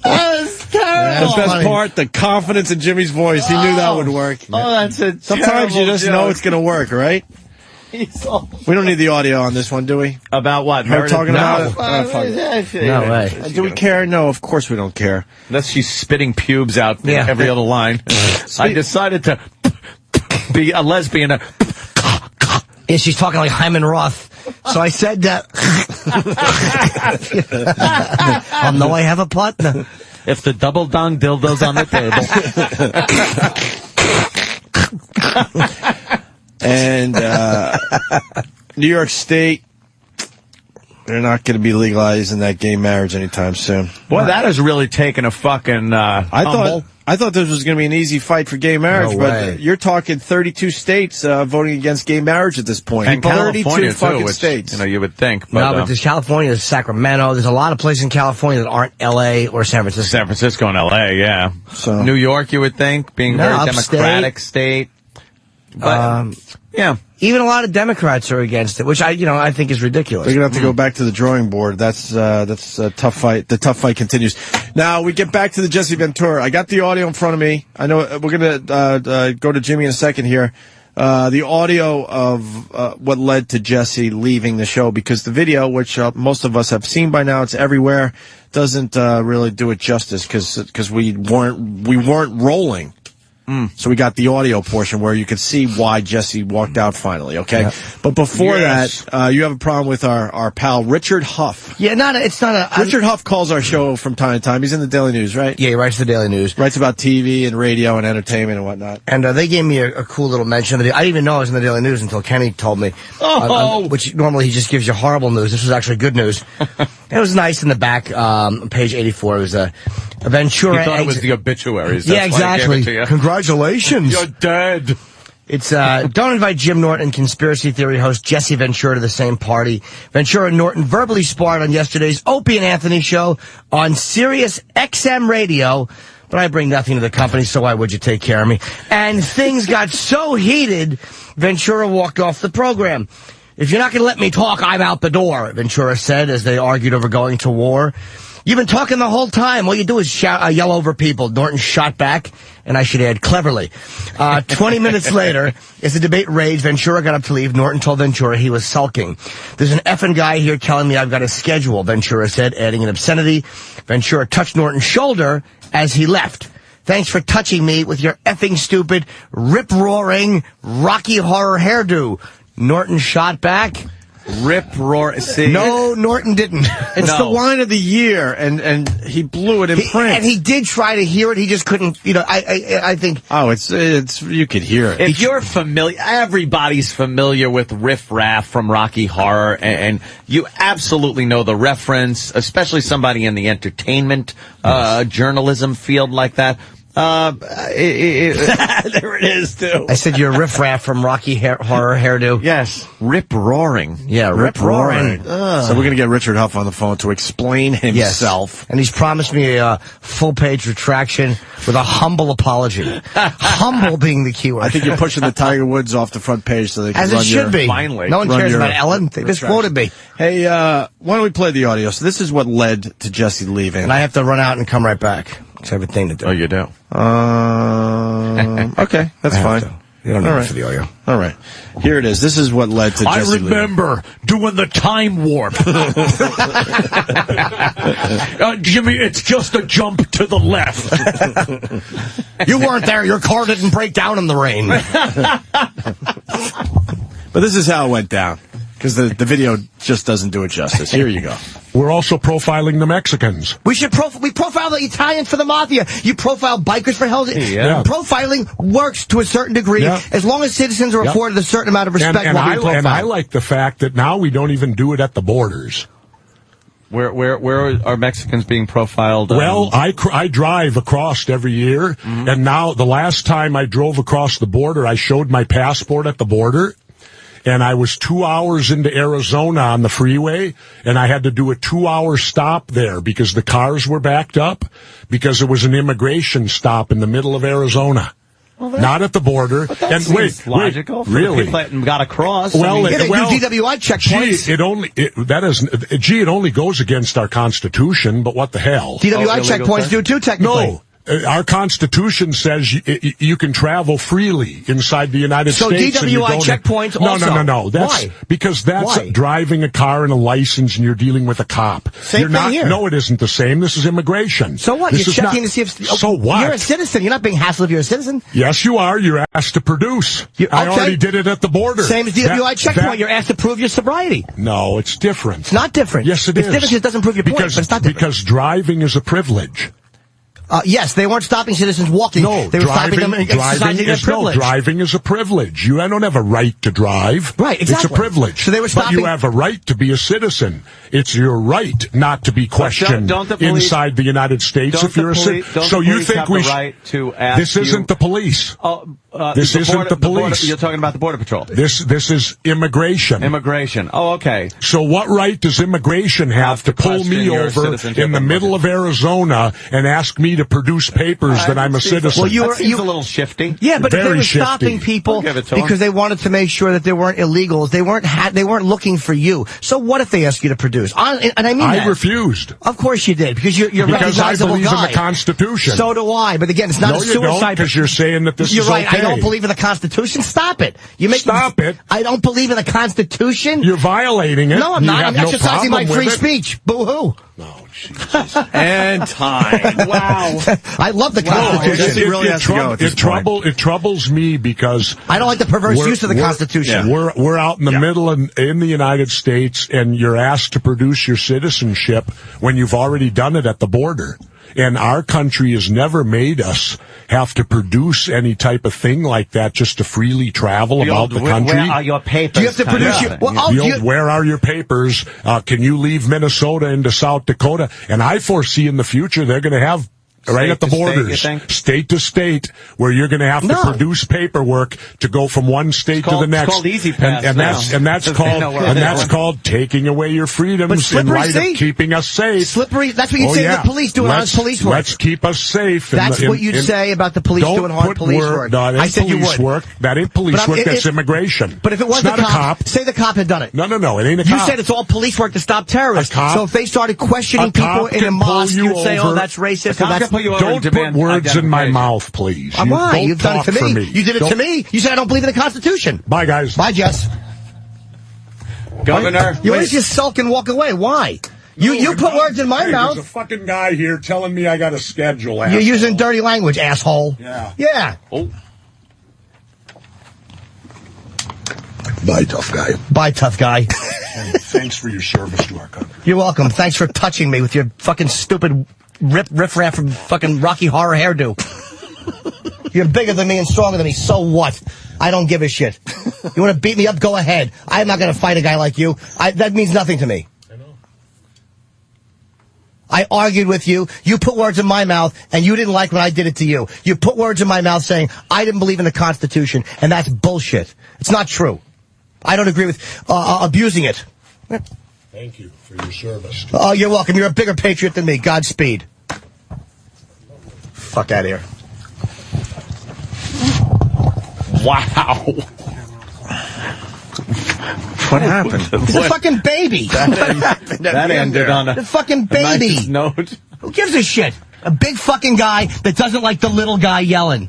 That's terrible. The best part, the confidence in Jimmy's voice. He knew that would work. Oh, that's a Sometimes you just know it's going to work, right? We don't need the audio on this one, do we? About what? Her talking about it? No way. Do we care? No, of course we don't care. Unless she's spitting pubes out every other line. I decided to be a lesbian. Yeah, she's talking like Hyman Roth. So I said that. I'll know I have a partner. If the double dong dildo's on the table. And New York State, they're not going to be legalizing that gay marriage anytime soon. Boy, that has really taken a fucking I thought this was going to be an easy fight for gay marriage, but you're talking 32 states voting against gay marriage at this point. And 32 California, fucking too, which, states. you would think. But there's California, there's Sacramento, there's a lot of places in California that aren't L.A. or San Francisco. San Francisco and L.A., yeah. So New York, you would think, being a very upstate. democratic state. But, yeah. Even a lot of Democrats are against it, which I think is ridiculous. We're going to have to go back to the drawing board. That's a tough fight. The tough fight continues. Now, we get back to the Jesse Ventura. I got the audio in front of me. I know we're going to go to Jimmy in a second here. The audio of what led to Jesse leaving the show, because the video, which most of us have seen by now, it's everywhere, doesn't really do it justice because we weren't rolling. So we got the audio portion where you could see why Jesse walked out finally, okay? Yep. But before that, you have a problem with our pal Richard Huff. Yeah, Richard Huff calls our show from time to time. He's in the Daily News, right? Yeah, he writes the Daily News. Writes about TV and radio and entertainment and whatnot. And they gave me a cool little mention. I didn't even know I was in the Daily News until Kenny told me. Which normally he just gives you horrible news. This was actually good news. It was nice in the back, page 84. It was a Ventura. You thought it was the obituaries. Yeah, exactly. Congratulations. You're dead. It's don't invite Jim Norton, conspiracy theory host Jesse Ventura to the same party. Ventura and Norton verbally sparred on yesterday's Opie and Anthony show on Sirius XM radio. But I bring nothing to the company, so why would you take care of me? And things got so heated, Ventura walked off the program. If you're not going to let me talk, I'm out the door, Ventura said as they argued over going to war. You've been talking the whole time. All you do is shout, yell over people. Norton shot back, and I should add, cleverly. 20 minutes later, as the debate raged, Ventura got up to leave. Norton told Ventura he was sulking. There's an effing guy here telling me I've got a schedule, Ventura said, adding an obscenity. Ventura touched Norton's shoulder as he left. Thanks for touching me with your effing stupid, rip-roaring, Rocky Horror hairdo. Norton shot back. No, Norton didn't. It's the line of the year, and he blew it in print. And he did try to hear it. He just couldn't. I think. Oh, it's you could hear it. If you're familiar, everybody's familiar with Riff Raff from Rocky Horror, and you absolutely know the reference, especially somebody in the entertainment journalism field like that. There it is, too. I said you're riff-raff from Rocky Horror hairdo. Yes. Rip-roaring. Yeah, rip-roaring. So we're going to get Richard Huff on the phone to explain himself. Yes. And he's promised me a full-page retraction with a humble apology. Humble being the keyword. I think you're pushing the Tiger Woods off the front page so they can As run it should be. Finally. No one cares about Ellen. They just quoted me. Hey, why don't we play the audio? So this is what led to Jesse leaving. And I have to run out and come right back. Because I have a thing to do. Oh, you do? Okay, that's fine. You don't need it for the audio. All right. Here it is. This is what led to Jesse leaving. I remember doing the time warp. Jimmy, it's just a jump to the left. You weren't there. Your car didn't break down in the rain. But this is how it went down. Because the video just doesn't do it justice. Here you go. We're also profiling the Mexicans. We profile the Italians for the mafia. You profile bikers for hell. Yeah. Profiling works to a certain degree as long as citizens are afforded a certain amount of respect. And I like the fact that now we don't even do it at the borders. Where are Mexicans being profiled? Well, I drive across every year, and now the last time I drove across the border, I showed my passport at the border. And I was 2 hours into Arizona on the freeway, and I had to do a 2-hour stop there because the cars were backed up because it was an immigration stop in the middle of Arizona. Well, not at the border. But that seems logical. For really? The people that got across. Well, they do DWI checkpoints. It only goes against our Constitution, but what the hell? DWI checkpoints do too, technically. No. Our Constitution says you can travel freely inside the United States. So DWI checkpoints also? No. Why? Because that's Why? driving a car and a license, and you're dealing with a cop. Same thing here. No, it isn't the same. This is immigration. So what? This You're is checking not- to see if... So what? You're a citizen. You're not being hassled if you're a citizen. Yes, you are. You're asked to produce. I already did it at the border. Same as DWI checkpoint. You're asked to prove your sobriety. No, it's different. It's not different. Yes, It's different because it doesn't prove your point, but it's not different. Because driving is a privilege. Yes, they weren't stopping citizens walking. No, they were stopping them and exercising their privilege. Driving is a privilege. I don't have a right to drive. Right, exactly. It's a privilege. So they were stopping. But you have a right to be a citizen. It's your right not to be questioned don't the police, inside the United States if you're a citizen. So you think we should? Right to ask this isn't the police. This isn't the police. You're talking about the Border Patrol. This is immigration. Immigration. Oh, okay. So what right does immigration have to pull me over in the middle of Arizona and ask me to produce papers that I'm a citizen? Well, that seems a little shifty. Yeah, but Very they were shifty. stopping people I'll give it to 'em. because they wanted to make sure that they weren't illegals. They weren't looking for you. So what if they ask you to produce? And I mean that. I refused. Of course you did, because you're a Because I recognizable believe guy. in the Constitution. So do I. But again, it's not No, a you don't, suicide. because you're saying that this You're is right. okay. I don't believe in the Constitution. Stop it. Stop it. I don't believe in the Constitution. You're violating it. No, I'm You not. have I'm no exercising my problem free with it. speech. Boo-hoo. Oh, Jesus. And time. Wow. I love the Constitution. It troubles me because I don't like the perverse use of the Constitution. We're out in the middle in the United States, and you're asked to produce your citizenship when you've already done it at the border. And our country has never made us have to produce any type of thing like that just to freely travel about the country. Where are your papers? Do you have to produce your... Well, where are your papers? Can you leave Minnesota into South Dakota? And I foresee in the future they're going to have... Right at the borders, state to state, where you're going to have to produce paperwork to go from one state to the next. It's called Easy Pass and that's called taking away your freedoms in light of keeping us safe. Slippery. That's what you'd say to the police doing honest police work. Let's keep us safe. That's what you'd say about the police doing hard police work. No, I said you would. That ain't police work. That's immigration. But if it was not a cop, say the cop had done it. No, it ain't a cop. You said it's all police work to stop terrorists. So if they started questioning people in a mosque, you'd say, "Oh, that's racist." Don't put words in my mouth, please. Why? You've done it to me. me. You did it to me. You said I don't believe in the Constitution. Bye, guys. Bye, Jess. Governor. You always just sulk and walk away. Why? You put words in my mouth. There's a fucking guy here telling me I got a schedule. Asshole. You're using dirty language, asshole. Yeah. Oh. Bye, tough guy. Bye, tough guy. Thanks for your service to our country. You're welcome. Thanks for touching me with your fucking stupid riff-raff from fucking Rocky Horror hairdo. You're bigger than me and stronger than me. So what? I don't give a shit. You want to beat me up? Go ahead. I'm not going to fight a guy like you. That means nothing to me. I know. I argued with you. You put words in my mouth, and you didn't like when I did it to you. You put words in my mouth saying I didn't believe in the Constitution, and that's bullshit. It's not true. I don't agree with abusing it. Thank you for your service. Oh, you're welcome. You're a bigger patriot than me. Godspeed. Fuck out of here. Wow. What happened? He's a fucking baby. That ended on a fucking baby. nice note. Who gives a shit? A big fucking guy that doesn't like the little guy yelling.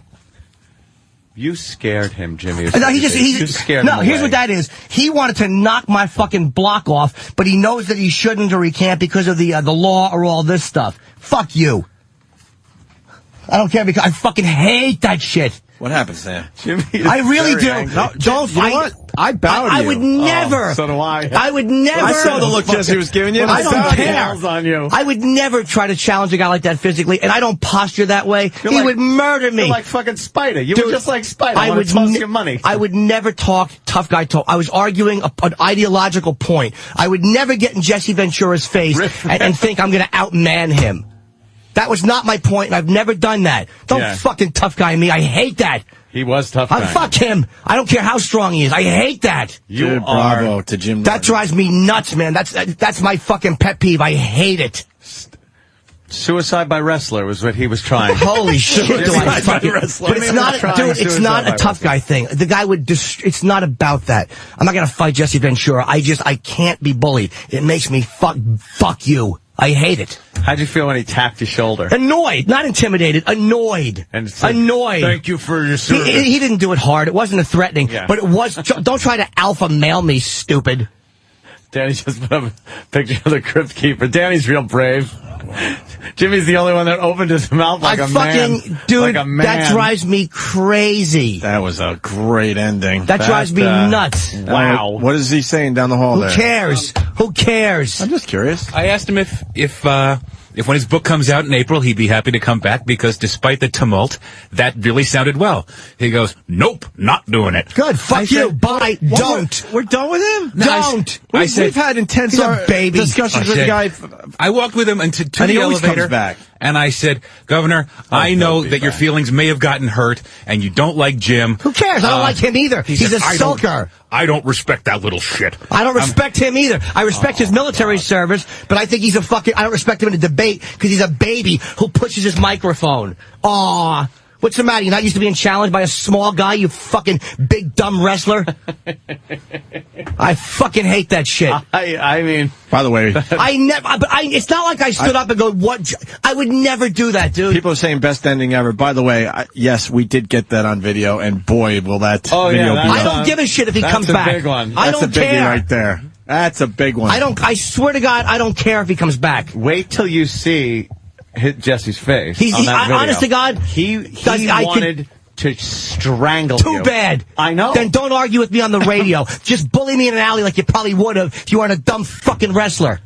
You scared him, Jimmy. No, you scared him here's away. what that is. He wanted to knock my fucking block off, but he knows that he shouldn't or he can't because of the law or all this stuff. Fuck you. I don't care because I fucking hate that shit. What happened, Sam? Jimmy is I really very do. angry. No, don't You know fight. what? I bowed I you. would never. So do I. I would never. I saw the look Jesse was giving you. I don't Bowed care. Nails on you. I would never try to challenge a guy like that physically, and I don't posture that way. You're He like- would murder me. You're like fucking Spider. You Dude, were just like Spider. I would toss your money. I would never talk tough guy talk. I was arguing an ideological point. I would never get in Jesse Ventura's face and think I'm going to outman him. That was not my point, and I've never done that. Don't fucking tough guy me. I hate that. He was tough guy. Fuck him. I don't care how strong he is. I hate that. Good, bravo to Jim. That drives me nuts, man. That's my fucking pet peeve. I hate it. Suicide by wrestler was what he was trying. Holy shit, do I fucking... But it's not, dude, it's not a tough guy thing. The guy would it's not about that. I'm not gonna fight Jesse Ventura. I can't be bullied. It makes me fuck you. I hate it. How'd you feel when he tapped your shoulder? Annoyed, not intimidated. Annoyed. And said, annoyed. Thank you for your service. He didn't do it hard. It wasn't a threatening. Yeah. But it was. Don't try to alpha male me, stupid. Danny just put up a picture of the crypt keeper. Danny's real brave. Jimmy's the only one that opened his mouth like a man. Dude, like a man. that drives me crazy. That was a great ending. That drives me nuts. Wow. What is he saying down the hall there? Who cares? Who cares? I'm just curious. I asked him if when his book comes out in April, he'd be happy to come back because despite the tumult, that really sounded well. He goes, nope, not doing it. Good, fuck you, bye, don't. We're done with him? No, Don't. We've had intense discussions with the guy. I walked with him to And he the always elevator, comes back. and I said, Governor, I know that your feelings may have gotten hurt, and you don't like Jim. Who cares? I don't like him either. He He's said, a sulker. I don't respect that little shit. I don't respect him either. I respect his military service, but I think he's a fucking... I don't respect him in a debate because he's a baby who pushes his microphone. Aw. What's the matter? You're not used to being challenged by a small guy, you fucking big dumb wrestler? I fucking hate that shit. I mean... By the way... It's not like I stood up and go, what? I would never do that, dude. People are saying best ending ever. By the way, yes, we did get that on video, and boy, will that video be... I don't give a shit if he comes back. That's a big one. I don't That's a biggie care. right there. That's a big one. I swear to God, I don't care if he comes back. Wait till you see Jesse's face He's, on that video. honest to God, he wanted to strangle you. Too bad. I know. Then don't argue with me on the radio. Just bully me in an alley like you probably would have if you weren't a dumb fucking wrestler.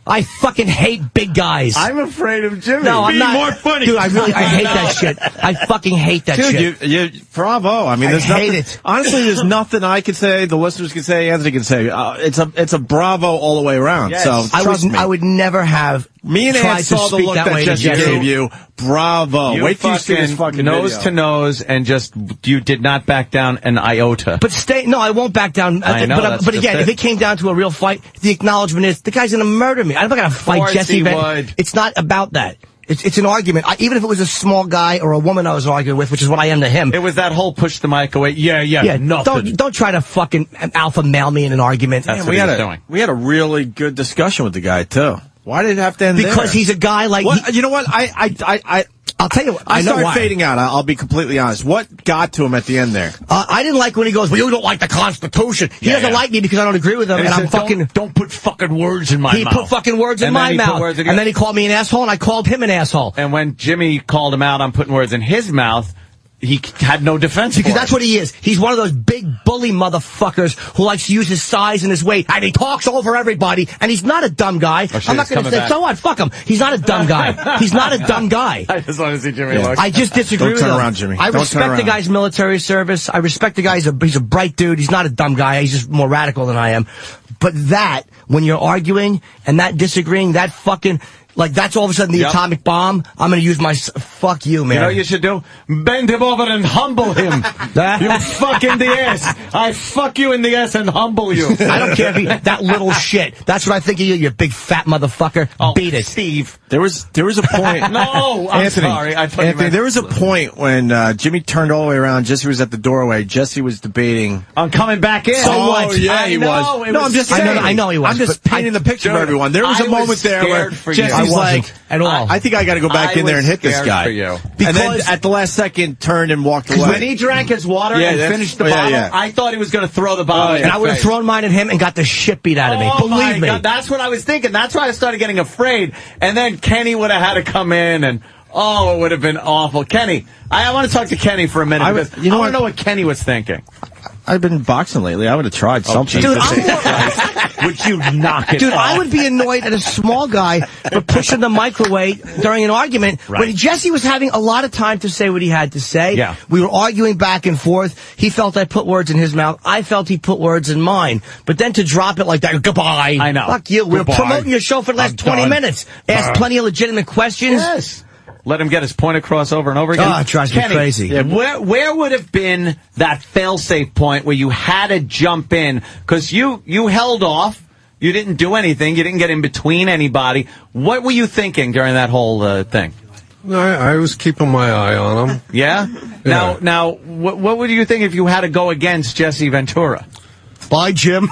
I fucking hate big guys. I'm afraid of Jimmy. No, I'm Be not. more funny. Dude, I hate that shit. I fucking hate that shit. Dude, bravo. I mean, I there's hate nothing, it. honestly, there's nothing I could say, the listeners can say, Anthony can say. It's a bravo all the way around. Yes. So trust me. I would never have Me and tried Ant to saw the speak look that that way to Jesse Jesse. gave you. Bravo. You Wait till you see this fucking nose video. to nose and just you did not back down an iota. But no, I won't back down. I know, that's but just again, it. if it came down to a real fight, the acknowledgement is the guy's going to murder me. I'm not going to fight course Jesse. he would. It's not about that. It's an argument. Even if it was a small guy or a woman I was arguing with, which is what I am to him. It was that whole push the mic away. Yeah, nothing. Don't try to fucking alpha male me in an argument. That's Man, what he was doing. we had a really good discussion with the guy, too. Why did it have to end there? Because he's a guy like... You know what? I'll tell you what. I know started why. fading out. I'll be completely honest. What got to him at the end there? I didn't like when he goes, well, you don't like the Constitution. He doesn't like me because I don't agree with him, and I'm fucking... Don't put fucking words in my He mouth. put fucking words in And my then he put mouth. words in And your- then he called me an asshole, and I called him an asshole. And when Jimmy called him out on putting words in his mouth, he had no defense Because for that's it. what he is. He's one of those big bully motherfuckers who likes to use his size and his weight, and he talks over everybody, and he's not a dumb guy. shit, I'm not he's going to coming say, back. so what? Fuck him. He's not a dumb guy. He's not a dumb guy. I just want to see Jimmy look. I just disagree Don't with turn him. around, Jimmy. I Don't respect turn the around. guy's military service. I respect the guy. He's a bright dude. He's not a dumb guy. He's just more radical than I am. But when you're arguing and that disagreeing, that fucking... Like, that's all of a sudden the atomic bomb. I'm going to use my... Fuck you, man. You know what you should do? Bend him over and humble him. You fuck in the ass. I fuck you in the ass and humble you. I don't care if that little shit. That's what I think of you, you big fat motherfucker. Beat it. Steve. There was a point. No, I'm Anthony, sorry. I thought you Anthony, meant- there was a point when Jimmy turned all the way around. Jesse was at the doorway. Jesse was debating. I'm coming back in. So what? Yeah, he know, was. it No, was I'm just scary. saying. I know he was. I'm just but painting the picture for Dude, everyone. There was I a moment was there where scared for you. Jesse's I wasn't like, at all. I think I got to go back in there and hit this scared guy. for you. And then Because- at the last second, turned and walked away. When he drank his water Yeah, and that's- finished the oh, yeah, bottle, yeah. I thought he was going to throw the bottle. in And I your would have face. thrown mine at him and got the shit beat out of me. Oh my Believe me. God, that's what I was thinking. That's why I started getting afraid. And then Kenny would have had to come in and, it would have been awful. Kenny, I want to talk to Kenny for a minute. Because I want to know what Kenny was thinking. I've been boxing lately. I would have tried something. Dude, I'm Would you knock it Dude, off? I would be annoyed at a small guy for pushing the microwave during an argument when Jesse was having a lot of time to say what he had to say. Yeah. We were arguing back and forth. He felt I put words in his mouth. I felt he put words in mine. But then to drop it like that, goodbye. I know. Fuck you. We were Goodbye. promoting your show for the last 20 minutes. Ask plenty of legitimate questions. Yes. Let him get his point across over and over again. Oh, it drives me Kenny, crazy. Yeah, where would have been that fail-safe point where you had to jump in? Because you held off. You didn't do anything. You didn't get in between anybody. What were you thinking during that whole thing? I was keeping my eye on him. Yeah? Now, what would you think if you had to go against Jesse Ventura? Bye, Jim.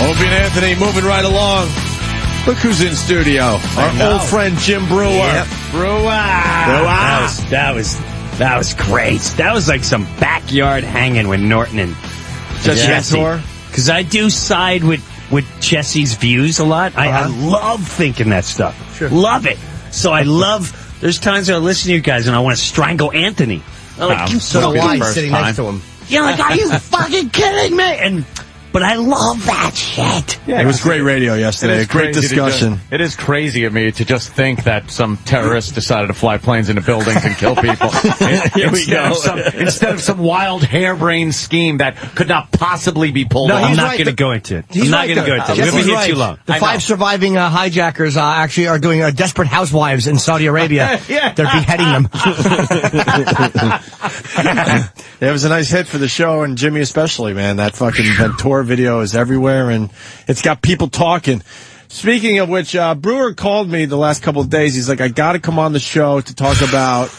Opie and Anthony moving right along. Look who's in studio. Our old friend Jim Brewer. Yep. That was great. That was like some backyard hanging with Norton and Jesse. Because I do side with Jesse's views a lot. I love thinking that stuff. Sure. Love it. So I love. There's times I listen to you guys and I want to strangle Anthony. I'm like, you so do I, sitting next to him. You're like, are you fucking kidding me? But I love that shit. Yeah, it was great radio yesterday. A great discussion. It is crazy of me to just think that some terrorists decided to fly planes into buildings and kill people. Instead of some wild harebrained scheme that could not possibly be pulled off. I'm not going to go into it. I'm not going to go into it. We've been here too long. The 5 surviving hijackers actually are doing Desperate Housewives in Saudi Arabia. Yeah. They're beheading them. It was a nice hit for the show, and Jimmy especially, man. That fucking Ventura video is everywhere, and it's got people talking. Speaking of which, Brewer called me the last couple of days. He's like, I got to come on the show to talk about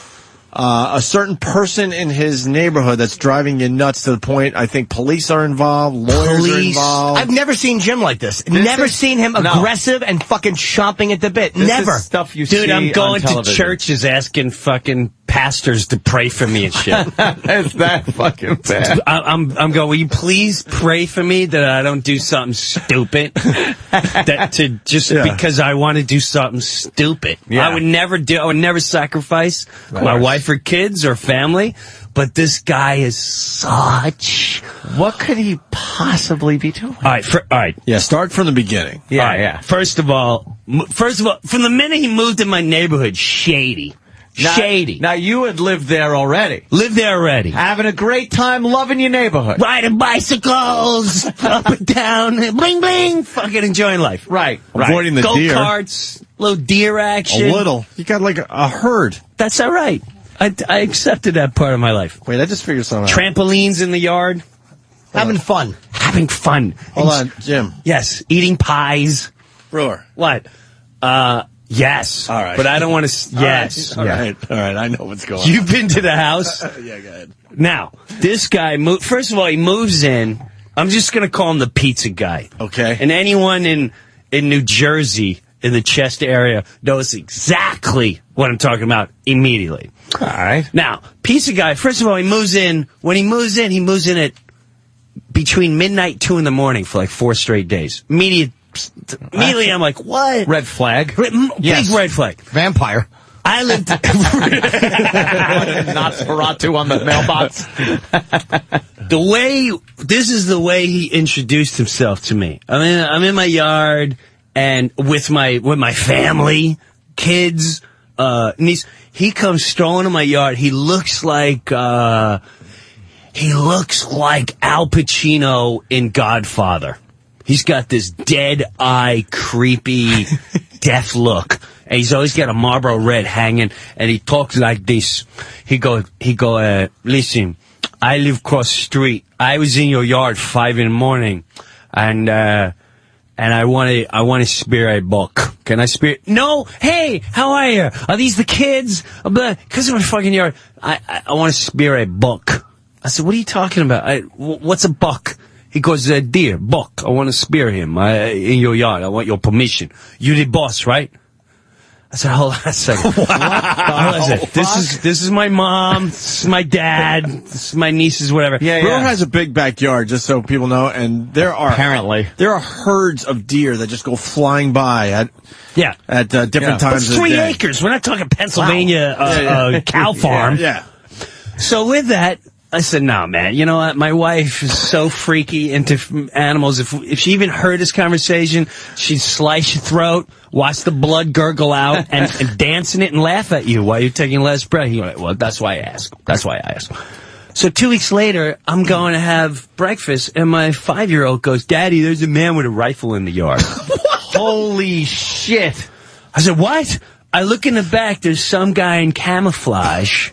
a certain person in his neighborhood that's driving you nuts to the point I think police are involved, lawyers are involved. I've never seen Jim like this. Never seen him aggressive and fucking chomping at the bit. Never. Stuff you Dude, see I'm going on to churches asking fucking pastors to pray for me and shit. It's that fucking bad. I'm going, will you please pray for me that I don't do something stupid? Because I want to do something stupid. Yeah. I would never sacrifice my wife or kids or family. But this guy is such. What could he possibly be doing? All right. Yeah, start from the beginning. Yeah. First of all, from the minute he moved in my neighborhood, shady. Shady. Now, you had lived there already. Having a great time, loving your neighborhood. Riding bicycles, up and down, bling, bling, fucking enjoying life. Right. Avoiding the deer. Go-karts, little deer action. A little. You got like a herd. That's all right. I accepted that part of my life. Wait, I just figured something out. Trampolines in the yard. Having fun. Hold on, Jim. Yes. Eating pies. Brewer. What? Yes. All right. But I don't want to... Yes. All right. I know what's going on. You've been to the house? Yeah, go ahead. Now, this guy... First of all, he moves in. I'm just going to call him the pizza guy. Okay. And anyone in New Jersey, in the Chester area, knows exactly what I'm talking about immediately. All right. Now, pizza guy, first of all, he moves in. When he moves in at between midnight and 2 in the morning for like 4 straight days. Immediately, I'm like, what? Red flag. Big red flag. Vampire. I lived... Nosferatu on the mailbox. This is the way he introduced himself to me. I'm in my yard and with my family, kids, niece. He comes strolling in my yard. He looks like Al Pacino in Godfather. He's got this dead-eye, creepy, death look. And he's always got a Marlboro Red hanging, and he talks like this. He go, listen, I live across the street. I was in your yard 5 in the morning, and I want to spear a buck. Can I spear? No! Hey! How are you? Are these the kids? Because of my fucking yard. I want to spear a buck. I said, what are you talking about? What's a buck? He goes, deer, buck, I want to spear him in your yard. I want your permission. You the boss, right? I said, hold on a second. Wow. This is my mom, this is my dad, this is my nieces, whatever. Brewer has a big backyard, just so people know, and there are herds of deer that just go flying by at different times of the day. 3 acres. We're not talking Pennsylvania cow farm. Yeah. So with that, I said, no, man, you know what? My wife is so freaky into animals. If she even heard this conversation, she'd slice your throat, watch the blood gurgle out, and dance in it and laugh at you while you're taking last breath. He went, well, that's why I ask. So 2 weeks later, I'm going to have breakfast, and my 5-year-old goes, Daddy, there's a man with a rifle in the yard. Holy shit. I said, what? I look in the back, there's some guy in camouflage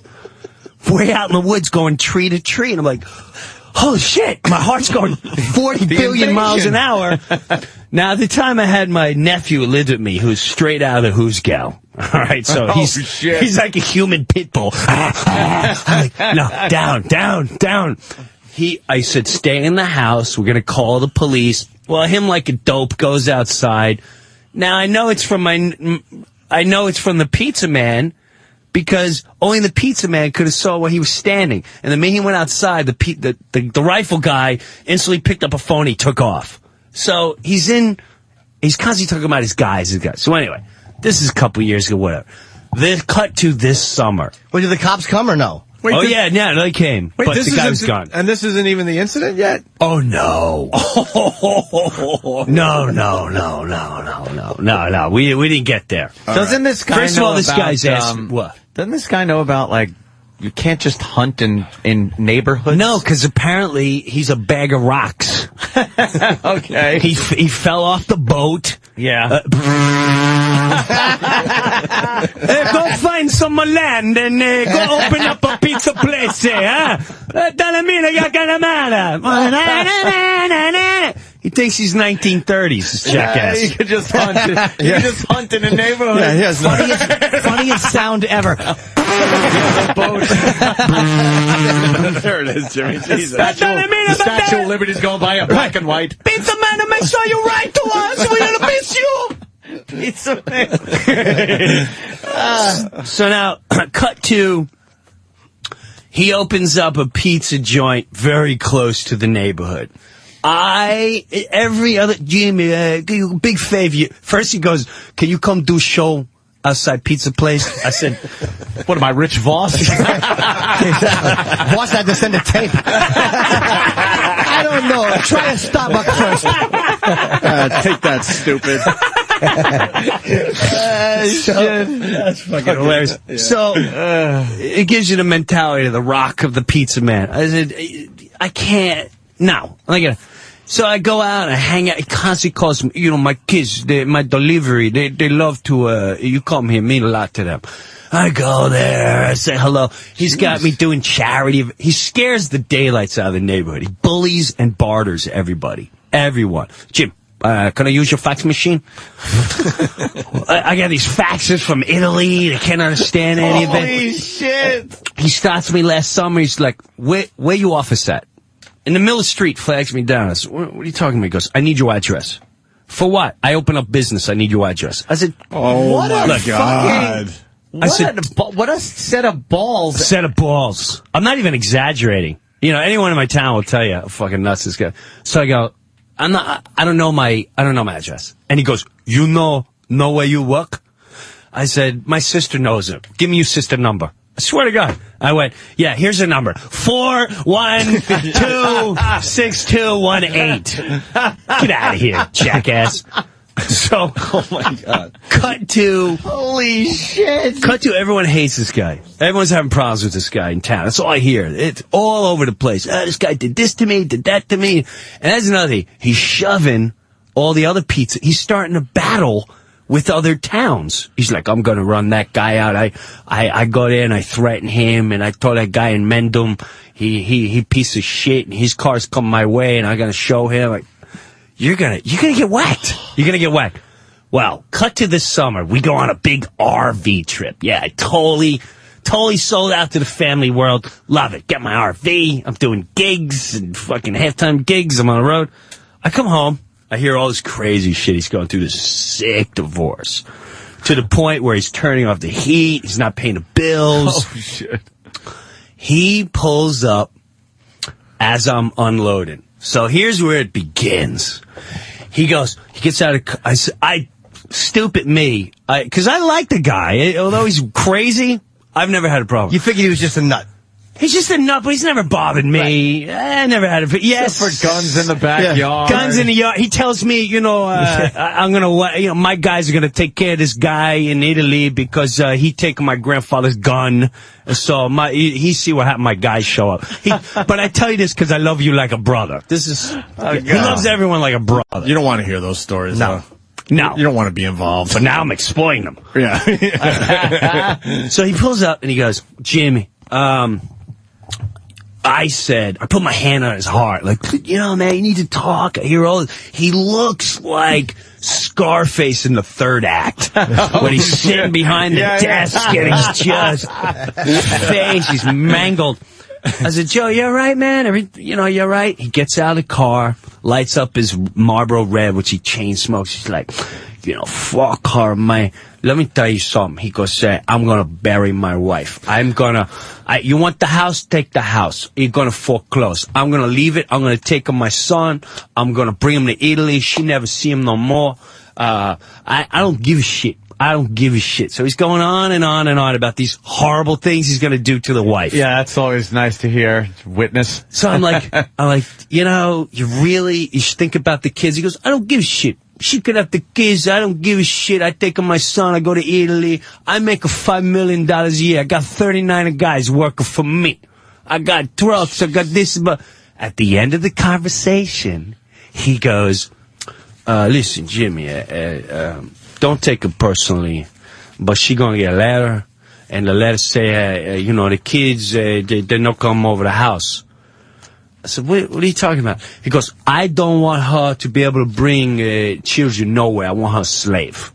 way out in the woods going tree to tree. And I'm like, holy shit, my heart's going 40 billion miles an hour. Now, at the time I had my nephew who lived with me, who's straight out of the Who's Gal. All right, so he's like a human pit bull. I'm like, no, down. I said, stay in the house. We're going to call the police. Well, him like a dope goes outside. Now I know it's from the pizza man because only the pizza man could have saw where he was standing. And the minute he went outside, the rifle guy instantly picked up a phone. He took off. So he's constantly talking about his guys. So anyway, this is a couple years ago, whatever. This cut to this summer. Well, did the cops come or no? Wait, yeah, they came. Wait, but this the guy was gone. And this isn't even the incident yet? Oh, no. No. We didn't get there. Doesn't this guy First of know all, this about, guy's asking, what? Doesn't this guy know about, like, you can't just hunt in neighborhoods? No, because apparently he's a bag of rocks. Okay. He fell off the boat. Yeah. Go find some land and go open up a pizza place there, huh? He thinks he's 1930s, this jackass. You could just hunt. You could just hunt in a neighborhood. Yeah, he has Funniest sound ever. There it is, Jimmy. Jesus. The Statue of Liberty's going by a black and white. Pizza man, to make sure you write to us. We're gonna miss you. Pizza man. So now, cut to. He opens up a pizza joint very close to the neighborhood. Every other, Jimmy, big favor. First he goes, can you come do show outside pizza place? I said, what am I, Rich Voss? Voss had to send a tape. I don't know. Try a Starbucks first. Take that, stupid. That's fucking hilarious. Yeah. So, it gives you the mentality of the rock of the pizza man. I said, I can't. No. So I go out and I hang out. He constantly calls me, my kids, my delivery, they love to, you come here, mean a lot to them. I go there, I say hello. He's got me doing charity. He scares the daylights out of the neighborhood. He bullies and barters everybody. Everyone. Jim, can I use your fax machine? I got these faxes from Italy. They can't understand any of it. Holy shit. He stops me last summer. He's like, where you office at? In the middle of the street, flags me down. I said, what are you talking about? He goes, I need your address. For what? I open up business. I need your address. I said, oh, my God. What a set of balls. Set of balls. I'm not even exaggerating. Anyone in my town will tell you how fucking nuts this guy. So I go, I don't know my address. And he goes, you know where you work? I said, my sister knows it. Give me your sister number. I swear to God. I went, yeah, here's her number. 4126218. Get out of here, jackass. So, oh my God. Cut to. Holy shit. Cut to everyone hates this guy. Everyone's having problems with this guy in town. That's all I hear. It's all over the place. This guy did this to me, did that to me. And that's another thing. He's shoving all the other pizza. He's starting a battle with other towns. He's like, I'm gonna run that guy out. I go there and I threaten him, and I told that guy in Mendham, he piece of shit, and his car's coming my way, and I'm gonna show him. Like, you're gonna get whacked. You're gonna get whacked. Well, cut to this summer. We go on a big RV trip. Yeah, I totally sold out to the family world. Love it. Get my RV. I'm doing gigs and fucking halftime gigs. I'm on the road. I come home. I hear all this crazy shit. He's going through this sick divorce to the point where he's turning off the heat. He's not paying the bills. Oh, shit. He pulls up as I'm unloading. So here's where it begins. He gets out of, stupid me. Cause I like the guy. Although he's crazy, I've never had a problem. You figured he was just a nut. He's just a nut, but he's never bothered me. Right. I never had a... Yes. For guns in the backyard. Yeah. Guns in the yard. He tells me, I'm gonna, my guys are gonna take care of this guy in Italy because, he taken my grandfather's gun. So he see what happened, my guys show up. But I tell you this because I love you like a brother. He loves everyone like a brother. You don't want to hear those stories, No. though. No. You don't want to be involved. But now I'm exploiting them. Yeah. So he pulls up and he goes, Jimmy, I put my hand on his heart, like, man, you need to talk. I hear all this. He looks like Scarface in the third act when he's sitting behind the desk and he's just, his face, he's mangled. I said, Joe, you all right, man? You all right? He gets out of the car, lights up his Marlboro Red, which he chain smokes. He's like, fuck her, man. Let me tell you something. He goes, I'm gonna bury my wife. You want the house? Take the house. You're gonna foreclose. I'm gonna leave it. I'm gonna take my son. I'm gonna bring him to Italy. She never see him no more. I don't give a shit. I don't give a shit. So he's going on and on and on about these horrible things he's going to do to the wife. Yeah, that's always nice to hear. Witness. So I'm like, you should think about the kids. He goes, I don't give a shit. She could have the kids. I don't give a shit. I take my son. I go to Italy. I make $5 million a year. I got 39 guys working for me. I got trucks. I got this. But at the end of the conversation, he goes, listen, Jimmy, don't take it personally, but she gonna get a letter, and the letter say, the kids, they're not come over the house. I said, what are you talking about? He goes, I don't want her to be able to bring children nowhere. I want her a slave.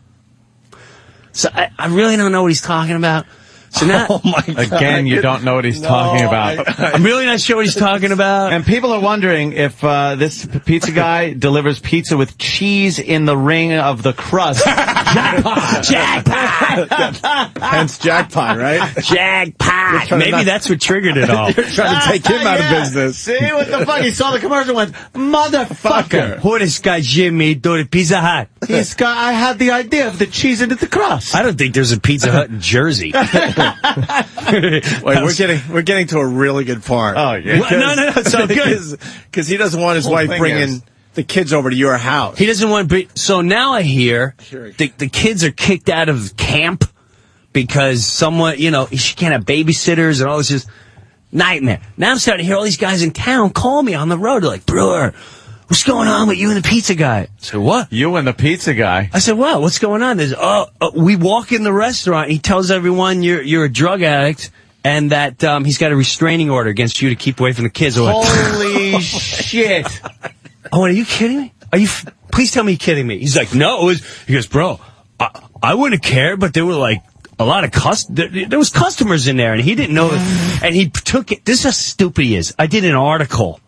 So I really don't know what he's talking about. So now, oh my God. Again, you don't know what he's talking about. I'm really not sure what he's talking about. And people are wondering if this pizza guy delivers pizza with cheese in the ring of the crust. Jackpot! Jackpot! Hence jackpot, right? Jackpot! Maybe that's what triggered it all. You're trying to take him out of business. See what the fuck? He saw the commercial and went, motherfucker. Who this guy Jimmy do the Pizza Hut? I had the idea of the cheese into the crust. I don't think there's a Pizza Hut in Jersey. Wait, we're getting to a really good part. Oh yeah. No, it's so good because he doesn't want his wife bringing the kids over to your house. He doesn't want. So now I hear the kids are kicked out of camp because someone, she can't have babysitters and all this just nightmare. Now I'm starting to hear all these guys in town call me on the road. They're like, Brewer, what's going on with you and the pizza guy? I said, what? You and the pizza guy? I said, what? What's going on? There's, we walk in the restaurant. He tells everyone you're a drug addict and that he's got a restraining order against you to keep away from the kids. Holy shit. Oh, are you kidding me? Please tell me you're kidding me. He's like, no. He goes, bro, I wouldn't care, but there were like a lot of there was customers in there and he didn't know. And he took it. This is how stupid he is. I did an article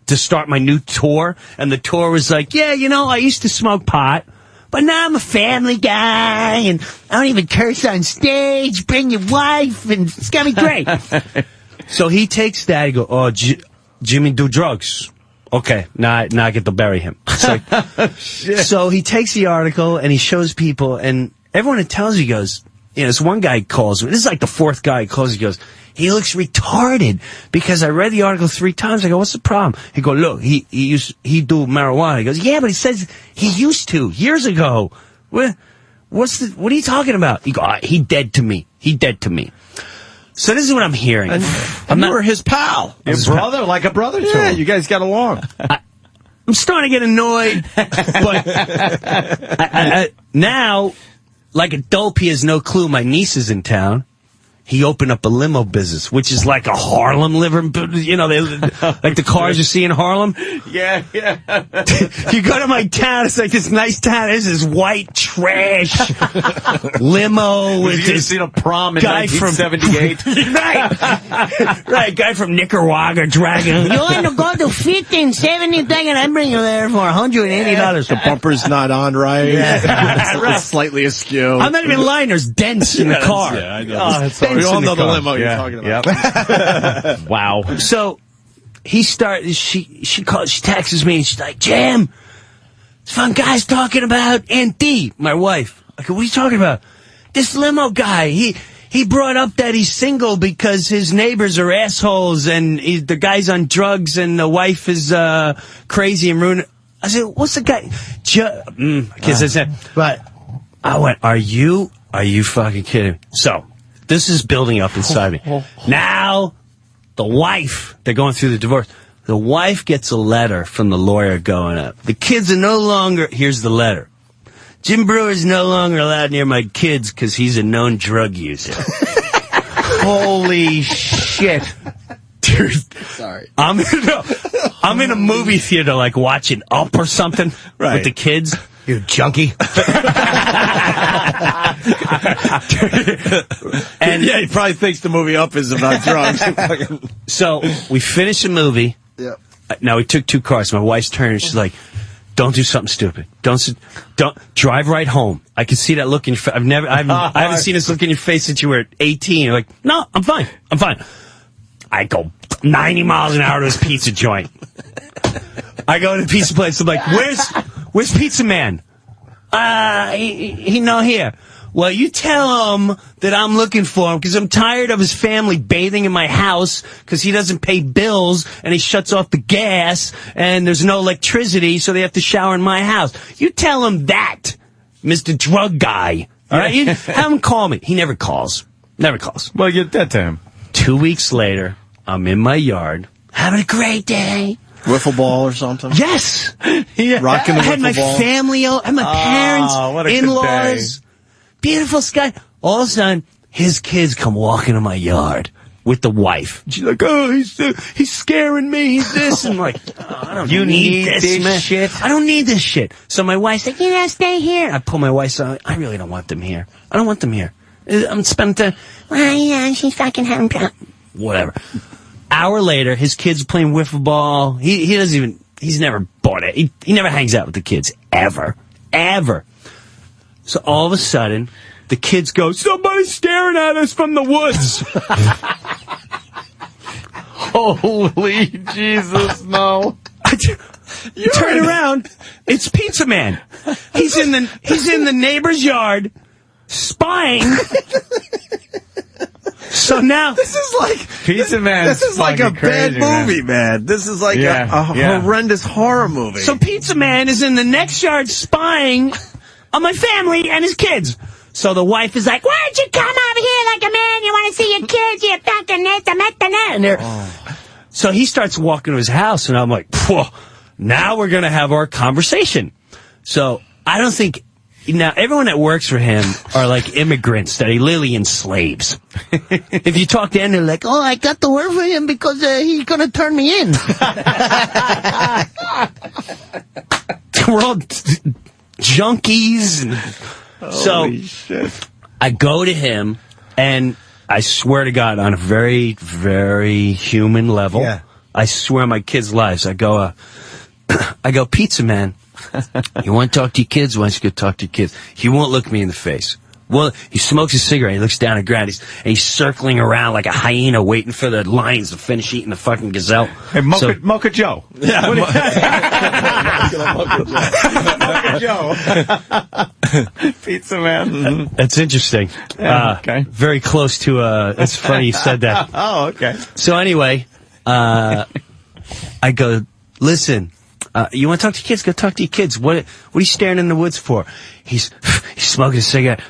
to start my new tour, and the tour was like, yeah, I used to smoke pot, but now I'm a family guy, and I don't even curse on stage, bring your wife, and it's gonna be great. So he takes that, he goes, Jimmy do drugs. Okay, now I get to bury him. It's like, so he takes the article, and he shows people, and everyone that tells you goes, this one guy calls me, this is like the fourth guy he calls, he goes, he looks retarded because I read the article 3 times. I go, what's the problem? He go, look, he do marijuana. He goes, yeah, but he says he used to years ago. What are you talking about? He go, he dead to me. He dead to me. So this is what I'm hearing. And you were his pal. Your brother, like a brother to him. You guys got along. I'm starting to get annoyed, but now, like a dope, he has no clue my niece is in town. He opened up a limo business, which is like a Harlem liver, like the cars you see in Harlem. Yeah. You go to my town, it's like this nice town. There's this white trash limo with you this seen a prom in guy 1978. right, guy from Nicaragua dragging. You want to go to 1570 thing, and I bring you there for $180. The bumper's not on right. Right. Slightly askew. I'm not even lying. There's dents in the car. Yeah, I know. We all know the limo you're talking about. Yep. Wow. So he started. She texts me and she's like, Jim, some guy's talking about Aunt D, my wife. I go, what are you talking about? This limo guy. He brought up that he's single because his neighbors are assholes and the guy's on drugs and the wife is crazy and ruining. I said, what's the guy? Because I said, but I went, are you fucking kidding me? So this is building up inside me. Now, the wife, they're going through the divorce. The wife gets a letter from the lawyer going up. The kids are no longer, here's the letter. Jim Brewer is no longer allowed near my kids because he's a known drug user. Holy shit. Dude. Sorry. I'm in a movie theater like watching Up or something with the kids. You junkie. And yeah, he probably thinks the movie Up is about drugs. So we finished the movie. Yeah. Now we took 2 cars. My wife's turning. She's like, "Don't do something stupid. Don't drive right home." I can see that look in your face. I haven't seen this look in your face since you were 18. You're like, "No, I'm fine. I'm fine." I go 90 miles an hour to this pizza joint. I go to the pizza place. I'm like, "Where's Pizza Man?" He not here. Well, you tell him that I'm looking for him because I'm tired of his family bathing in my house because he doesn't pay bills and he shuts off the gas and there's no electricity, so they have to shower in my house. You tell him that, Mr. Drug Guy. All right? You have him call me. He never calls. Never calls. Well, get that to him. 2 weeks later, I'm in my yard having a great day. Wiffle ball or something? Yes. Yeah. Rocking the I had wiffle my ball. family out, I had my parents, what a good in-laws. Beautiful sky. All of a sudden, his kids come walking in my yard with the wife. She's like, "Oh, he's scaring me. He's this." And I'm like, I don't need this man. shit. I don't need this shit. So my wife's like, "You gotta stay here." I pull my wife's out. I really don't want them here. I don't want them here. I'm spending time. Well, yeah, she's fucking having whatever. Hour later, his kids are playing wiffle ball. He doesn't even. He's never bought it. He never hangs out with the kids ever. So all of a sudden, the kids go, "Somebody's staring at us from the woods." Holy Jesus, no. You turn around, it's Pizza Man. He's in the neighbor's yard, spying. So now this is like Pizza Man. This is like a bad crazy, movie, man. This is like a horrendous horror movie. So Pizza Man is in the next yard spying on my family and his kids. So the wife is like, "Why don't you come over here like a man? You want to see your kids? You fucking So he starts walking to his house, and I'm like, "Phew, now we're going to have our conversation." So I don't think... Now, everyone that works for him are like immigrants that he literally enslaves. If you talk to them, they're like, "Oh, I got to work for him because he's going to turn me in." We're all junkies. Holy shit. I go to him, and I swear to God, on a very, very human level, I swear on my kids' lives, I go, "Pizza Man, you want to talk to your kids? Why don't you go talk to your kids?" He won't look me in the face. Well, he smokes a cigarette. He looks down at the ground. He's circling around like a hyena, waiting for the lions to finish eating the fucking gazelle. Hey, Mocha Joe. Yeah, Mocha Joe. Pizza Man. Mm-hmm. That's interesting. Okay. Very close to. It's funny you said that. Oh, okay. So anyway, I go, "Listen. You want to talk to your kids? Go talk to your kids. What are you staring in the woods for?" He's smoking a cigarette.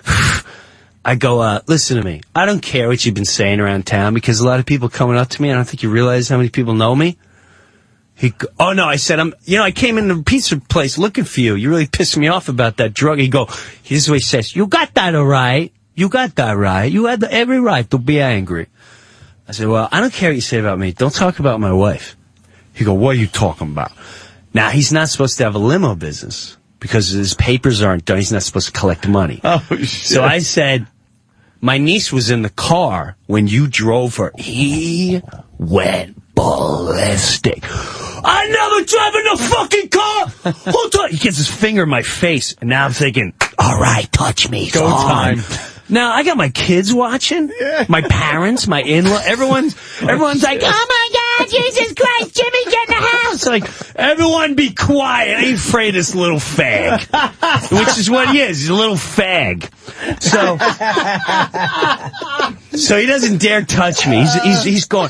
I go, "Listen to me. I don't care what you've been saying around town because a lot of people coming up to me. I don't think you realize how many people know me." "Oh no," I said, I came in the pizza place looking for you. You really pissed me off about that drug." This is what he says, "You got that all right. You got that right. You had every right to be angry." I said, "Well, I don't care what you say about me. Don't talk about my wife." He go, "What are you talking about?" Now, he's not supposed to have a limo business because his papers aren't done. He's not supposed to collect money. Oh, shit. So I said, "My niece was in the car when you drove her." He went ballistic. "I never drive in the fucking car!" He gets his finger in my face, and now I'm thinking, all right, touch me. Go time. Now, I got my kids watching, my parents, my in-law, everyone's like, "Oh my God, Jesus Christ, Jimmy, get in the house!" Like, everyone be quiet. I ain't afraid of this little fag. Which is what he is. He's a little fag. So he doesn't dare touch me. He's going,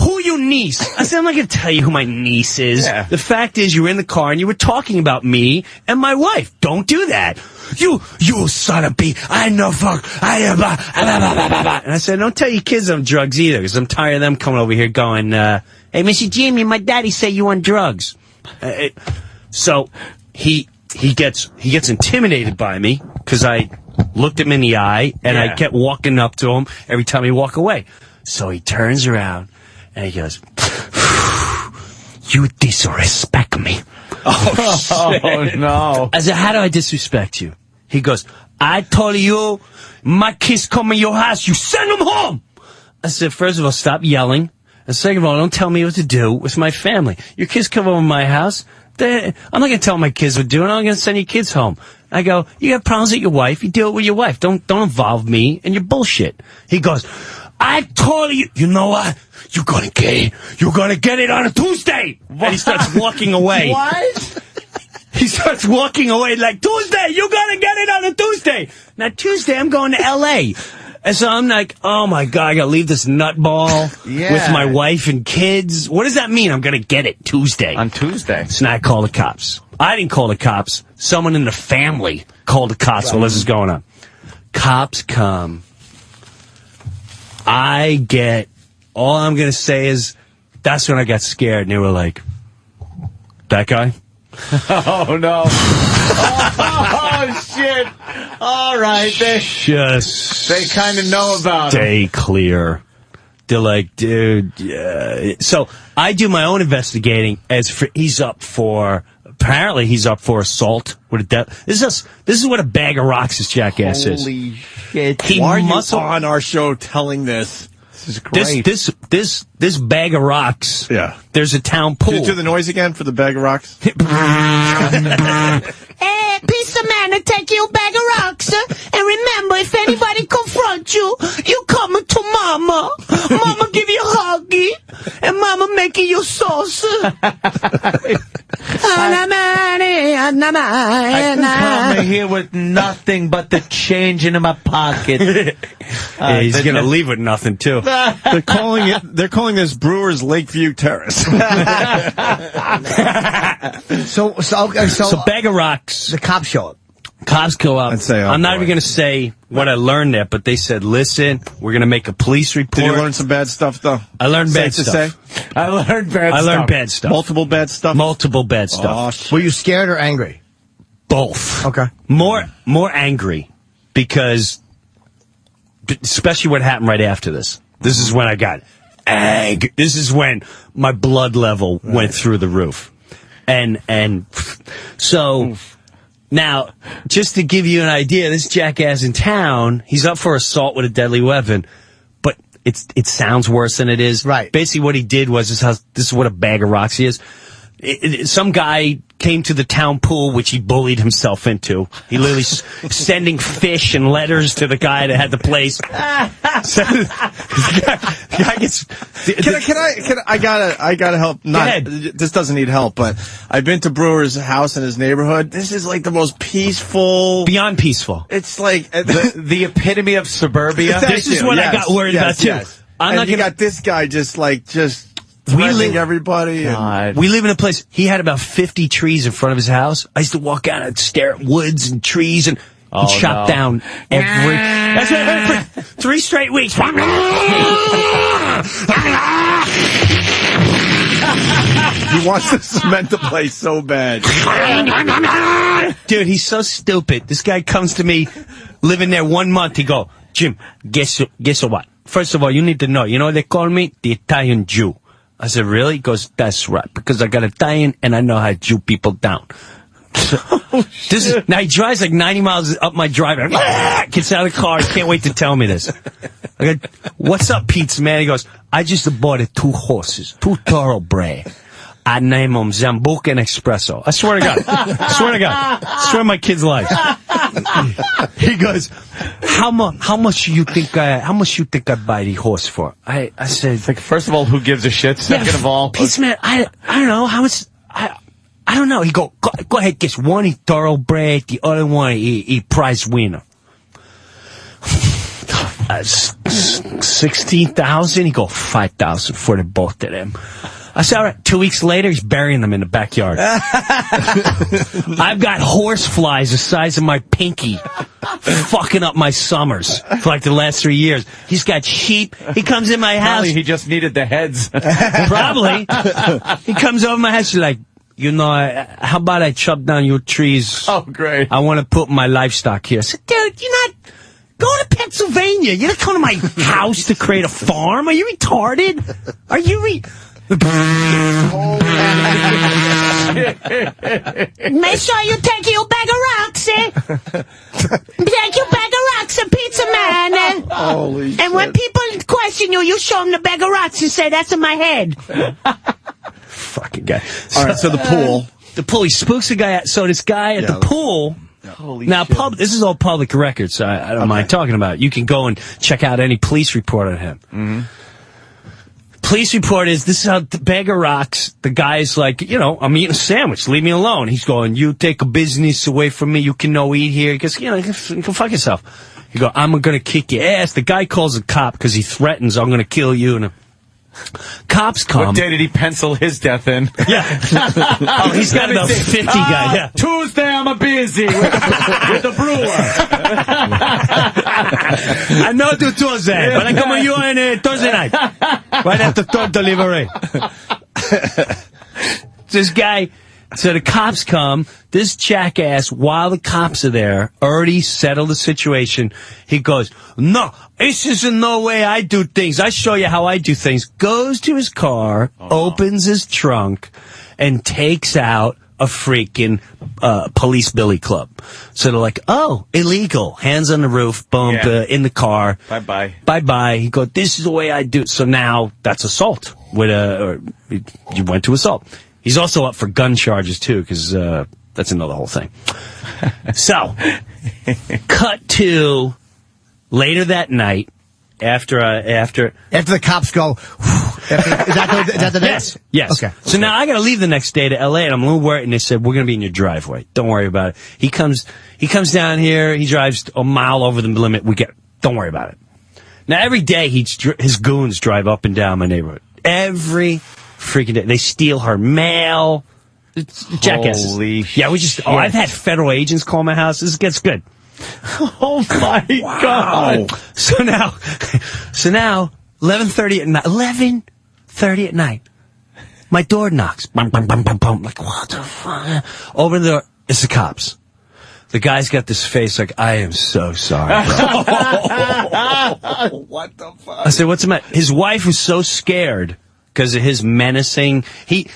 "Who your niece?" I said, "I'm not going to tell you who my niece is. Yeah. The fact is, you were in the car and you were talking about me and my wife. Don't do that. You son of a b! I know fuck. And I said, "Don't tell your kids I'm drugs either, because I'm tired of them coming over here going, hey, Mr. Jimmy, my daddy say you on drugs." So he gets intimidated by me because I looked him in the eye and I kept walking up to him every time he walked away. So he turns around and he goes, "You disrespect me. Oh, no. I said, how do I disrespect you? He goes, I told you, my kids come in your house, you send them home. I said, first of all, stop yelling. And second of all, don't tell me what to do with my family. Your kids come over to my house. I'm not going to tell my kids what to do, and I'm going to send your kids home. I go, you got problems with your wife, you deal with your wife. Don't involve me in your bullshit. He goes, I told you, you know what? You're going to get it on a Tuesday. And he starts walking away. What? He starts walking away like, Tuesday, you're going to get it on a Tuesday. Now, Tuesday, I'm going to L.A., and so I'm like, oh my God, I gotta leave this nutball with my wife and kids. What does that mean? I'm gonna get it Tuesday. On Tuesday. So now I call the cops. I didn't call the cops. Someone in the family called the cops while this is going on. Cops come. All I'm gonna say is, that's when I got scared, and they were like, that guy? Oh, no. Oh, shit. All right. They kind of know about it. Stay clear. They're like, dude, So I do my own investigating he's up for assault with a death. This is what a bag of rocks this jackass is. Holy shit. Why are you on our show telling this? This is great. This bag of rocks. Yeah. There's a town pool. Can you do the noise again for the bag of rocks? Hey, peace of man to take you a bag of rocks. And remember, if anybody confront you, you coming to mama. Mama give you a huggy. And mama making you sauce. I come here with nothing but the change in my pocket. He's going to leave with nothing, too. They're calling this Brewers Lakeview Terrace. So bag of rocks. The cops show up. Cops go up. I'd say, I'm not even going to say what I learned there, but they said, listen, we're going to make a police report. Did you learn some bad stuff, though? I learned bad Safe stuff. to say? I learned bad stuff. Multiple bad stuff? Multiple bad stuff. Oh, shit. Were you scared or angry? Both. Okay. More angry, because especially what happened right after this. This is when I got angry. This is when my blood level went through the roof. And so now, just to give you an idea, this jackass in town, he's up for assault with a deadly weapon, but it sounds worse than it is. Right. Basically what he did was, this is what a bag of rocks he is. Some guy came to the town pool, which he bullied himself into. He literally sending fish and letters to the guy that had the place. I gotta help. This doesn't need help, but I've been to Brewer's house in his neighborhood. This is like the most peaceful. Beyond peaceful. It's like the epitome of suburbia. This is what I got worried about too. Yes. You got this guy just threatening everybody. We live in a place, he had about 50 trees in front of his house. I used to walk out and stare at woods and trees and chop down every... That's what I heard for 3 straight weeks. He wants to cement the place so bad. Dude, he's so stupid. This guy comes to me, living there 1 month. He go, Jim, guess what? First of all, you need to know. You know what they call me? The Italian Jew. I said, really? He goes, that's right, because I got Italian and I know how to Jew people down. Now he drives like 90 miles up my driveway. Gets out of the car. He can't wait to tell me this. I go, what's up, Pizza Man? He goes, I just bought 2 horses, 2 thoroughbred. I name them Zambuca and Espresso. I swear to God. I swear my kid's life. He goes, how much you think I buy the horse for? I said, like, first of all, who gives a shit? Second of all, Pizza Man, I don't know how much. I don't know. He go ahead, guess one he thoroughbred, the other one he prize winner. 16,000. He go 5,000 for the both of them. I said, all right. 2 weeks later, he's burying them in the backyard. I've got horse flies the size of my pinky fucking up my summers for like the last 3 years. He's got sheep. He comes in my house. Probably he just needed the heads. Probably. He comes over my house. He's like, you know, how about I chop down your trees? Oh, great. I want to put my livestock here. I said, dude, you're not... Go to Pennsylvania. You're not coming to my house to create a farm. Are you retarded? Are you Make sure you take your bag of rocks, eh? Take your bag of rocks, Pizza Man. Holy shit. And when people question you, you show them the bag of rocks and say, that's in my head. Fucking guy. All right, so the pool. The pool, he spooks a guy out. So this guy at the pool... Holy now, shit. this is all public record, so I don't mind talking about it. You can go and check out any police report on him. Mm-hmm. Police report is, this is how the bag of rocks, the guy's like, I'm eating a sandwich, leave me alone. He's going, you take a business away from me, you can no eat here. He goes, you can fuck yourself. He goes, I'm gonna kick your ass. The guy calls a cop because he threatens, I'm gonna kill you. And cops come. What day did he pencil his death in? Yeah. Oh, he's got the 50 guy. Yeah. Tuesday, I'm busy with the brewer. I know do Tuesday, but I come on you on Thursday night. Right after third delivery. This guy, so the cops come, this jackass, while the cops are there, already settled the situation. He goes, no, this isn't no way I do things. I show you how I do things. Goes to his car, opens his trunk, and takes out a freaking police billy club. So they're like, oh, illegal. Hands on the roof, boom, in the car. Bye-bye. Bye-bye. He goes, this is the way I do it. So now that's assault. You went to assault. He's also up for gun charges, too, because that's another whole thing. So, cut to later that night, after the cops go, is that the next? Yes. Okay. So now I got to leave the next day to L.A. and I'm a little worried. And they said, we're going to be in your driveway. Don't worry about it. He comes down here. He drives a mile over the limit. Don't worry about it. Now every day his goons drive up and down my neighborhood. Every freaking day. They steal her mail. It's jackasses. Holy yeah, I've had federal agents call my house. This gets good. Oh my God. So now 11:30 at night. 11:30 at night. My door knocks. Bum, bum, bum, bum, bum. Like, what the fuck? Open the door. It's the cops. The guy's got this face like, I am so sorry. What the fuck? I said, what's the matter? His wife was so scared because of his menacing. We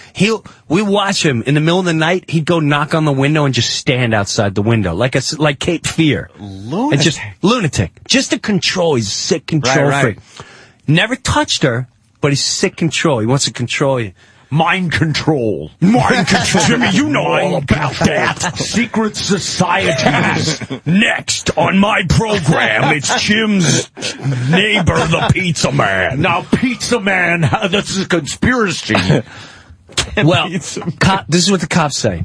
watch him in the middle of the night. He'd go knock on the window and just stand outside the window like Cape Fear. Lunatic. And just lunatic. Just to control. He's a sick control freak. Never touched her, but he's sick control. He wants to control you. Mind control. Jimmy, you know all about that. Secret societies. Next on my program, it's Jim's neighbor, the Pizza Man. Now, Pizza Man, this is a conspiracy. Well, this is what the cops say.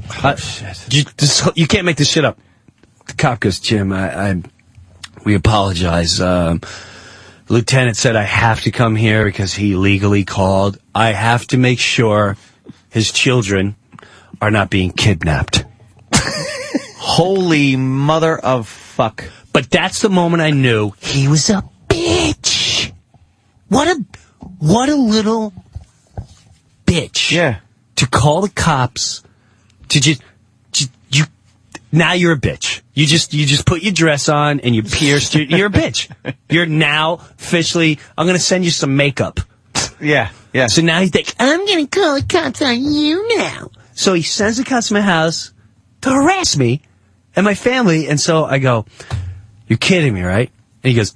You can't make this shit up. The cop goes, Jim, we apologize. Lieutenant said I have to come here because he legally called. I have to make sure his children are not being kidnapped. Holy mother of fuck. But that's the moment I knew he was a bitch. What a little bitch. Yeah. To call the cops to now you're a bitch. You just put your dress on and you pierced you're a bitch. You're now officially, I'm going to send you some makeup. Yeah. So now he's like, I'm going to call the cops on you now. So he sends the cops to my house to harass me and my family. And so I go, you're kidding me, right? And he goes,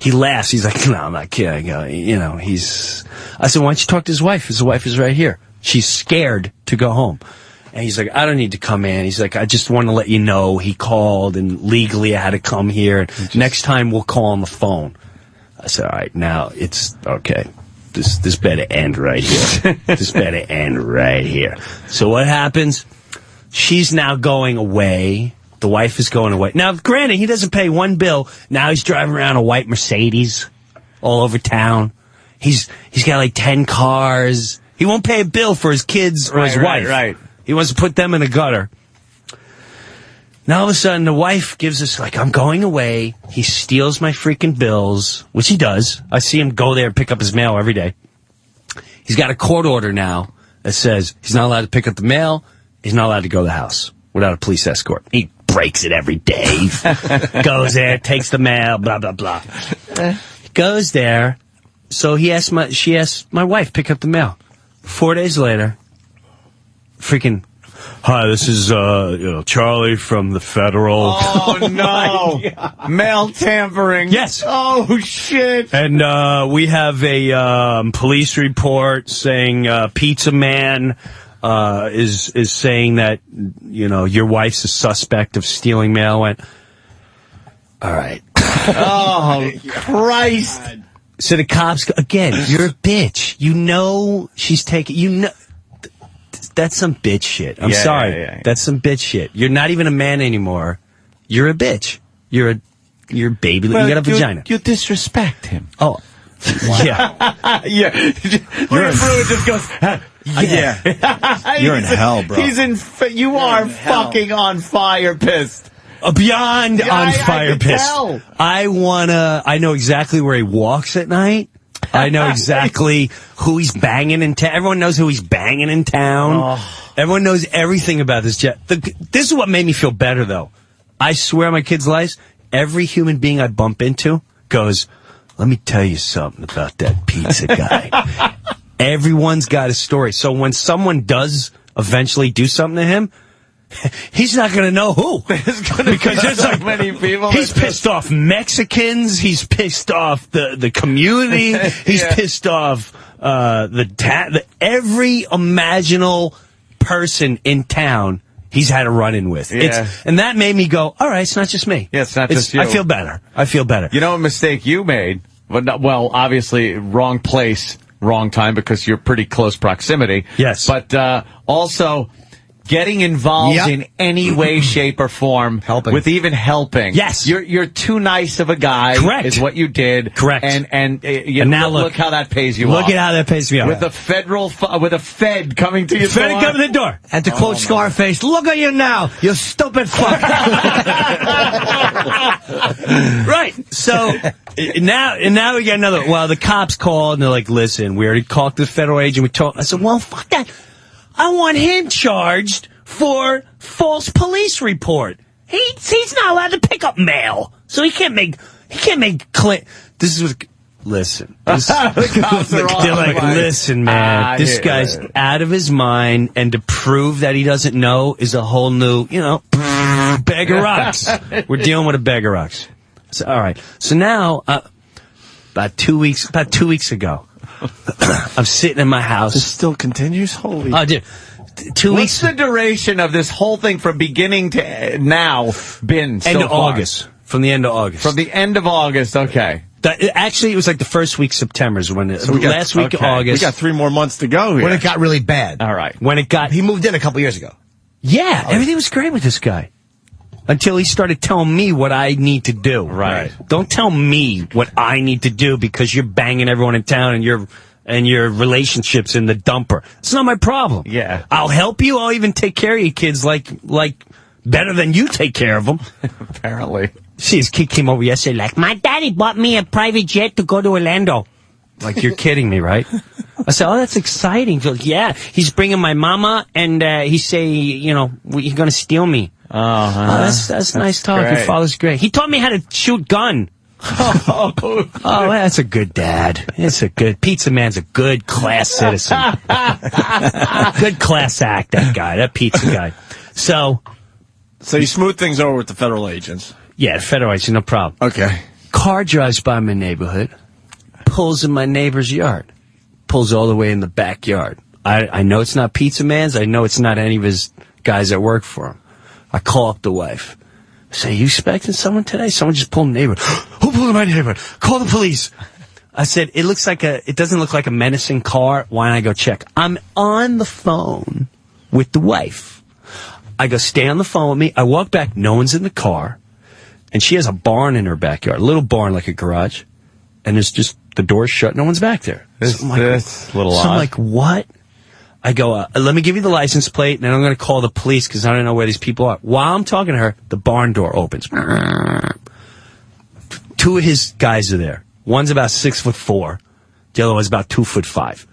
he laughs. He's like, no, I'm not kidding. I go, I said, why don't you talk to his wife? His wife is right here. She's scared to go home. And he's like, I don't need to come in. He's like, I just want to let you know he called and legally I had to come here. Next time we'll call on the phone. I said, all right, now it's okay. This better end right here. This better end right here. So what happens? She's now going away. The wife is going away. Now, granted, he doesn't pay one bill. Now he's driving around a white Mercedes all over town. He's got like 10 cars. He won't pay a bill for his kids or his wife. Right. He wants to put them in a gutter. Now all of a sudden, the wife gives us, like, I'm going away. He steals my freaking bills, which he does. I see him go there and pick up his mail every day. He's got a court order now that says he's not allowed to pick up the mail. He's not allowed to go to the house without a police escort. He breaks it every day. Goes there, takes the mail, blah, blah, blah. Goes there. So she asked my wife to pick up the mail. 4 days later, freaking Hi, this is Charlie from the Federal. Oh, no. Mail tampering. Yes. Oh, shit. And we have a police report saying Pizza Man is saying that, your wife's a suspect of stealing mail. Went, all right. Oh, Christ. So the cops go, again, you're a bitch. She's taking, that's some bitch shit. I'm sorry. Yeah. That's some bitch shit. You're not even a man anymore. You're a bitch. You're a baby. Well, you got a vagina. You disrespect him. Oh. Yeah. Yeah. Pruitt just goes, yeah. You're in hell, bro. You are fucking on fire pissed. Beyond on fire pissed. Tell. I know exactly where he walks at night. I know exactly who he's banging in town. Everyone knows who he's banging in town. Oh. Everyone knows everything about this jet. This is what made me feel better, though. I swear on my kids' lives, every human being I bump into goes, let me tell you something about that pizza guy. Everyone's got a story. So when someone does eventually do something to him, he's not going to know who. Because there's so many people. He's pissed off Mexicans. He's pissed off the community. He's pissed off every imaginable person in town he's had a run-in with. Yeah. And that made me go, all right, it's not just me. Yeah, it's not just you. I feel better. You know what mistake you made? Well, obviously, wrong place, wrong time, because you're pretty close proximity. Yes. But also getting involved in any way, shape, or form, with even helping. Yes, you're too nice of a guy. Correct, is what you did. Correct, and now look how that pays you. Look off. at how that pays me off. With with a Fed coming to your door. Fed coming to the door. And to quote Scarface, look at you now, you stupid fuck. Right. So now we get another. Well, the cops called and they're like, "Listen, we already called the federal agent. We talked." I said, "Well, fuck that. I want him charged for false police report. He's not allowed to pick up mail, so he can't make This is what. Listen, the cops are they're like, listen, man, this guy's out of his mind, and to prove that he doesn't know is a whole new, bag of rocks. We're dealing with a bag of rocks. So, all right. So now, about 2 weeks ago, I'm sitting in my house. This still continues? Holy. Oh, dude. 2 weeks. What's the duration of this whole thing from beginning to now been so End of far? August. From the end of August. From the end of August, okay. Actually, it was like the first week of September is when last week of August. We got 3 more months to go here. When it got really bad. All right. He moved in a couple years ago. Yeah, everything was great with this guy. Until he started telling me what I need to do. Right. Don't tell me what I need to do because you're banging everyone in town and your relationship's in the dumper. It's not my problem. Yeah. I'll help you. I'll even take care of your kids like better than you take care of them. Apparently. See, his kid came over yesterday like, my daddy bought me a private jet to go to Orlando. Like, you're kidding me, right? I said, oh, that's exciting. He's like, yeah, he's bringing my mama, and he say, you're going to steal me. Oh, that's nice talk. great. Your father's great. He taught me how to shoot gun. Oh, that's a good dad. Pizza Man's a good class citizen. Good class act, that guy, that pizza guy. So you smooth things over with the federal agents. Yeah, federal agents, no problem. Okay. Car drives by my neighborhood, pulls in my neighbor's yard, pulls all the way in the backyard. I know it's not Pizza Man's. I know it's not any of his guys that work for him. I call up the wife. I say, you expecting someone today? Someone just pulled in the neighborhood. Who pulled in my neighborhood? Call the police. I said, it doesn't look like a menacing car. Why don't I go check? I'm on the phone with the wife. I go, stay on the phone with me. I walk back. No one's in the car. And she has a barn in her backyard, a little barn like a garage. And there's just the door's shut. No one's back there. This a little odd. So I'm like, what? I go, let me give you the license plate, and then I'm going to call the police because I don't know where these people are. While I'm talking to her, the barn door opens. 2 of his guys are there. One's about 6'4". The other one's about 2'5".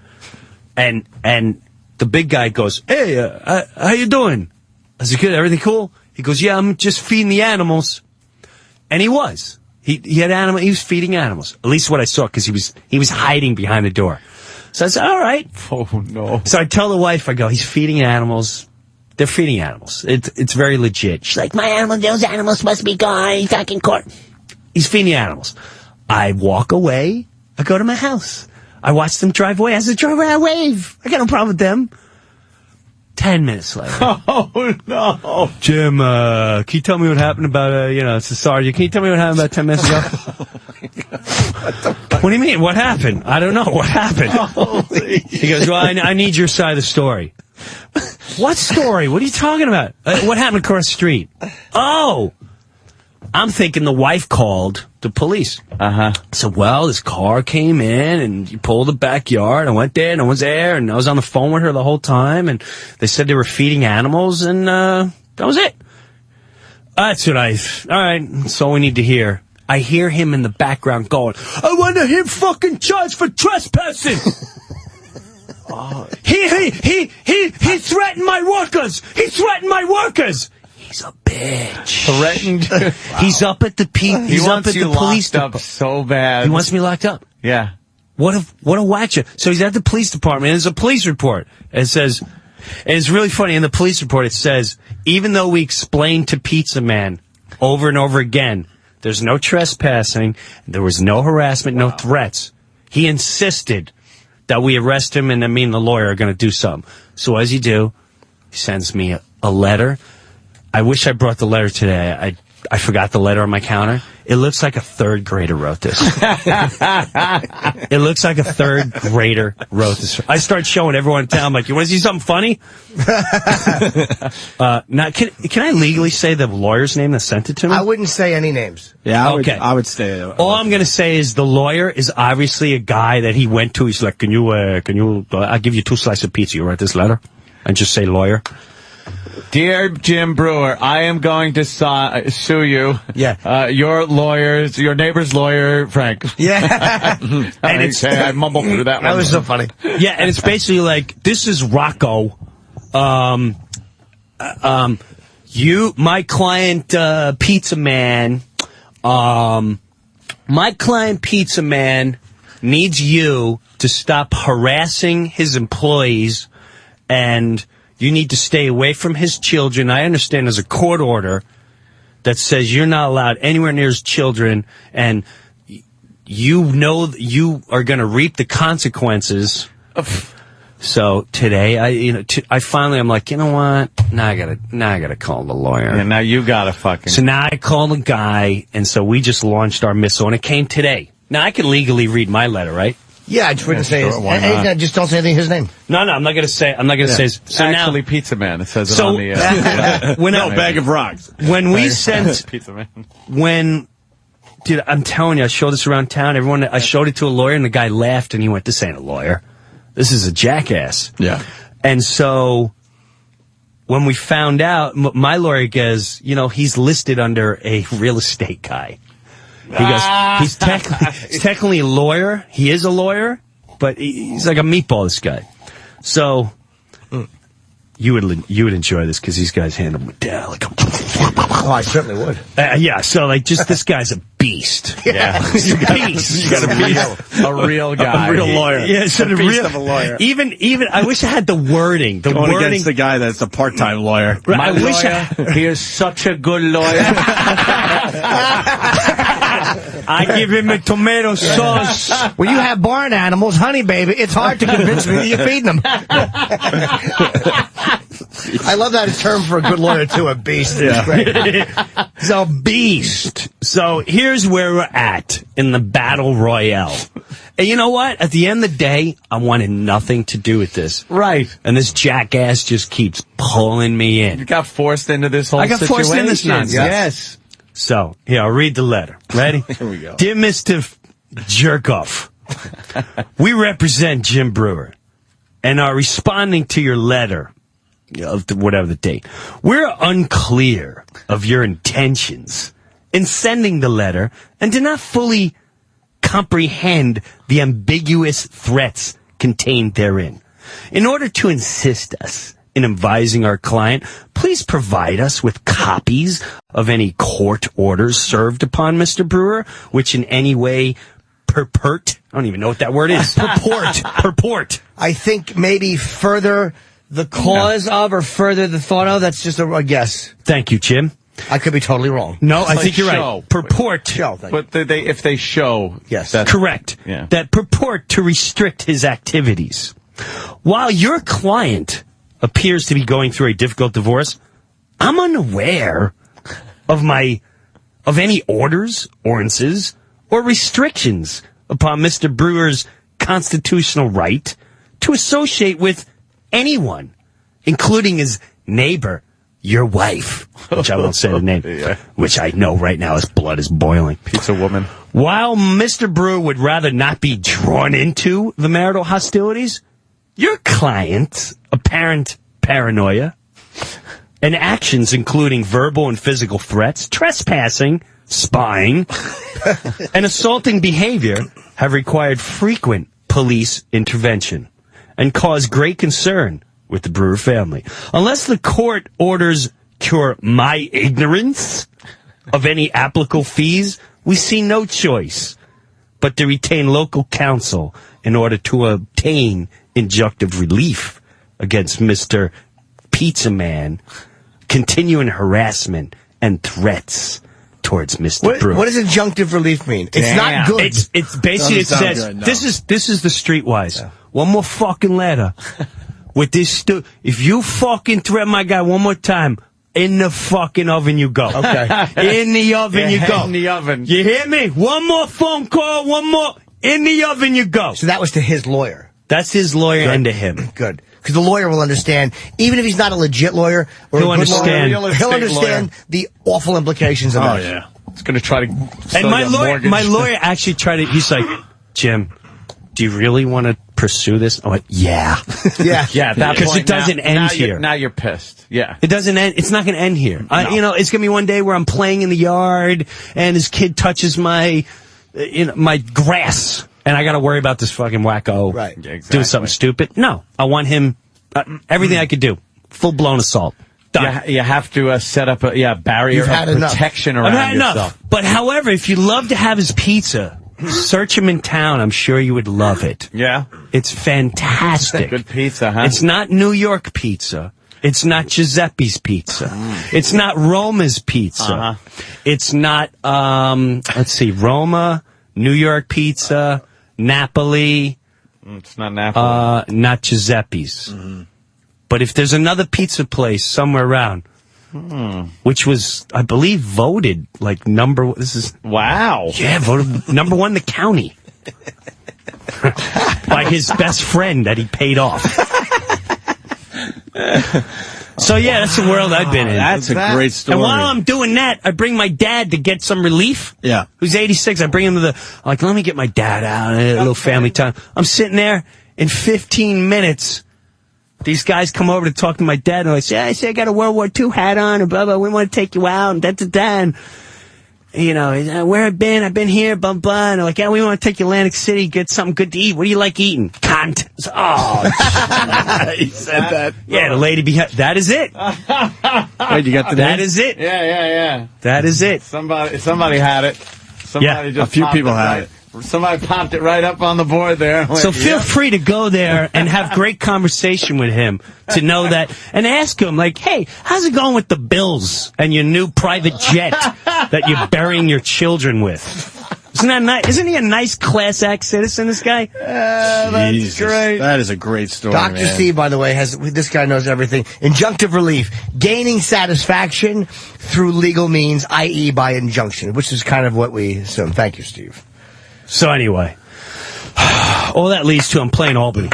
And the big guy goes, hey, how you doing? I said, good, everything cool? He goes, yeah, I'm just feeding the animals. And he was. He had animal. He was feeding animals. At least what I saw, because he was hiding behind the door. So I said, all right. Oh, no. So I tell the wife, I go, he's feeding animals. They're feeding animals. It's very legit. She's like, those animals must be gone. He's back in court. He's feeding animals. I walk away. I go to my house. I watch them drive away. As they drive away, I wave. I got no problem with them. 10 minutes later. Oh, no. Jim, can you tell me what happened about, it's a sergeant. Can you tell me what happened about 10 minutes ago? What do you mean? What happened? I don't know. What happened? He goes, well, I need your side of the story. What story? What are you talking about? What happened across the street? Oh! I'm thinking the wife called the police. So, well, this car came in and you pulled the backyard. I went there, no one's there, and I was on the phone with her the whole time, and they said they were feeding animals, and that was it. That's what all right, that's all we need to hear. I hear him in the background going, I want him fucking charged for trespassing. He threatened my workers. He threatened my workers. He's a bitch. Threatened. Wow. He's up at the He's up at the police department. So bad. He wants me locked up. Yeah. What a whack job. So he's at the police department, and there's a police report. It says, and it's really funny, in the police report it says, even though we explained to Pizza Man over and over again, there's no trespassing, there was no harassment, no threats, he insisted that we arrest him, and me and the lawyer are going to do something. So as you do, he sends me a letter. I wish I brought the letter today. I forgot the letter on my counter. It looks like a third grader wrote this. It looks like a third grader wrote this. I start showing everyone in town, I'm like, you want to see something funny? Now, can I legally say the lawyer's name that sent it to me? I wouldn't say any names. Yeah, I would stay. All I'm going to say is the lawyer is obviously a guy that he went to. He's like, can you, I'll give you 2 slices of pizza. You write this letter? And just say lawyer. Dear Jim Brewer, I am going to sue you. Yeah. Your neighbor's lawyer, Frank. Yeah. And I mumbled through that one. That was so funny. Yeah, and it's basically like, this is Rocco. My client, Pizza Man, my client, Pizza Man, needs you to stop harassing his employees, and you need to stay away from his children. I understand there's a court order that says you're not allowed anywhere near his children, and you know you are going to reap the consequences. So today, I'm like, you know what? Now I gotta call the lawyer. Yeah, now you gotta fucking. So now I call the guy, and so we just launched our missile, and it came today. Now I can legally read my letter, right? Yeah, I just wouldn't say his name. Just don't say anything his name. No, I'm not going to say. So actually, now, Pizza Man. It says it on the. Bag of rocks. When we sent Pizza Man. Dude, I'm telling you, I showed this around town. I showed it to a lawyer, and the guy laughed, and he went, "This ain't a lawyer. This is a jackass." Yeah. And so when we found out, my lawyer goes, he's listed under a real estate guy. He goes, he's technically a lawyer. He is a lawyer, but he's like a meatball, this guy. So you would enjoy this because these guys handle me down like a... Oh, I certainly would. Yeah, so this guy's a beast. Yeah. He's a beast. You got a real guy. A real lawyer. Yeah, so a beast of a lawyer. Even, I wish I had the wording. Going against the guy that's a part-time lawyer. My lawyer, he is such a good lawyer. I give him a tomato sauce. When you have barn animals, honey, baby, it's hard to convince me that you're feeding them. I love that term for a good lawyer, too, a beast. Yeah. He's a beast. So here's where we're at in the battle royale. And you know what? At the end of the day, I wanted nothing to do with this. Right. And this jackass just keeps pulling me in. You got forced into this whole situation. I got forced into this nonsense. Yes. So, here, I'll read the letter. Ready? Here we go. Dear Mr. Jerkoff, we represent Jim Brewer and are responding to your letter of whatever the date. We're unclear of your intentions in sending the letter and do not fully comprehend the ambiguous threats contained therein. In order to assist us in advising our client, please provide us with copies of any court orders served upon Mr. Brewer, which in any way purport. I don't even know what that word is. Purport. I think maybe further The cause of or further the thought of, that's just a guess. Thank you, Jim. I could be totally wrong. No, I Like think you're show. right. Purport. Show, thank you. But if they show, Yes. that's Correct. Yeah. That purport to restrict his activities. While your client appears to be going through a difficult divorce, I'm unaware of any orders, ordinances, or restrictions upon Mr. Brewer's constitutional right to associate with anyone, including his neighbor, your wife, which I won't say the name, which I know right now his blood is boiling. Pizza woman. While Mr. Brewer would rather not be drawn into the marital hostilities, your client's apparent paranoia and actions including verbal and physical threats, trespassing, spying, and assaulting behavior have required frequent police intervention and caused great concern with the Brewer family. Unless the court orders cure my ignorance of any applicable fees, we see no choice but to retain local counsel in order to obtain injunctive relief against Mr. Pizza Man, continuing harassment and threats towards Mr. Brewer. What does injunctive relief mean? It's not good. It's basically, it says, good, no. this is the streetwise. One more fucking letter. With this if you fucking threaten my guy one more time, in the fucking oven you go. Okay. In the oven you go. In the oven. You hear me? One more phone call, one more. In the oven you go. So that was to his lawyer. That's his lawyer and to him. Good. Because the lawyer will understand, even if he's not a legit lawyer, or He'll a good understand. lawyer, he'll understand the awful implications of that. yeah. It's going to try to. And my lawyer actually tried to. He's like, Jim, do you really want to pursue this? I went, yeah. Yeah. Yeah, at that Because point, it doesn't end here. Now you're pissed. Yeah. It doesn't end. It's not going to end here. No. It's going to be one day where I'm playing in the yard and his kid touches my grass, and I got to worry about this fucking wacko Right. Yeah, exactly. doing something stupid. No, I want him. Everything I could do. Full blown assault. Done. You have to set up a barrier You've had of enough. protection I've around had yourself. enough. But however, if you love to have his pizza, search him in town. I'm sure you would love it. Yeah. It's fantastic. Good pizza, huh? It's not New York pizza. It's not Giuseppe's pizza. It's not Roma's pizza. Uh-huh. It's not, let's see, Roma, New York pizza, Napoli. It's not Napoli. Not Giuseppe's. But if there's another pizza place somewhere around, which was, I believe, voted like Wow. yeah, voted number one in the county by his best friend that he paid off. So yeah, that's the world I've been in. That's a great story. And while I'm doing that, I bring my dad to get some relief. Yeah. Who's 86. I bring him to I'm like, let me get my dad out, a little family time. I'm sitting there, in 15 minutes, these guys come over to talk to my dad, and I say, I got a World War II hat on, and blah, blah, we want to take you out, and da-da-da, and, where I've been here, blah, blah, and they're like, yeah, we want to take you to Atlantic City, get something good to eat. What do you like eating? Cunt. Oh, He said that. yeah, the lady behind, that is it. Wait, you got the That name? is it. Yeah. That is it. Somebody had it. Somebody just a few popped people it had right. Somebody popped it right up on the board there. So feel free to go there and have great conversation with him to know that, and ask him like, hey, how's it going with the bills and your new private jet that you're burying your children with? Isn't that nice? Isn't he a nice class act citizen, this guy? That's Jesus, great. That is a great story, Dr. man. Steve, by the way, this guy knows everything. Injunctive relief, gaining satisfaction through legal means, i.e. by injunction, which is kind of what we assume. Thank you, Steve. So anyway, all that leads to I'm playing Albany.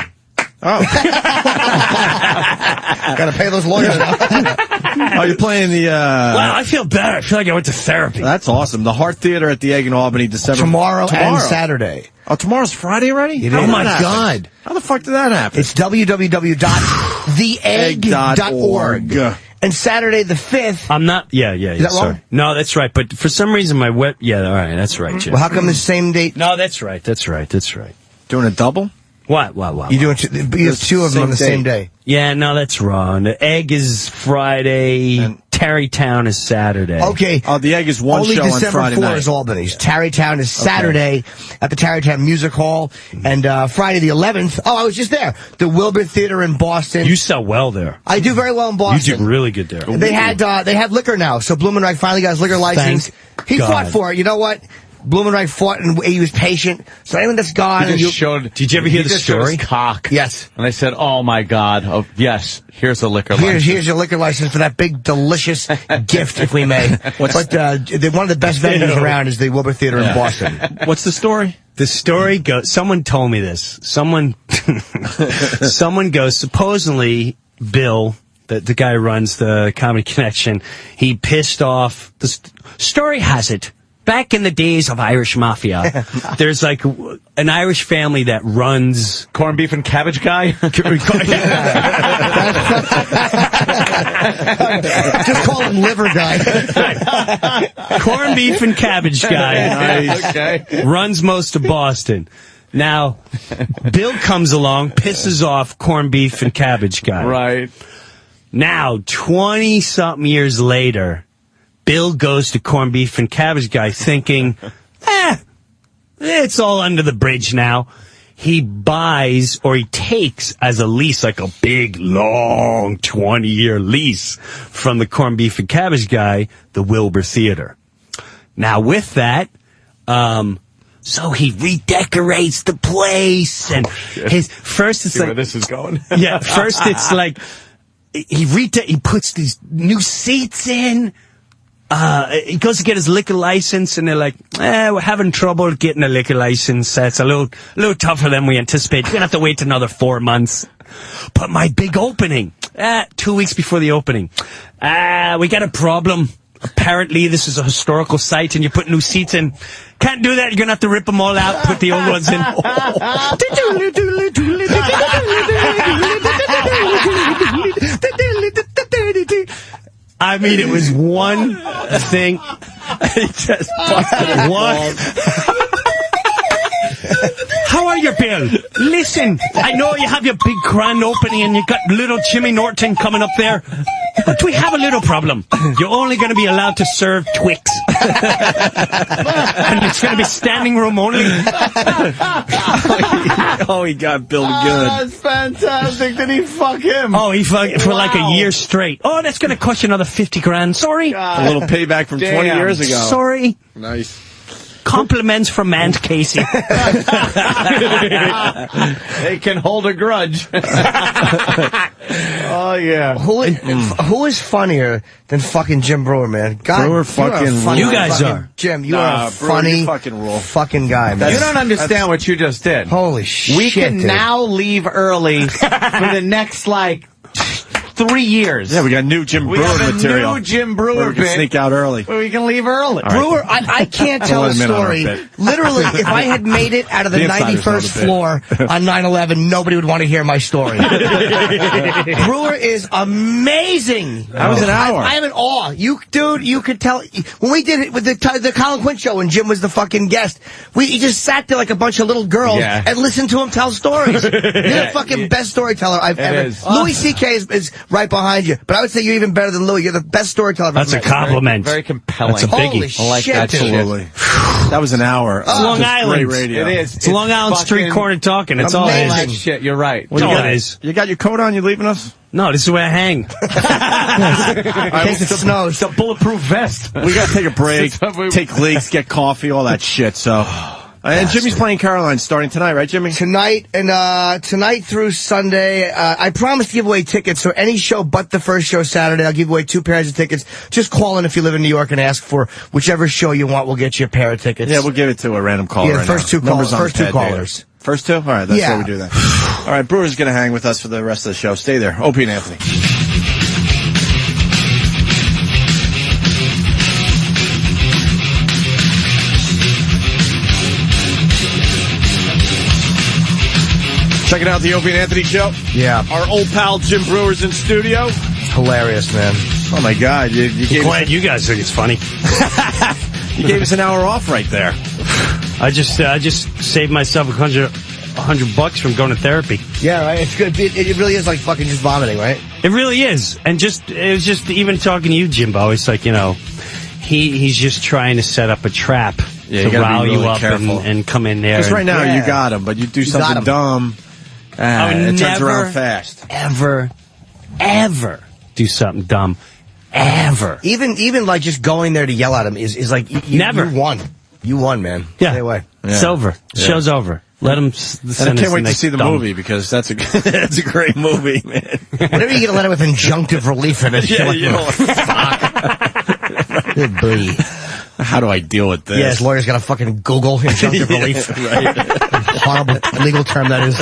Oh. Gotta pay those lawyers now. Oh, you're playing the... Wow, I feel better. I feel like I went to therapy. That's awesome. The Hart Theater at the Egg in Albany, December... Tomorrow and Saturday. Oh, tomorrow's Friday already? It How is. did Oh, my that happen? God. How the fuck did that happen? It's www.theegg.org. And Saturday the 5th... I'm not... Yeah, Is that sorry. wrong? No, that's right. But for some reason, my web... Yeah, all right, that's right, Jim. Well, how come the same date? No, that's right. Doing a double? What? You doing you have two of them on the same day. Yeah, no, that's wrong. The Egg is Friday, Tarrytown is Saturday. Okay. Oh, the Egg is one Only show December on Friday 4 night. is Albany's. Tarrytown is Saturday at the Tarrytown Music Hall. And Friday the 11th, I was just there. The Wilbur Theater in Boston. You sell well there. I do very well in Boston. You do really good there. They have liquor now. So Blumenreich finally got his liquor license. He fought for it. You know what? Blumenreich fought and he was patient. So anyone that's gone... Did you ever hear the story? Cock. Yes. And they said, oh my God. Oh, yes, here's a liquor license. Here's your liquor license for that big, delicious gift, if we may. But one of the best venues around is the Wilbur Theater in Boston. What's the story? The story goes, someone told me this. Someone goes, supposedly, Bill, the guy who runs the Comedy Connection, he pissed off, the story has it, back in the days of Irish Mafia, there's like an Irish family that runs... Corned beef and cabbage guy? Just call him liver guy. Corned beef and cabbage guy. Nice. Okay. Runs most of Boston. Now, Bill comes along, pisses off corned beef and cabbage guy. Right. Now, 20-something years later, Bill goes to corned beef and cabbage guy thinking, it's all under the bridge now. He buys, or he takes as a lease, like a big, long 20-year lease from the corned beef and cabbage guy, the Wilbur Theater. Now, with that, so he redecorates the place, and first it's See like... where this is going? Yeah, first it's like, he puts these new seats in. He goes to get his liquor license, and they're like, we're having trouble getting a liquor license. It's a little tougher than we anticipated. We're going to have to wait another 4 months. But my big opening, 2 weeks before the opening, we got a problem. Apparently, this is a historical site, and you put new seats in. Can't do that. You're going to have to rip them all out, put the old ones in. I mean, it was one thing. It just busted one. How are you, Bill? Listen, I know you have your big grand opening and you got little Jimmy Norton coming up there, but we have a little problem. You're only going to be allowed to serve Twix. And it's going to be standing room only. Oh, he got Bill good. That's fantastic. Did he fuck him? Oh, he fucked for like a year straight. Oh, that's going to cost you another 50 grand. Sorry. A little payback from 20 years ago. Sorry. Nice. Compliments from Aunt Casey. They can hold a grudge. Oh, yeah. Who is funnier than fucking Jim Brewer, man? God, Brewer fucking funny, You guys are. Jim, you are a funny fucking guy, man. You don't understand what you just did. Holy shit, We can dude. now leave early for the next, 3 years. Yeah, we got new Jim We Brewer have a material. new Jim Brewer we can bit. sneak out early. Where we can leave early. Brewer, I can't tell a Let him in on our story. bit. Literally, if I had made it out of the The insiders know 91st the floor on 9/11, nobody would want to hear my story. Brewer is amazing. That was an hour. I am in awe. You could tell when we did it with the Colin Quinn show and Jim was the fucking guest. He just sat there like a bunch of little girls and listened to him tell stories. You're the fucking best storyteller I've ever. Is. Louis C.K. is right behind you, but I would say you're even better than Louis. You're the best storyteller I've ever That's a met. compliment. Very compelling. That's a biggie. Holy I like shit, that dude. shit. Absolutely. That was an hour. It's Long Just Island. Great radio. It is. It's Long Island Street fucking Corner talking. It's all it amazing. That is. shit, you're right. That's you all got? it is. You got your coat on? You leaving us? No, this is where I hang. In case it snows. It's a bulletproof vest. We got to take a break, take leaks, get coffee, all that shit. So, and Jimmy's playing Caroline starting tonight, right, Jimmy? Tonight through Sunday, I promised to give away tickets. So any show but the first show Saturday, I'll give away 2 pairs of tickets. Just call in if you live in New York and ask for whichever show you want. We'll get you a pair of tickets. Yeah, we'll give it to a random caller. Yeah, right first now. two callers. Numbers on First the two pad, callers. Dave. First two? All right, that's Yeah. how we do that. All right, Brewer's going to hang with us for the rest of the show. Stay there. Opie and Anthony. Checking out the Opie and Anthony show. Yeah. Our old pal Jim Brewer's in studio. Hilarious, man. Oh, my God. You gave Glad us, you guys think it's funny. you gave us an hour off right there. I just saved myself $100 from going to therapy. Yeah, right. It's good. It really is like fucking just vomiting, right? It really is. And it was just even talking to you, Jimbo, it's like, he's just trying to set up a trap to rile you up and come in there. Because right now you got him, but you do something dumb, it turns around fast. Ever do something dumb. Ever. Even like just going there to yell at him is like, never. You won. You won, man. Yeah. Stay away. It's over. Show's over. Let him And I can't wait to see the movie because that's a great movie, man. Whenever you get a letter with injunctive relief in it, you're like, fuck. Good boy. How do I deal with this? Yeah, his lawyer's got to fucking Google injunctive relief. Right. Horrible legal term that is.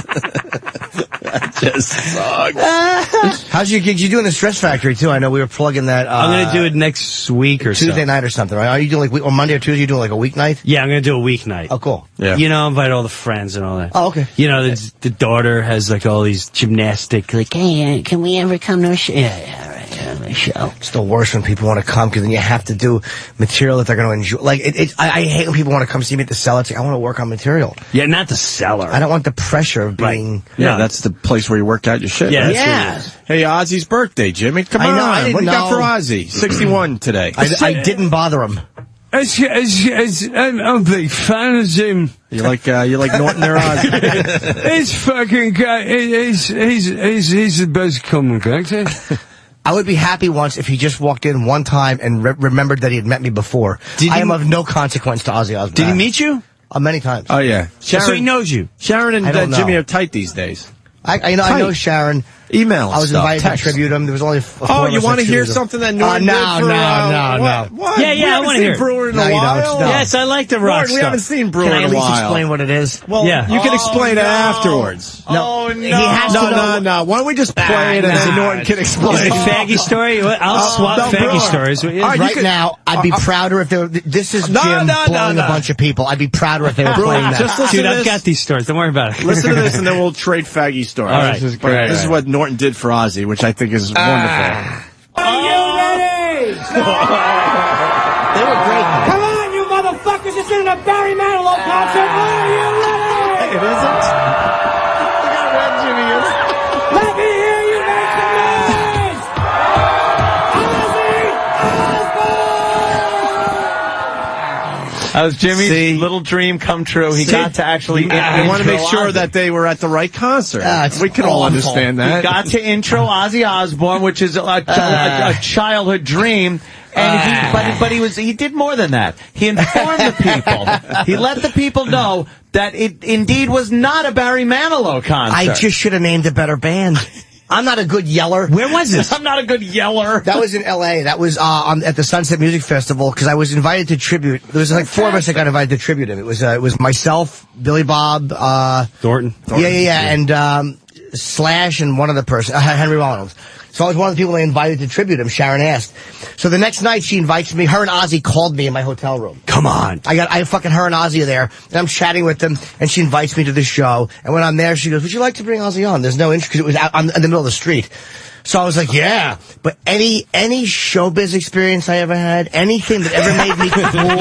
That just sucks. How's your gigs? You doing the Stress Factory too? I know we were plugging that. I'm going to do it next week or Tuesday night or something, right? Are you doing on Monday or Tuesday? You doing like a weeknight? Yeah, I'm going to do a weeknight. Oh, cool. Yeah. Invite all the friends and all that. Oh, okay. The daughter has like all these gymnastic, like, hey, can we ever come to a show? Yeah, right. A show. It's the worst when people want to come because then you have to do material that they're going to enjoy. Like, I hate when people want to come see me at the cellar. It's like, I want to work on material. Yeah, not the cellar. I don't want the pressure of being. Yeah, that's the place where you work out your shit. Yeah. Right? Yeah. Hey, Ozzy's birthday, Jimmy. Come I on. know, I didn't What do you got know. for Ozzy? 61 today. I didn't bother him. I'm a big fan of Jim. You like Norton there, Ozzy? He's fucking guy. He's the best comic actor. I would be happy once if he just walked in one time and remembered that he had met me before. I am of no consequence to Ozzy Osbourne. Did he meet you? Many times. Oh, yeah. So he knows you. Sharon and Jimmy are tight these days. I know Sharon. Email I was stuff, invited text. to tribute him. There was only four Oh, of you us want to that hear tribute him. something that Norton No. did for, What? Yeah, We I haven't want to seen hear. Brewer in No, a you while. don't. No. Yes, I like the rock Norton, we stuff. haven't seen Brewer Can I in at a least while. explain what it is? Well, Yeah. you can explain it afterwards. No. No, He has to know. no. Why don't we just play it and then Norton can explain? Is it faggy story? I'll swap no, faggy Brewer. stories. All right, Right now, I'd be prouder if there. This is Jim blowing a bunch of people. I'd be prouder if they were playing that. Just listen Dude, to I've this. got these stories. Don't worry about it. Listen to this, and then we'll trade faggy stories. All right. This is great. This is what Norton did for Ozzy, which I think is wonderful. Are you ready? They were great. Come on, you motherfuckers! It's in a Barry Manilow concert. Are you ready? It isn't. Look how red Jimmy is. Let me hear you make some noise! That was Jimmy's little dream come true. He got to actually I want to make sure Ozzy. that they were at the right concert. It's We can all awful. understand He that. got to intro Ozzy Osbourne, which is a childhood dream. And he did more than that. He informed the people. He let the people know that it indeed was not a Barry Manilow concert. I just should have named a better band. I'm not a good yeller. Where was this? I'm not a good yeller. That was in L.A. That was at the Sunset Music Festival because I was invited to tribute. There was like four of us that got invited to tribute him. It was myself, Billy Bob, Thornton. Yeah, and Slash and one other person, Henry Rollins. So I was one of the people they invited to tribute him. Sharon asked. So the next night she invites me. Her and Ozzy called me in my hotel room. Come on. I fucking her and Ozzy are there, and I'm chatting with them, and she invites me to the show. And when I'm there, she goes, "Would you like to bring Ozzy on?" There's no interest because it was out in the middle of the street. So I was like, "Yeah." But any showbiz experience I ever had, anything that ever made me cool,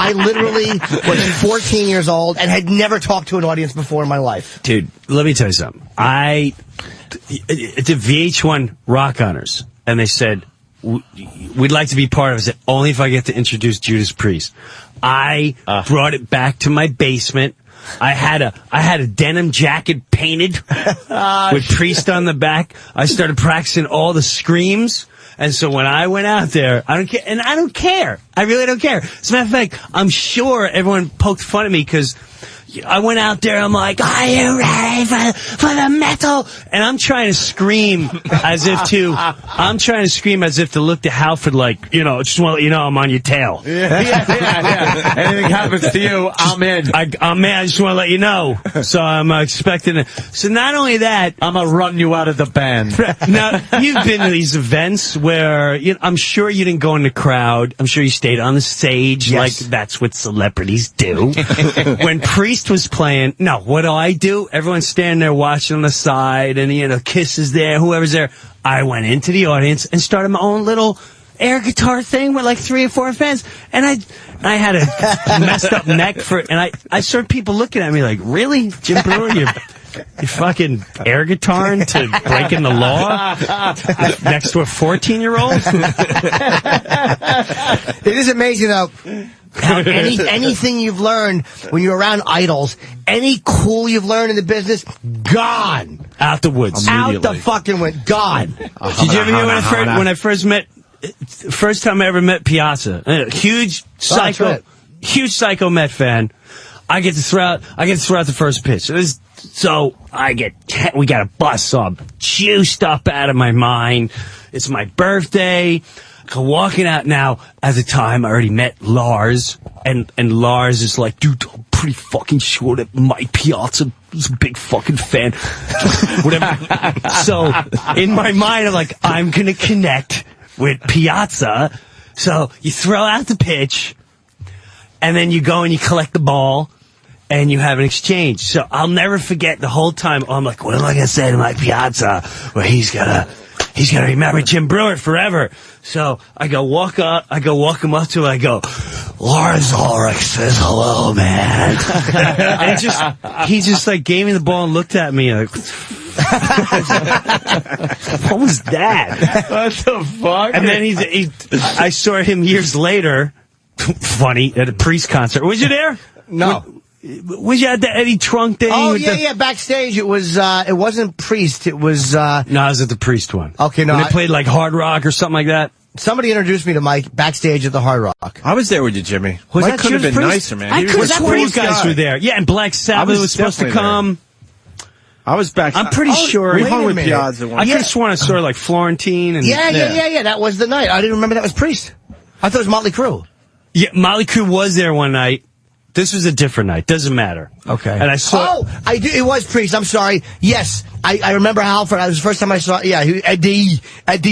I literally was 14 years old and had never talked to an audience before in my life. Dude, let me tell you something. It's a VH1 Rock Honors, and they said, we'd like to be part of it. I said, only if I get to introduce Judas Priest. I brought it back to my basement. I had a denim jacket painted with Priest on the back. I started practicing all the screams. And so when I went out there, I don't care. I really don't care. As a matter of fact, I'm sure everyone poked fun at me because I went out there, I'm like, are you ready for the metal? And I'm trying to scream as if to look to Halford like, just want to let you know I'm on your tail. Yeah. Anything happens to you, I'm in. I'm in. I just want to let you know. So I'm expecting it. So not only that, I'm going to run you out of the band. Now, you've been to these events where I'm sure you didn't go in the crowd. I'm sure you stayed on the stage. Yes. Like that's what celebrities do. When Priest was playing, what do? Everyone's standing there watching on the side, and Kiss is there, whoever's there. I went into the audience and started my own little air guitar thing with like 3 or 4 fans, and I had a messed up neck and I started people looking at me like, really, Jim Brewer, You fucking air guitaring to breaking the law next to a 14-year-old? It is amazing, though, how anything you've learned when you're around idols, any cool you've learned in the business, gone. Out the woods. Out the fucking woods. Gone. Did you ever hear when I first met, first time I ever met Piazza? Huge psycho Met fan. I get to throw out the first pitch. So we got a bus, so I'm juiced up out of my mind. It's my birthday. I'm walking out now. At the time, I already met Lars, and Lars is like, dude, I'm pretty fucking sure that Mike Piazza is a big fucking fan. Whatever. So in my mind, I'm like, I'm gonna connect with Piazza. So you throw out the pitch, and then you go and you collect the ball, and you have an exchange. So I'll never forget the whole time. I'm like, what am I gonna say to Mike Piazza? Well, he's gonna remember Jim Brewer forever. So I go walk him up to him. I go, Lars Ulrich says hello, man. And he just like gave me the ball and looked at me like, what was that? What the fuck? And then I saw him years later. Funny, at a Priest concert. Was you there? No. Was you at the Eddie Trunk thing? Oh, yeah, backstage. It wasn't Priest. It was, No, I was at the Priest one. Okay, no. When they played like Hard Rock or something like that. Somebody introduced me to Mike backstage at the Hard Rock. I was there with you, Jimmy. Was Mike that could have been Priest? nicer, man. I He could was have the sworn you coolest guys guy. were there. Yeah, and Black Sabbath was supposed to definitely come. I was back. I'm pretty sure. We wait hung a with minute. Piazza I once. could have sworn I saw like Florentine and Yeah. That was the night. I didn't remember that was Priest. I thought it was Motley Crue. Yeah, Motley Crue was there one night. This was a different night. Doesn't matter. Okay. And I saw. Oh, I do. It was Priest. I'm sorry. Yes, I remember Halford. That was the first time I saw. Yeah, Eddie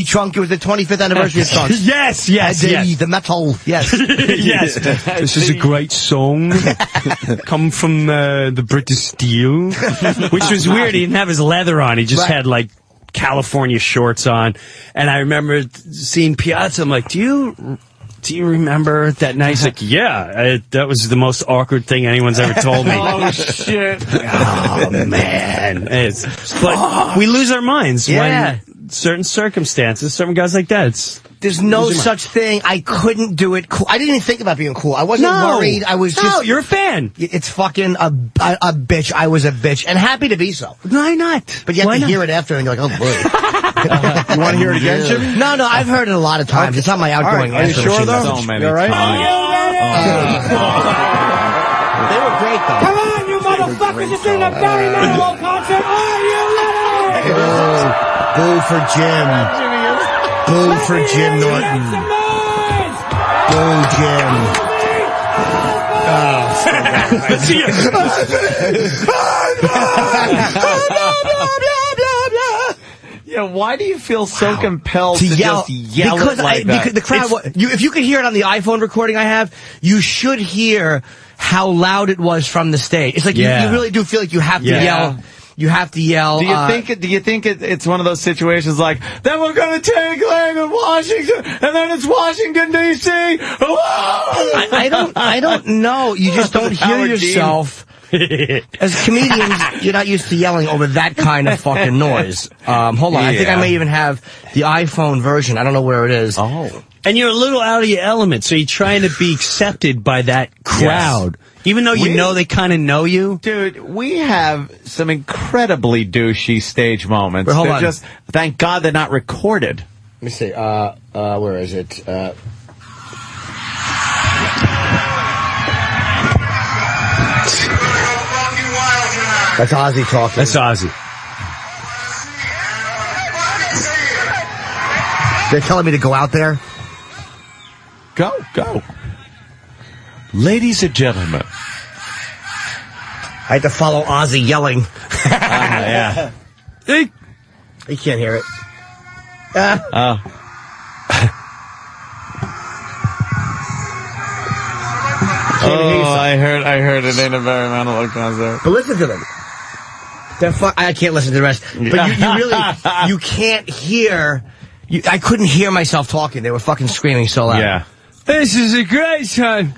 Trunk. It was the 25th anniversary of Trunk. Yes, Eddie, the metal. Yes, yes. This is a great song. Come from the British Steel, which was weird. He didn't have his leather on. He just had like California shorts on. And I remember seeing Piazza. I'm like, do you remember that night? He's like, yeah, that was the most awkward thing anyone's ever told me. Oh, shit. Oh, man. But we lose our minds when certain circumstances, certain guys like that. There's no such thing. I couldn't do it cool. I didn't even think about being cool. I wasn't worried. I was just... No, you're a fan. It's fucking a bitch. I was a bitch. And happy to be so. Why not? But you have to hear it after and you're like, oh, boy. You want to hear it again, Jimmy? No, I've heard it a lot of times. It's on my outgoing Are you answer sure, machine. though? So many You all right? They were great, though. Come on, you motherfuckers! This is a Barry Manilow concert. Are you ready? Boo for Jim. Boo for Jim Norton. Boo, Jim. Yeah, why do you feel so compelled to just yell because it like that? Because the crowd, if you could hear it on the iPhone recording I have, you should hear how loud it was from the stage. It's like you really do feel like you have to yell. You have to yell. Do you think it's one of those situations like, then we're going to take Lang Washington, and then it's Washington, D.C.? I don't know. You just don't hear yourself. As comedians, you're not used to yelling over that kind of fucking noise. Hold on. I think I may even have the iPhone version. I don't know where it is. Oh. And you're a little out of your element, so you're trying to be accepted by that crowd. Yes. Even though you know they kind of know you. Dude, we have some incredibly douchey stage moments. Hold on. Just, thank God they're not recorded. Let me see. Where is it? That's Ozzy talking. That's Ozzy. They're telling me to go out there? Go. Ladies and gentlemen. I had to follow Ozzy yelling. Yeah. You can't hear it. Oh, I heard it ain't a very Manilow concert. But listen to them. I can't listen to the rest. But you really, you can't hear. I couldn't hear myself talking. They were fucking screaming so loud. Yeah. This is a great time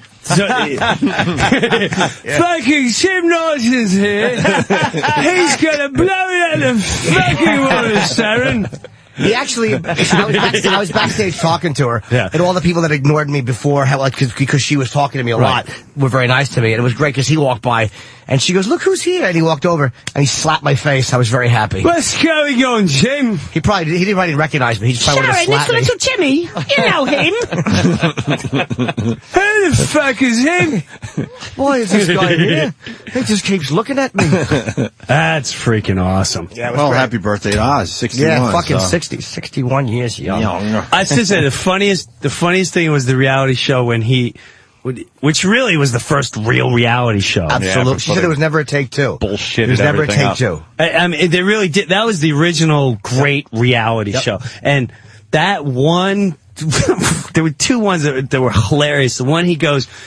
Fucking Jim Norton's here. He's gonna blow it out of fucking water, Sharon. He actually, I was backstage talking to her, and all the people that ignored me before, because she was talking to me a lot, were very nice to me, and it was great because he walked by, and she goes, "Look who's here," and he walked over, and he slapped my face. I was very happy. What's going on, Jim? He didn't recognize me. He just probably would have slapped me. Little Jimmy, you know him. Who the fuck is him? Why is this guy here? He just keeps looking at me. That's freaking awesome. Yeah, well, happy birthday to Oz, 61. Yeah, fucking 61 years young. I should say the funniest thing was the reality show when which really was the first real reality show. Absolutely. Yeah, she said it was never a take two. Bullshit. It was never a take two. I mean, they really did. That was the original great reality show. And that one, there were two ones that were hilarious. The one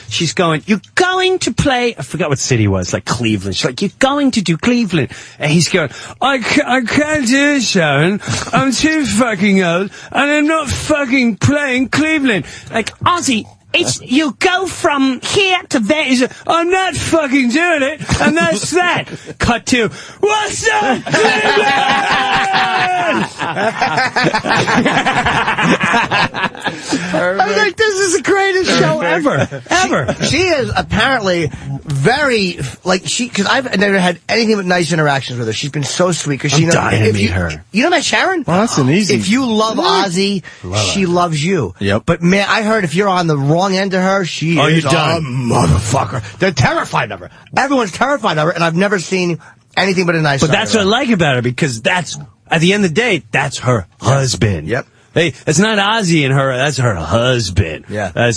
she's going, "You're going to play," I forgot what city it was, like Cleveland. She's like, "You're going to do Cleveland." And he's going, I can't do it, Sharon. I'm too fucking old, and I'm not fucking playing Cleveland. Like, Ozzy, you go from here to there. He's like, "I'm not fucking doing it," and that's that. Cut to, "What's up, Cleveland?" I was like, this is the greatest show ever. She is apparently very, because I've never had anything but nice interactions with her. She's been so sweet. Because she knows, dying to meet her. You know that Sharon? Well, that's an easy. If you love Ozzy, she loves you. Yep. But man, I heard if you're on the wrong end of her, she is a motherfucker. They're terrified of her. Everyone's terrified of her, and I've never seen anything but a nice. But that's what I like about her, because that's, at the end of the day, that's her husband. Yep. Hey, it's not Ozzy and her, that's her husband. Yeah. I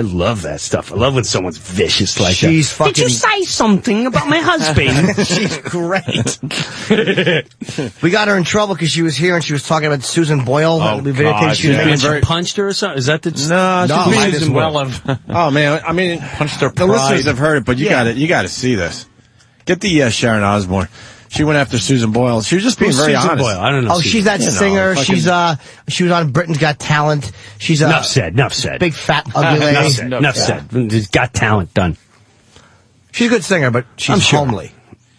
love that stuff. I love when someone's vicious like that. She's fucking... Did you say something about my husband? She's great. We got her in trouble because she was here and she was talking about Susan Boyle. She punched her or something? Is that the... No, Susan Boyle. Oh, man, I mean, punched her the listeners have heard it, but you got to see this. Get the Sharon Osbourne. She went after Susan Boyle. She was just being very Susan honest. Boyle? I don't know. Oh, she's that singer. She was on Britain's Got Talent. She's Enough said. Big fat ugly lady. Enough said. Got Talent done. She's a good singer, but she's homely.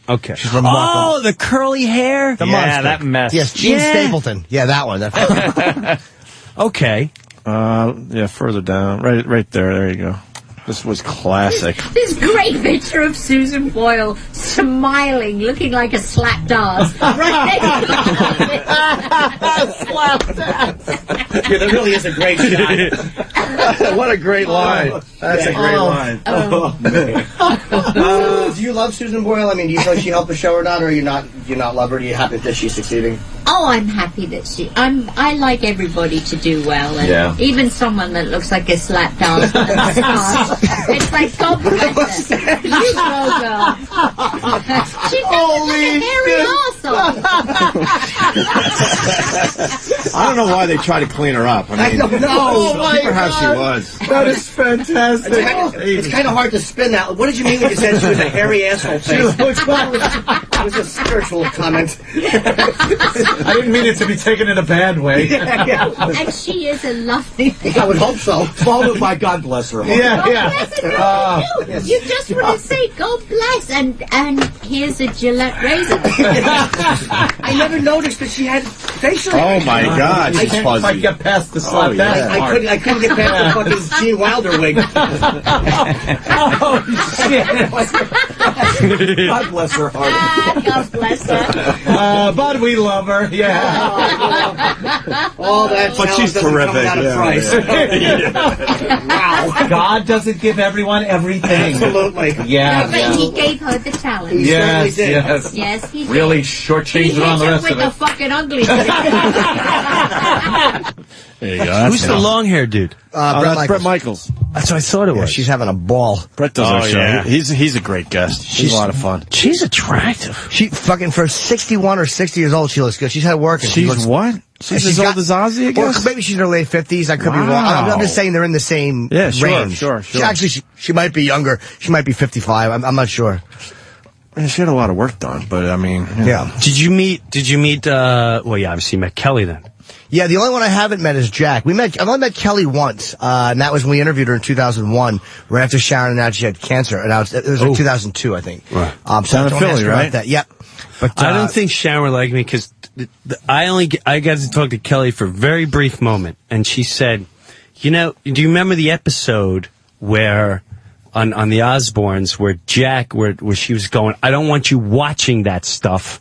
Okay. She's remarkable. Oh, the curly hair? The monster. that mess. Yes, Gene Stapleton. Yeah, that one. Okay. Yeah, further down. Right there. There you go. This was classic. This great picture of Susan Boyle smiling, looking like a slapped ass. Right Slapped ass. Yeah, that really is a great shot. What a great line. That's a great line. Oh, man. Do you love Susan Boyle? I mean, do you feel like she helped the show or not, or you not love her? Do you happy that she's succeeding? Oh, I'm happy that I like everybody to do well, and even someone that looks like a slapped ass. It's like, God bless her. You go, girl. She Holy a hairy arsehole. I don't know why they try to clean her up. I mean, don't know. keep her how she was. That is fantastic. It's kind of hard to spin that. What did you mean when you said she was a hairy asshole face? It was a spiritual comment. I didn't mean it to be taken in a bad way. And she is a lovely thing. I would hope so. Followed by God bless her. You just want to say God bless, and here's a Gillette razor. I never noticed that she had facial hair. Oh my God, she's fuzzy. I get past the slap I couldn't get past the fucking Gene Wilder wig. Oh shit! God bless her heart. God bless her. But we love her. Yeah. All that, but she's terrific. Out of price. Wow. God doesn't give everyone everything. Absolutely. Yeah. But he gave her the talent. He certainly did. Yes, he did. Really shortchanged her on the rest of it. With the fucking ugly. There you go. Who's the long hair dude? That's Brett Michaels. That's what I thought it was. She's having a ball. Brett does our show. Yeah. He's a great guest. She's a lot of fun. She's attractive. She fucking, for 61 or 60 years old, she looks good. She's had work. She's what? She's as old as Ozzy, I guess? Or maybe she's in her late 50s. I could be wrong. I'm just saying they're in the same range. Sure. She might be younger. She might be 55. I'm not sure. Yeah, she had a lot of work done, but I mean, yeah. Did you meet, well, yeah, obviously you met Kelly then. Yeah, the only one I haven't met is Jack. I've only met Kelly once, and that was when we interviewed her in 2001, right after Sharon announced she had cancer. And it was like 2002, I think. Right. So Down in don't Philly, ask her right? about that. Yep. But I don't think Sharon would like me because I got to talk to Kelly for a very brief moment, and she said, "You know, do you remember the episode where on the Osbournes where Jack, where she was going, I don't want you watching that stuff.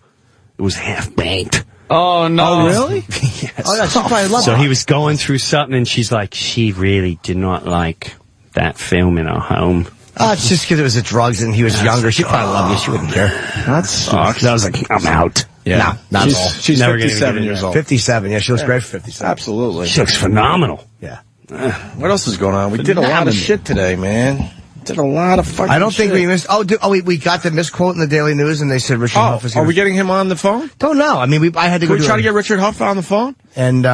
It was half baked." Oh no! Oh really? Yes. Oh no, she probably loved So it. he was going through something, and she's like, she really did not like that film in our home. It's just because it was the drugs and he was younger. She probably loved you. She wouldn't care. That sucks. I was like, I'm out. Yeah. No, not at all. She's Never gonna 57 get years into old. 57. Yeah, she looks great for 57. Absolutely. She looks phenomenal. Yeah. What else is going on? We did a lot of shit today, man. Did a lot of fucking I don't think shit. we missed. We got the misquote in the Daily News, and they said Richard Huff is. Are we getting him on the phone? Don't know. I mean, I had to Can go. we try to get Richard Huff on the phone? And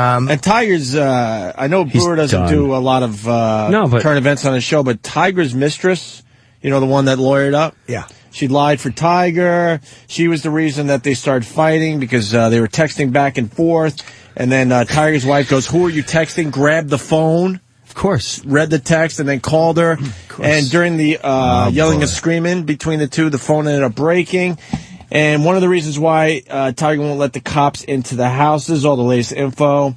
Tiger's. I know Brewer doesn't done. do a lot of current events on his show, but Tiger's mistress, you know, the one that lawyered up. Yeah. She lied for Tiger. She was the reason that they started fighting because they were texting back and forth. And then Tiger's wife goes, "Who are you texting?" Grabbed the phone. Of course. Read the text and then called her. And during the yelling and screaming between the two, the phone ended up breaking. And one of the reasons why Tiger won't let the cops into the houses, all the latest info,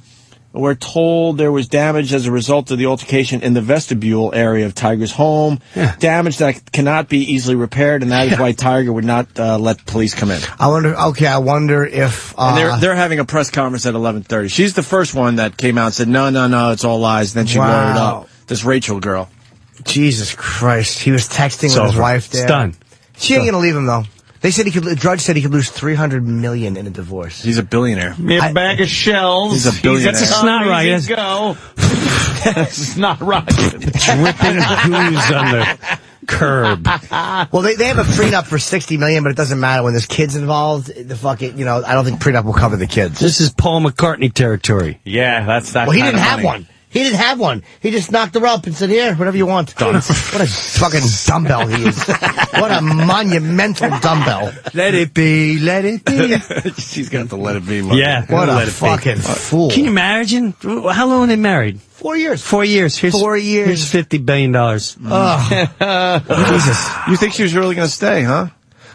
we're told there was damage as a result of the altercation in the vestibule area of Tiger's home. Yeah. Damage that cannot be easily repaired, and that is why Tiger would not let police come in. I wonder if And they're having a press conference at 11:30. She's the first one that came out and said, no, it's all lies. Then she lawyered up. This Rachel girl. Jesus Christ, he was texting It's with his over. wife there. It's done. She ain't gonna leave him though. They said the judge said he could lose $300 million in a divorce. He's a billionaire. Me a bag of shells. He's a billionaire. That's not right. Easy go. That's not right. Dripping booze on the curb. Well, they have a prenup for $60 million, but it doesn't matter when there's kids involved. The fucking, I don't think prenup will cover the kids. This is Paul McCartney territory. Yeah, that's that. Well, he kind didn't of have money. one. He didn't have one. He just knocked her up and said, "Here, whatever you want." What a fucking dumbbell he is. What a monumental dumbbell. Let it be, let it be. She's got to let it be. Yeah. What let a it be. fucking fool. Can you imagine? How long are they married? 4 years. 4 years. Here's 4 years. Here's $50 billion. Oh, Jesus. You think she was really going to stay, huh?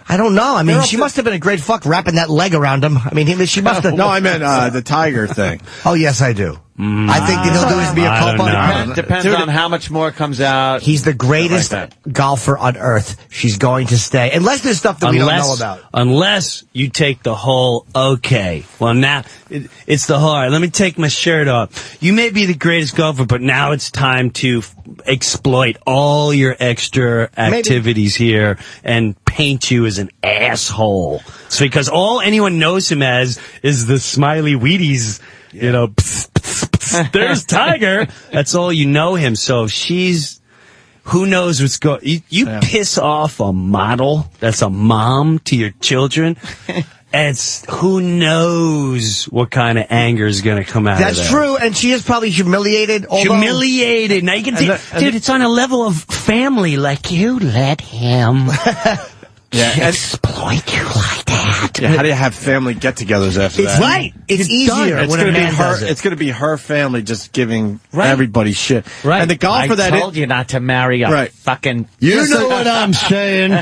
I don't know. I mean, she must have been a great fuck wrapping that leg around him. I mean, she must have. No, I meant the Tiger thing. Oh, yes, I do. I think that he'll do is be a I don't culprit. know. Depends on how much more comes out. He's the greatest Like golfer on earth. She's going to stay. Unless there's stuff that we don't know about. Unless you take the whole, okay, well now, it's the whole, all right, let me take my shirt off. You may be the greatest golfer, but now it's time to exploit all your extra activities here and paint you as an asshole. So because all anyone knows him as is the smiley Wheaties, psst, psst, psst, there's Tiger. That's all you know him. So she's, who knows what's going, you piss off a model that's a mom to your children. It's who knows what kind of anger is going to come out of that. That's true, and she is probably humiliated. Humiliated. Now you can dude, it's on a level of family. Like, you let him exploit you like that. Yeah, how do you have family get-togethers after that? Right. It's easier It's when a gonna be man does it. It's going to be her family just giving everybody shit. Right. And the golfer that I told you not to marry a fucking... You know what I'm saying.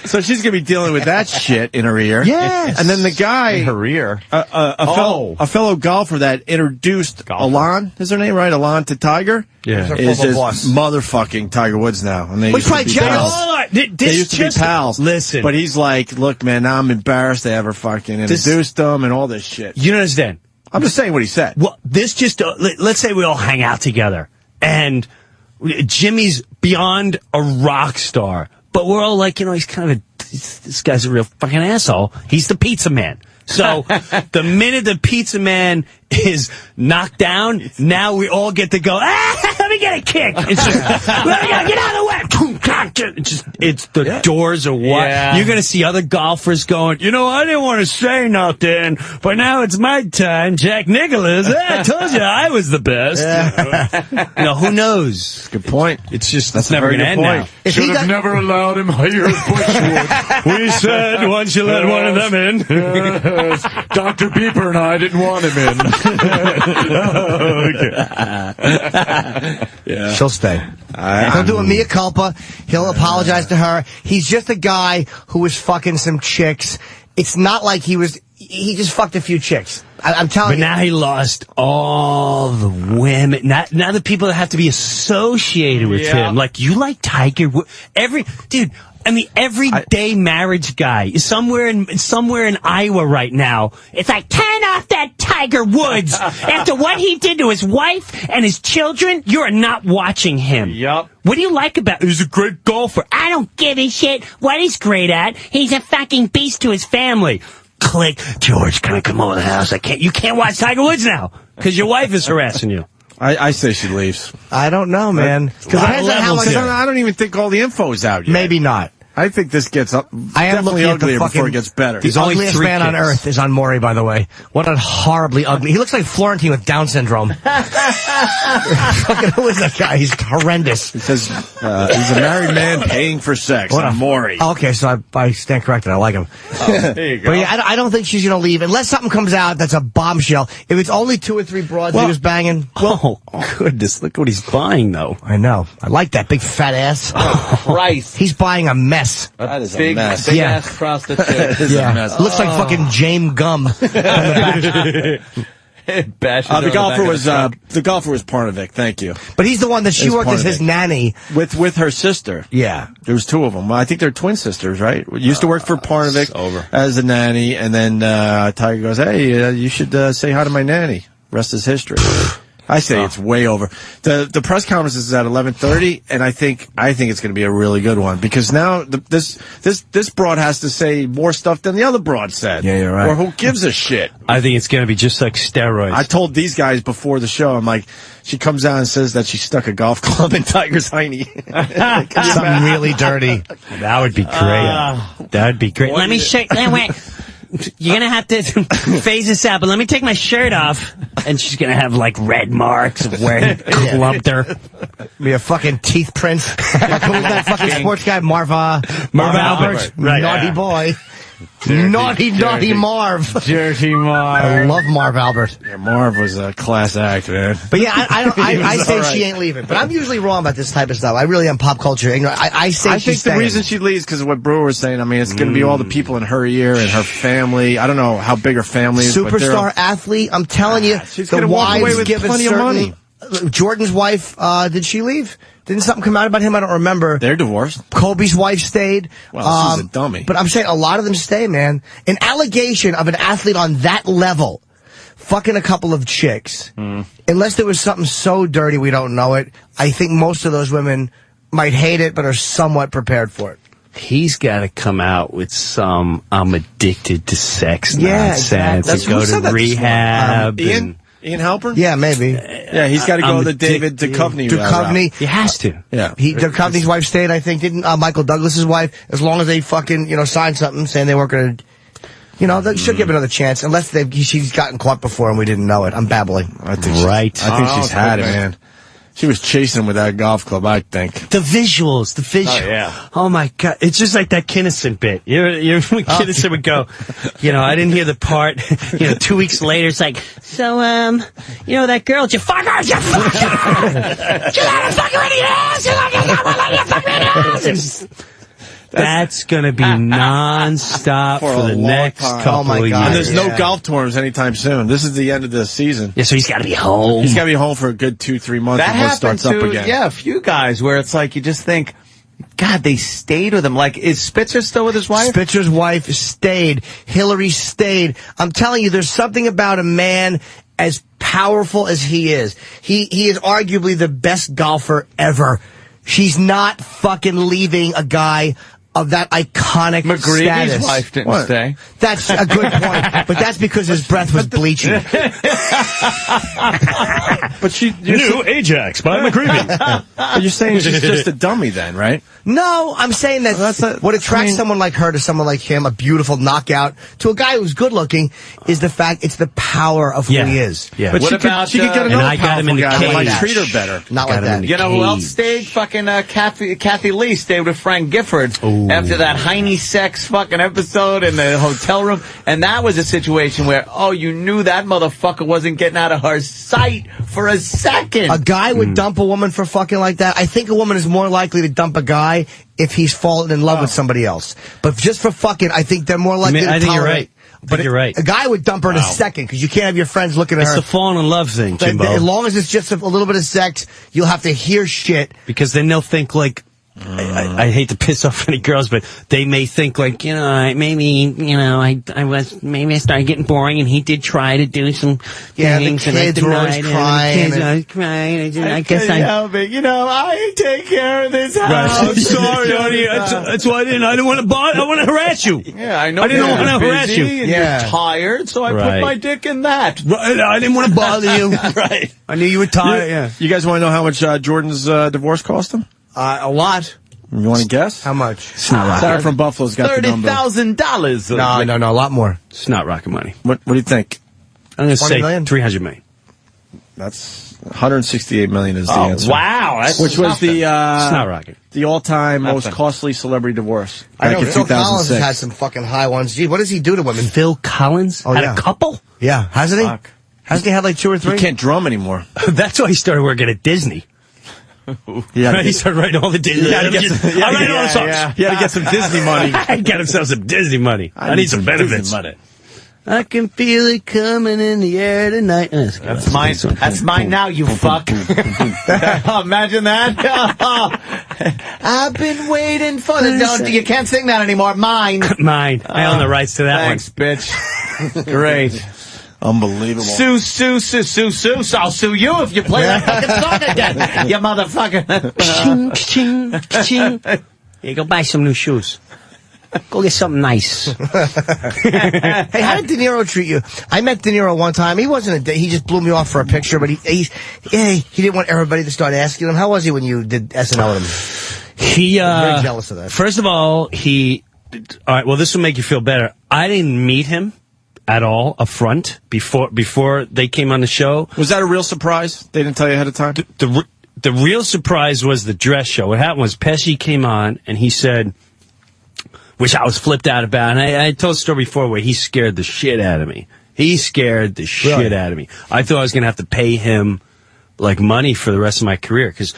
So she's going to be dealing with that shit in her ear. Yes. And then the guy... In her ear. A fellow golfer that introduced Alon, is her name, right? Alon to Tiger? Yeah. Is his motherfucking Tiger Woods now. And they Well, used to he's be probably pals. jealous. They used to be pals. Listen. But he's like, look, man, now I'm embarrassed they ever fucking introduced them and all this shit. You don't understand. I'm just saying what he said. Well, this just, let's say we all hang out together and Jimmy's beyond a rock star, but we're all like, he's kind of this guy's a real fucking asshole. He's the pizza man. So the minute the pizza man is knocked down, now we all get to go, let me get a kick. It's just, get out of the way. it's the doors are wide. Yeah. You're going to see other golfers going, I didn't want to say nothing, but now it's my time. Jack Nicklaus, I told you I was the best. Who knows? Good point. It's just, That's it's never a very going to good end point. now. Should have never allowed him here at Bushwood. We said once you let one of them in. Dr. Beeper and I didn't want him in. Yeah. She'll stay. He'll do a mea culpa. He'll apologize to her. He's just a guy who was fucking some chicks. It's not like he just fucked a few chicks. I'm telling you. But now he lost all the women. Now the people that have to be associated with him. Like, you like Tiger Woods. Everyday marriage guy is somewhere in Iowa right now. It's like, turn off that Tiger Woods. After what he did to his wife and his children, you're not watching him. Yup. What do you like about him? He's a great golfer. I don't give a shit what he's great at. He's a fucking beast to his family. Click. George, can I come over to the house? You can't watch Tiger Woods now because your wife is harassing you. I say she leaves. I don't know, man. I don't even think all the info's out yet. Maybe not. I think this gets up. I am definitely looking at uglier the fucking, before it gets better. The ugliest man on earth is on Maury, by the way. What a horribly ugly. He looks like Florentine with Down syndrome. Fucking who is that guy? He's horrendous. It says he's a married man paying for sex. On Maury. Okay, so I stand corrected. I like him. There you go. But yeah, I don't think she's going to leave unless something comes out that's a bombshell. If it's only 2 or 3 broads he was banging. Oh, goodness. Look what he's buying, though. I know. I like that big fat ass. Oh, Christ. He's buying a mess. That is Big ass prostitute. Yeah. Looks like fucking James Gum. The golfer was Parnovic. Thank you. But he's the one that she worked as his nanny with her sister. Yeah, there was 2 of them. Well, I think they're twin sisters, right? Used to work for Parnovic as a nanny, and then Tiger goes, "Hey, you should say hi to my nanny." Rest is history. I say it's way over. The press conference is at 11:30, and I think it's going to be a really good one because now this broad has to say more stuff than the other broad said. Yeah, you're right. Or who gives a shit? I think it's going to be just like steroids. I told these guys before the show, I'm like, she comes out and says that she stuck a golf club in Tiger's hiney. Something really dirty. That would be great. That would be great. Let me show. Wait. You're going to have to phase this out, but let me take my shirt off. And she's going to have, like, red marks of where he clumped her. Be a fucking teeth print. Like, who was that fucking sports guy? Marv Albert. Right. Naughty boy. Naughty Marv. Dirty Marv. I love Marv Albert. Yeah, Marv was a class act, man. But yeah, I say she ain't leaving. But I'm usually wrong about this type of stuff. I really am pop culture ignorant. I think the reason she leaves because of what Brewer was saying. I mean, it's going to be all the people in her ear and her family. I don't know how big her family is. Superstar athlete. I'm telling you, she's going to walk away with plenty of money. Jordan's wife, did she leave? Didn't something come out about him? I don't remember. They're divorced. Kobe's wife stayed. Well, she's a dummy. But I'm saying a lot of them stay, man. An allegation of an athlete on that level fucking a couple of chicks, unless there was something so dirty we don't know it, I think most of those women might hate it but are somewhat prepared for it. He's got to come out with some I'm addicted to sex nonsense and go to rehab. Ian Halpern? Yeah, maybe. Yeah, he's got to go the David Duchovny route. He has to. Yeah. Duchovny's wife stayed, I think, didn't Michael Douglas's wife, as long as they fucking, signed something saying they weren't going to, they should give another chance, unless she's gotten caught before and we didn't know it. I'm babbling. I think she's had it, man. She was chasing him with that golf club, I think. The visuals. Oh, yeah. Oh, my God. It's just like that Kinnison bit. When Kinnison would go, I didn't hear the part. 2 weeks later, it's like, so, that girl, did you fuck her? Did you fuck her? Did you let her fuck her in the ass? Did you fuck her in the ass? That's going to be non-stop for the next couple of years. And there's no golf tournaments anytime soon. This is the end of the season. Yeah, so he's got to be home. He's got to be home for a good 2-3 months before it starts up again. Yeah, a few guys where it's like you just think, God, they stayed with him. Like, is Spitzer still with his wife? Spitzer's wife stayed. Hillary stayed. I'm telling you, there's something about a man as powerful as he is. He is arguably the best golfer ever. She's not fucking leaving a guy of that iconic McGreevy's status. wife didn't stay. That's a good point, but that's because his breath was bleaching. But New Ajax by McGreevy. But you're saying she's just a dummy then, right? No, I'm saying that what attracts someone like her to someone like him, a beautiful knockout, to a guy who's good looking, is the fact it's the power of who he is. Yeah. But What she about, could get and another I got him in powerful the guy that cage. might treat her better. Not like that. You know who else stayed? Fucking Kathy Lee stayed with Frank Gifford after that Heine sex fucking episode in the hotel room. And that was a situation where, you knew that motherfucker wasn't getting out of her sight for a second. A guy would dump a woman for fucking like that. I think a woman is more likely to dump a guy if he's fallen in love with somebody else. But just for fucking, I think they're more likely to I think you're tolerate. right. But you're right. A guy would dump her in a second because you can't have your friends looking at It's her. the falling in love thing, Jimbo. As long as it's just a little bit of sex, you'll have to hear shit. Because then they'll think like, I hate to piss off any girls, but they may think like, maybe I started getting boring, and he did try to do some things, the kids and were I always denied crying. it, and I was crying. I guess I take care of this house. I'm sorry, honey. That's why I didn't want to bother. I want to harass you. Yeah, I know. I didn't you're want to harass busy you. and you're tired, so I put my dick in that. Right, I didn't want to bother you. Right. I knew you were tired. Yeah. You guys want to know how much Jordan's divorce cost him? A lot. You want to guess? How much? It's not rocket. Sarah from Buffalo's got the number. $30,000. No, a lot more. It's not rocket money. What do you think? I'm going to 20 say million? 300 million. That's 168 million is the Oh, answer. wow. That's Which was nothing. the It's not rocket. the all-time most Nothing. costly celebrity divorce. I know back in Phil Collins 2006. has had some fucking high ones. Gee, what does he do to women? Phil Collins had a couple? Yeah, hasn't he? Fuck. Hasn't he had like 2 or 3? He can't drum anymore. That's why he started working at Disney. Yeah, He started writing all the Disney. I write all the songs. He had to get some Disney money. Get himself some Disney money. I need some benefits. Disney money. I can feel it coming in the air tonight. That's mine. That's mine now, you fuck. Imagine that. I've been waiting for the. No, you can't sing that anymore. Mine. Mine. I own the rights to that Thanks, bitch. Great. Unbelievable. Sue. I'll sue you if you play that fucking song again. You motherfucker. Ching, ching, ching. Here, go buy some new shoes. Go get something nice. Hey, how did De Niro treat you? I met De Niro one time. He wasn't he just blew me off for a picture, but he didn't want everybody to start asking him. How was he when you did SNL with him? He, I'm very jealous of that. First of all, all right, well, this will make you feel better. I didn't meet him at all up front before they came on the show. Was that a real surprise? They didn't tell you ahead of time? The real surprise was the dress show. What happened was Pesci came on and he said, which I was flipped out about, and I told a story before where he scared the shit out of me. He scared the shit out of me. I thought I was going to have to pay him like money for the rest of my career, because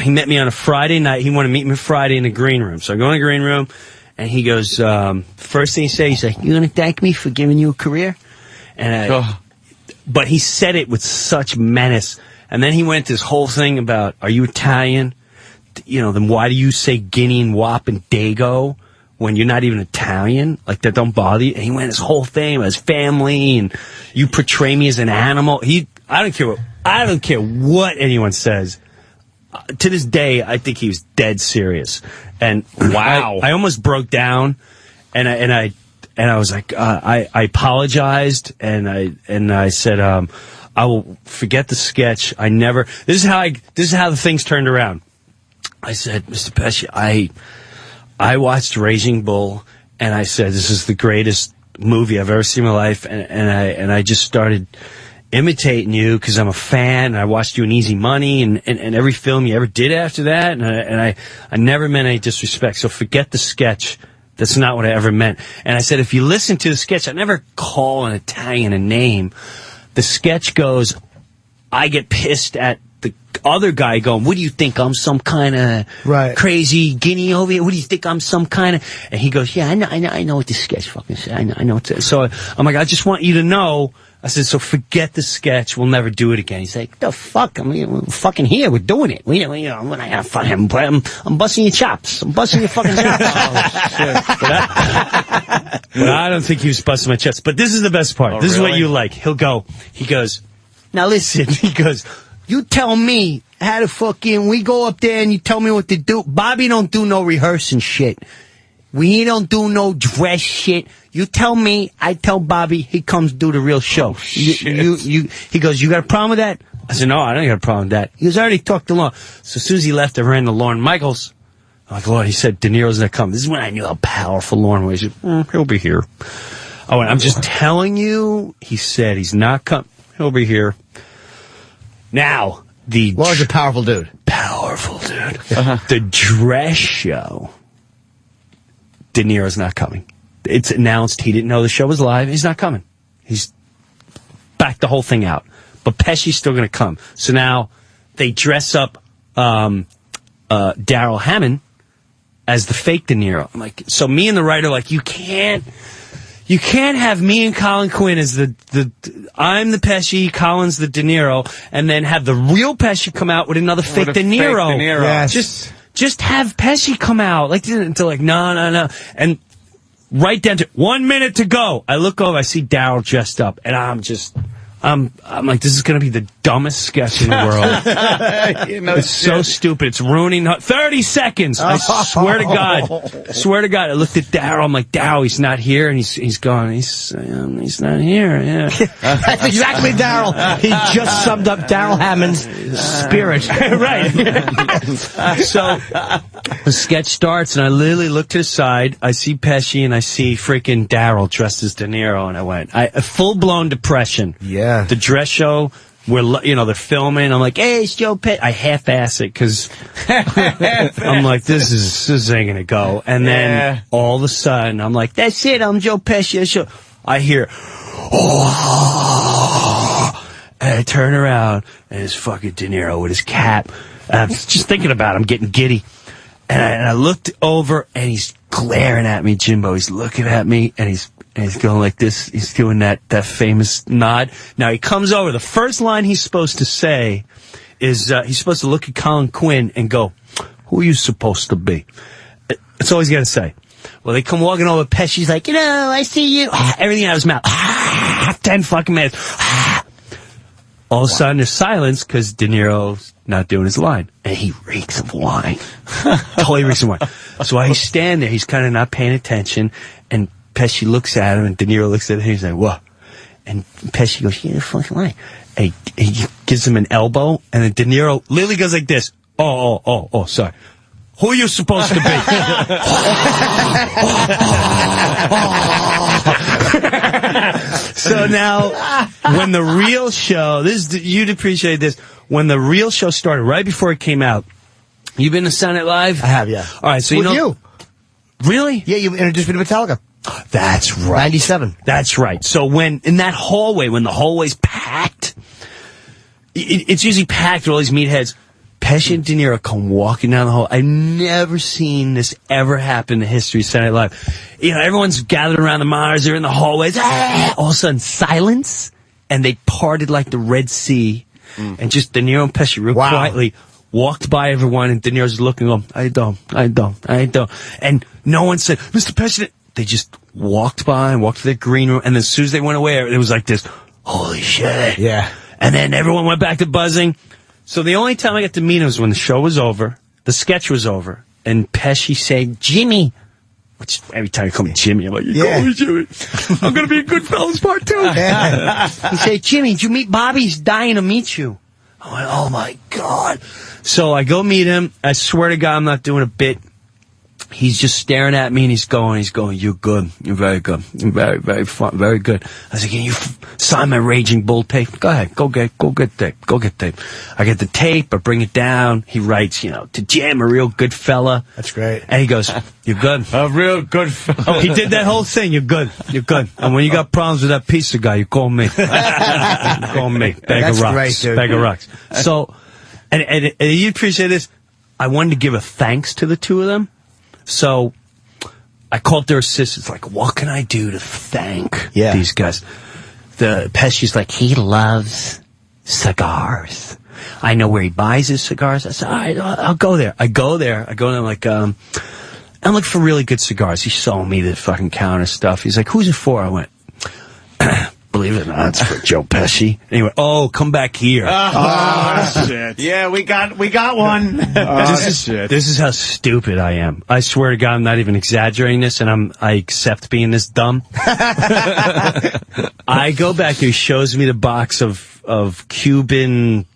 he met me on a Friday night. He wanted to meet me Friday in the green room. So I go in the green room, and he goes, first thing he said, he's like, "You going to thank me for giving you a career?" And but he said it with such menace. And then he went this whole thing about, are you Italian? Then why do you say Guinea and Wop and Dago when you're not even Italian? Like, that don't bother you? And he went this whole thing about his family, and you portray me as an animal. I don't care what anyone says. To this day, I think he was dead serious. And wow, I almost broke down, and I was like, I apologized, and I said, I will forget the sketch. This is how the things turned around. I said, Mr. Pesci, I watched Raging Bull, and I said, this is the greatest movie I've ever seen in my life, and I just started imitating you because I'm a fan, and I watched you in Easy Money and every film you ever did after that, and I never meant any disrespect, so forget the sketch. That's not what I ever meant. And I said, if you listen to the sketch, I never call an Italian a name. The sketch goes, I get pissed at the other guy going, what do you think, I'm some kind of crazy guinea over here? What do you think, I'm some kind of... And he goes, yeah, I know what the sketch fucking says. I know what it says. So I'm like, I just want you to know. I said, so forget the sketch. We'll never do it again. He's like, the fuck? I mean, we're fucking here. We're doing it. I'm busting your chops. I'm busting your fucking chops. Oh, shit. But I don't think he was busting my chops. But this is the best part. This is what you like. He goes, now listen. He goes, you tell me how to fucking, we go up there and you tell me what to do. Bobby don't do no rehearsing shit. We don't do no dress shit. You tell me, I tell Bobby, he comes do the real show. He goes, you got a problem with that? I said, no, I don't got a problem with that. He goes, I already talked to Lorne. So as soon as he left, I ran to Lorne Michaels. I'm like, Lorne, he said, De Niro's not coming. This is when I knew how powerful Lorne was. He said, he'll be here. I went, I'm just telling you, he said, he's not coming. He'll be here. Now, Lorne's a powerful dude. Powerful dude. The dress show, De Niro's not coming. It's announced. He didn't know the show was live. He's not coming. He's backed the whole thing out. But Pesci's still going to come. So now they dress up Daryl Hammond as the fake De Niro. I'm like, so me and the writer are like, you can't have me and Colin Quinn as I'm the Pesci, Colin's the De Niro, and then have the real Pesci come out with another fake De Niro. Yes. Just have Pesci come out. Like, until like, no. And right down to 1 minute to go. I look over, I see Daryl dressed up, and I'm like, this is going to be the dumbest sketch in the world. It's so stupid. It's ruining 30 seconds. I swear to God. I looked at Daryl. I'm like, Daryl, he's not here. And he's gone. He's not here. Yeah. That's exactly Daryl. He just summed up Daryl Hammond's spirit. Right. So the sketch starts, and I literally look to the side. I see Pesci, and I see freaking Daryl dressed as De Niro. And I went, a full-blown depression. Yeah. The dress show, they're filming. I'm like, hey, it's Joe Pesci. I half-ass it because I'm like, this ain't gonna go. And then all of a sudden, I'm like, that's it. I'm Joe Pesci. I hear, oh, and I turn around and it's fucking De Niro with his cap. And I'm just thinking about it. I'm getting giddy. And I looked over and he's glaring at me, Jimbo. He's looking at me and he's going like this. He's doing that famous nod. Now he comes over. The first line he's supposed to say is he's supposed to look at Colin Quinn and go, "Who are you supposed to be?" That's all he's got to say. Well, they come walking over. Pesci's like, I see you. Everything out of his mouth. 10 fucking minutes. All of a sudden, there's silence because De Niro's not doing his line. And he reeks of wine. Totally reeks of wine. So while he's standing there, he's kind of not paying attention. And Pesci looks at him, and De Niro looks at him, and he's like, what? And Pesci goes, yeah, fucking lie. And he gives him an elbow, and then De Niro literally goes like this. Oh, sorry. Who are you supposed to be? So now, when the real show, you'd appreciate this, when the real show started, right before it came out, you been to Saturday Night Live? I have, yeah. All right, so With you. Really? Yeah, you introduced me to Metallica. That's right. 97. That's right. So when the hallway's packed, it's usually packed with all these meatheads. Pesci and De Niro come walking down the hall. I've never seen this ever happen in the history of Saturday Night Live. Everyone's gathered around the monitors. They're in the hallways. All of a sudden, silence, and they parted like the Red Sea. And just De Niro and Pesci real quietly walked by everyone, and De Niro's looking at them. I don't. And no one said, Mr. Pesci. They just walked by and walked to their green room, and as soon as they went away, it was like this, holy shit. Yeah. And then everyone went back to buzzing. So the only time I got to meet him was when the show was over, the sketch was over, and Pesci said, Jimmy. Which every time you call me Jimmy, I'm like, you call me Jimmy. I'm going to be a Goodfellas part 2. He said, Jimmy, did you meet Bobby? He's dying to meet you. I went, oh my God. So I go meet him. I swear to God, I'm not doing a bit. He's just staring at me, and he's going, you're good. You're very good. You're very, very fun. Very good. I said, can you sign my Raging Bull tape? Go ahead. Go get tape. I get the tape. I bring it down. He writes, to Jim, a real good fella. That's great. And he goes, you're good. A real good fella. He did that whole thing. You're good. And when you got problems with that pizza guy, you call me. You call me. Bag of rocks. Great, dude. Bag of rocks. So, and you appreciate this. I wanted to give a thanks to the two of them. So I called their assistants, like, what can I do to thank these guys? The Pesci's like, he loves cigars. I know where he buys his cigars. I said, all right, I'll go there. I go there. I'm like, I'm looking for really good cigars. He's showing me the fucking counter stuff. He's like, who's it for? I went, Believe it or not, it's for Joe Pesci. Anyway, come back here. Oh, shit. Yeah, we got one. This is how stupid I am. I swear to God, I'm not even exaggerating this, and I accept being this dumb. I go back there, he shows me the box of Cuban,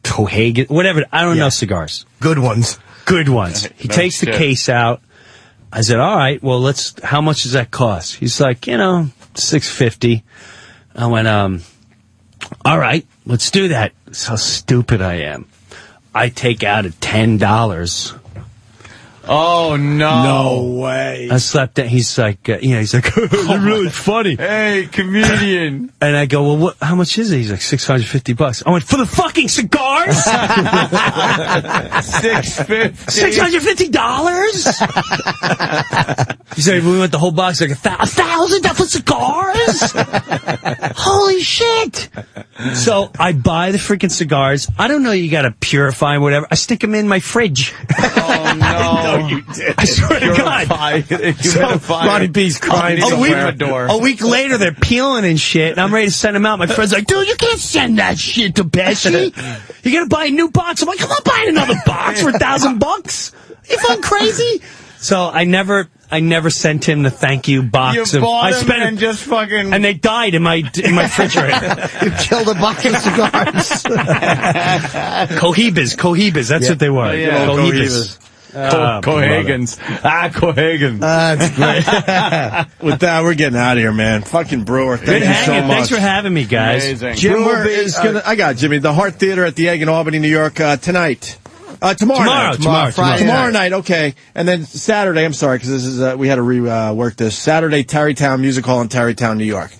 Cohagen, whatever, I don't know cigars. Good ones. Good ones. He takes the case out. I said, all right, well, how much does that cost? He's like, $6.50. I went, all right, let's do that. That's how stupid I am. I take out $10. Oh, no. No way. I slept down. He's like, you're really funny. Hey, comedian. And I go, well, how much is it? He's like, $650. I went, for the fucking cigars? $650. $650? He said, we went the whole box, like $1,000 for cigars? Holy shit. So I buy the freaking cigars. I don't know, you gotta purify them, whatever. I stick them in my fridge. Oh, no. You did. I swear to God. Ronnie B's crying A week later, they're peeling and shit, and I'm ready to send them out. My friend's like, dude, you can't send that shit to Pesci. You gotta buy a new box. I'm like, I'm not buying another box for $1,000. You fucking crazy? So I never sent him the thank you box. You bought I them spent and just fucking... And they died in my refrigerator. You killed a box of cigars. Cohibas, that's what they were. Yeah, Cohibas. Cohagens. Cohagens. That's great. With that, we're getting out of here, man. Fucking Brewer, thank you so much. Thanks for having me, guys. Amazing. Brewer is gonna. I got it, Jimmy. The Hart Theater at the Egg in Albany, New York, tonight. Tomorrow night, okay. And then Saturday, I'm sorry, because this is, we had to rework this. Saturday, Tarrytown Music Hall in Tarrytown, New York.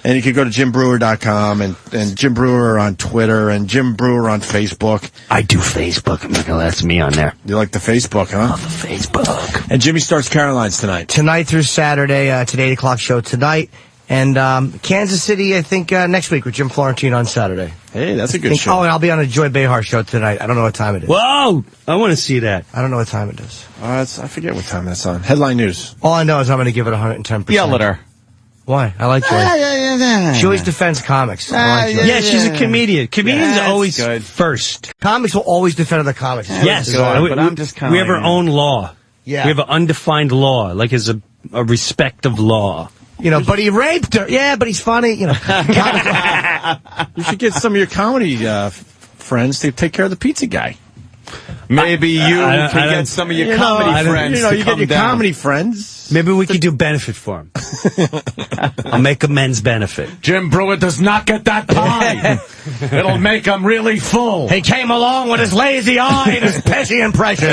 And you can go to jimbrewer.com and Jim Brewer on Twitter and Jim Brewer on Facebook. I do Facebook. I'm not going to let me on there. You like the Facebook, huh? Love the Facebook. And Jimmy starts Caroline's tonight. Tonight through Saturday, it's an 8 o'clock show tonight. And Kansas City, I think, next week with Jim Florentine on Saturday. Hey, that's a good show. Oh, and I'll be on a Joy Behar show tonight. I don't know what time it is. Whoa! I want to see that. I don't know what time it is. I forget what time that's on. Headline News. All I know is I'm going to give it 110%. Yell at her. Why? I like Joy. She always defends comics. I like Joy. Yeah, she's a comedian. Comedians are always good. First. Comics will always defend other comics. Yes. But I'm just kind of we have our own law. Yeah. We have an undefined law, like as a respect of law. You know, but he raped her. Yeah, but he's funny. You know. You should get some of your comedy friends to take care of the pizza guy. Maybe you can get some of your comedy friends. You get your comedy friends. Maybe we could do benefit for him. I'll make amends benefit. Jim Brewer does not get that pie. It'll make him really full. He came along with his lazy eye and his Pesci impression.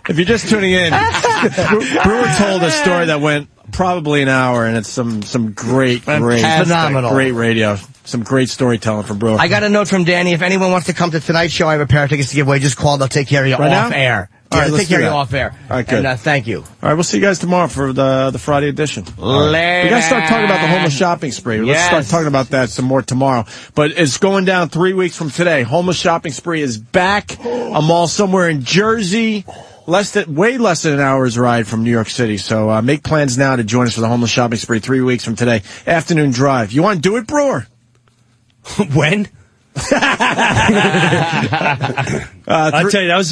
If you're just tuning in, Brewer told a story that went probably an hour, and it's some great phenomenal, great radio. Some great storytelling from Brewer. I got a note from Danny. If anyone wants to come to tonight's show, I have a pair of tickets to give away. Just call. They'll take care of you off air. All right, they'll take care of you off air. All right, good. And thank you. All right, we'll see you guys tomorrow for the Friday edition. Right. We got to start talking about the homeless shopping spree. Let's start talking about that some more tomorrow. But it's going down 3 weeks from today. Homeless shopping spree is back. A mall somewhere in Jersey. Way less than an hour's ride from New York City. So make plans now to join us for the homeless shopping spree 3 weeks from today. Afternoon drive. You want to do it, Brewer? When? I'll tell you, that's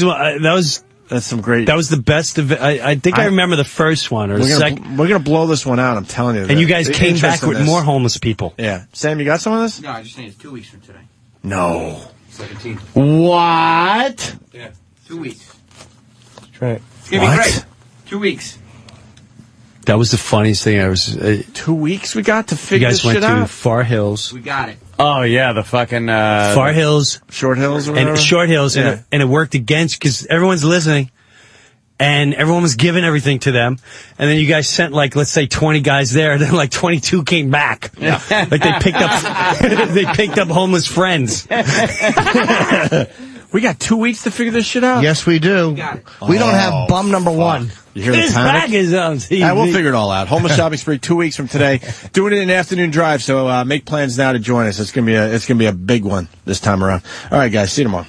some great. That was the best of it. I think I remember the first one or the second. We're gonna blow this one out. I'm telling you. And you guys came back with more homeless people. Yeah, Sam, you got some of this? No, I just think it's 2 weeks from today. No. 17th. What? Yeah, 2 weeks. That's right. It's gonna be great. 2 weeks. That was the funniest thing. 2 weeks we got to figure this shit out. You guys went to Far Hills. We got it. Oh yeah, the fucking Far Hills, Short Hills, or whatever. And Short Hills, and it worked against because everyone's listening, and everyone was giving everything to them, and then you guys sent let's say 20 guys there, and then 22 came back. Yeah. They picked up homeless friends. We got 2 weeks to figure this shit out. Yes, we do. We don't have bum number one. You hear His back is on TV. We'll figure it all out. Homeless shopping spree 2 weeks from today. Doing it in an afternoon drive, so make plans now to join us. It's gonna be a big one this time around. All right, guys. See you tomorrow.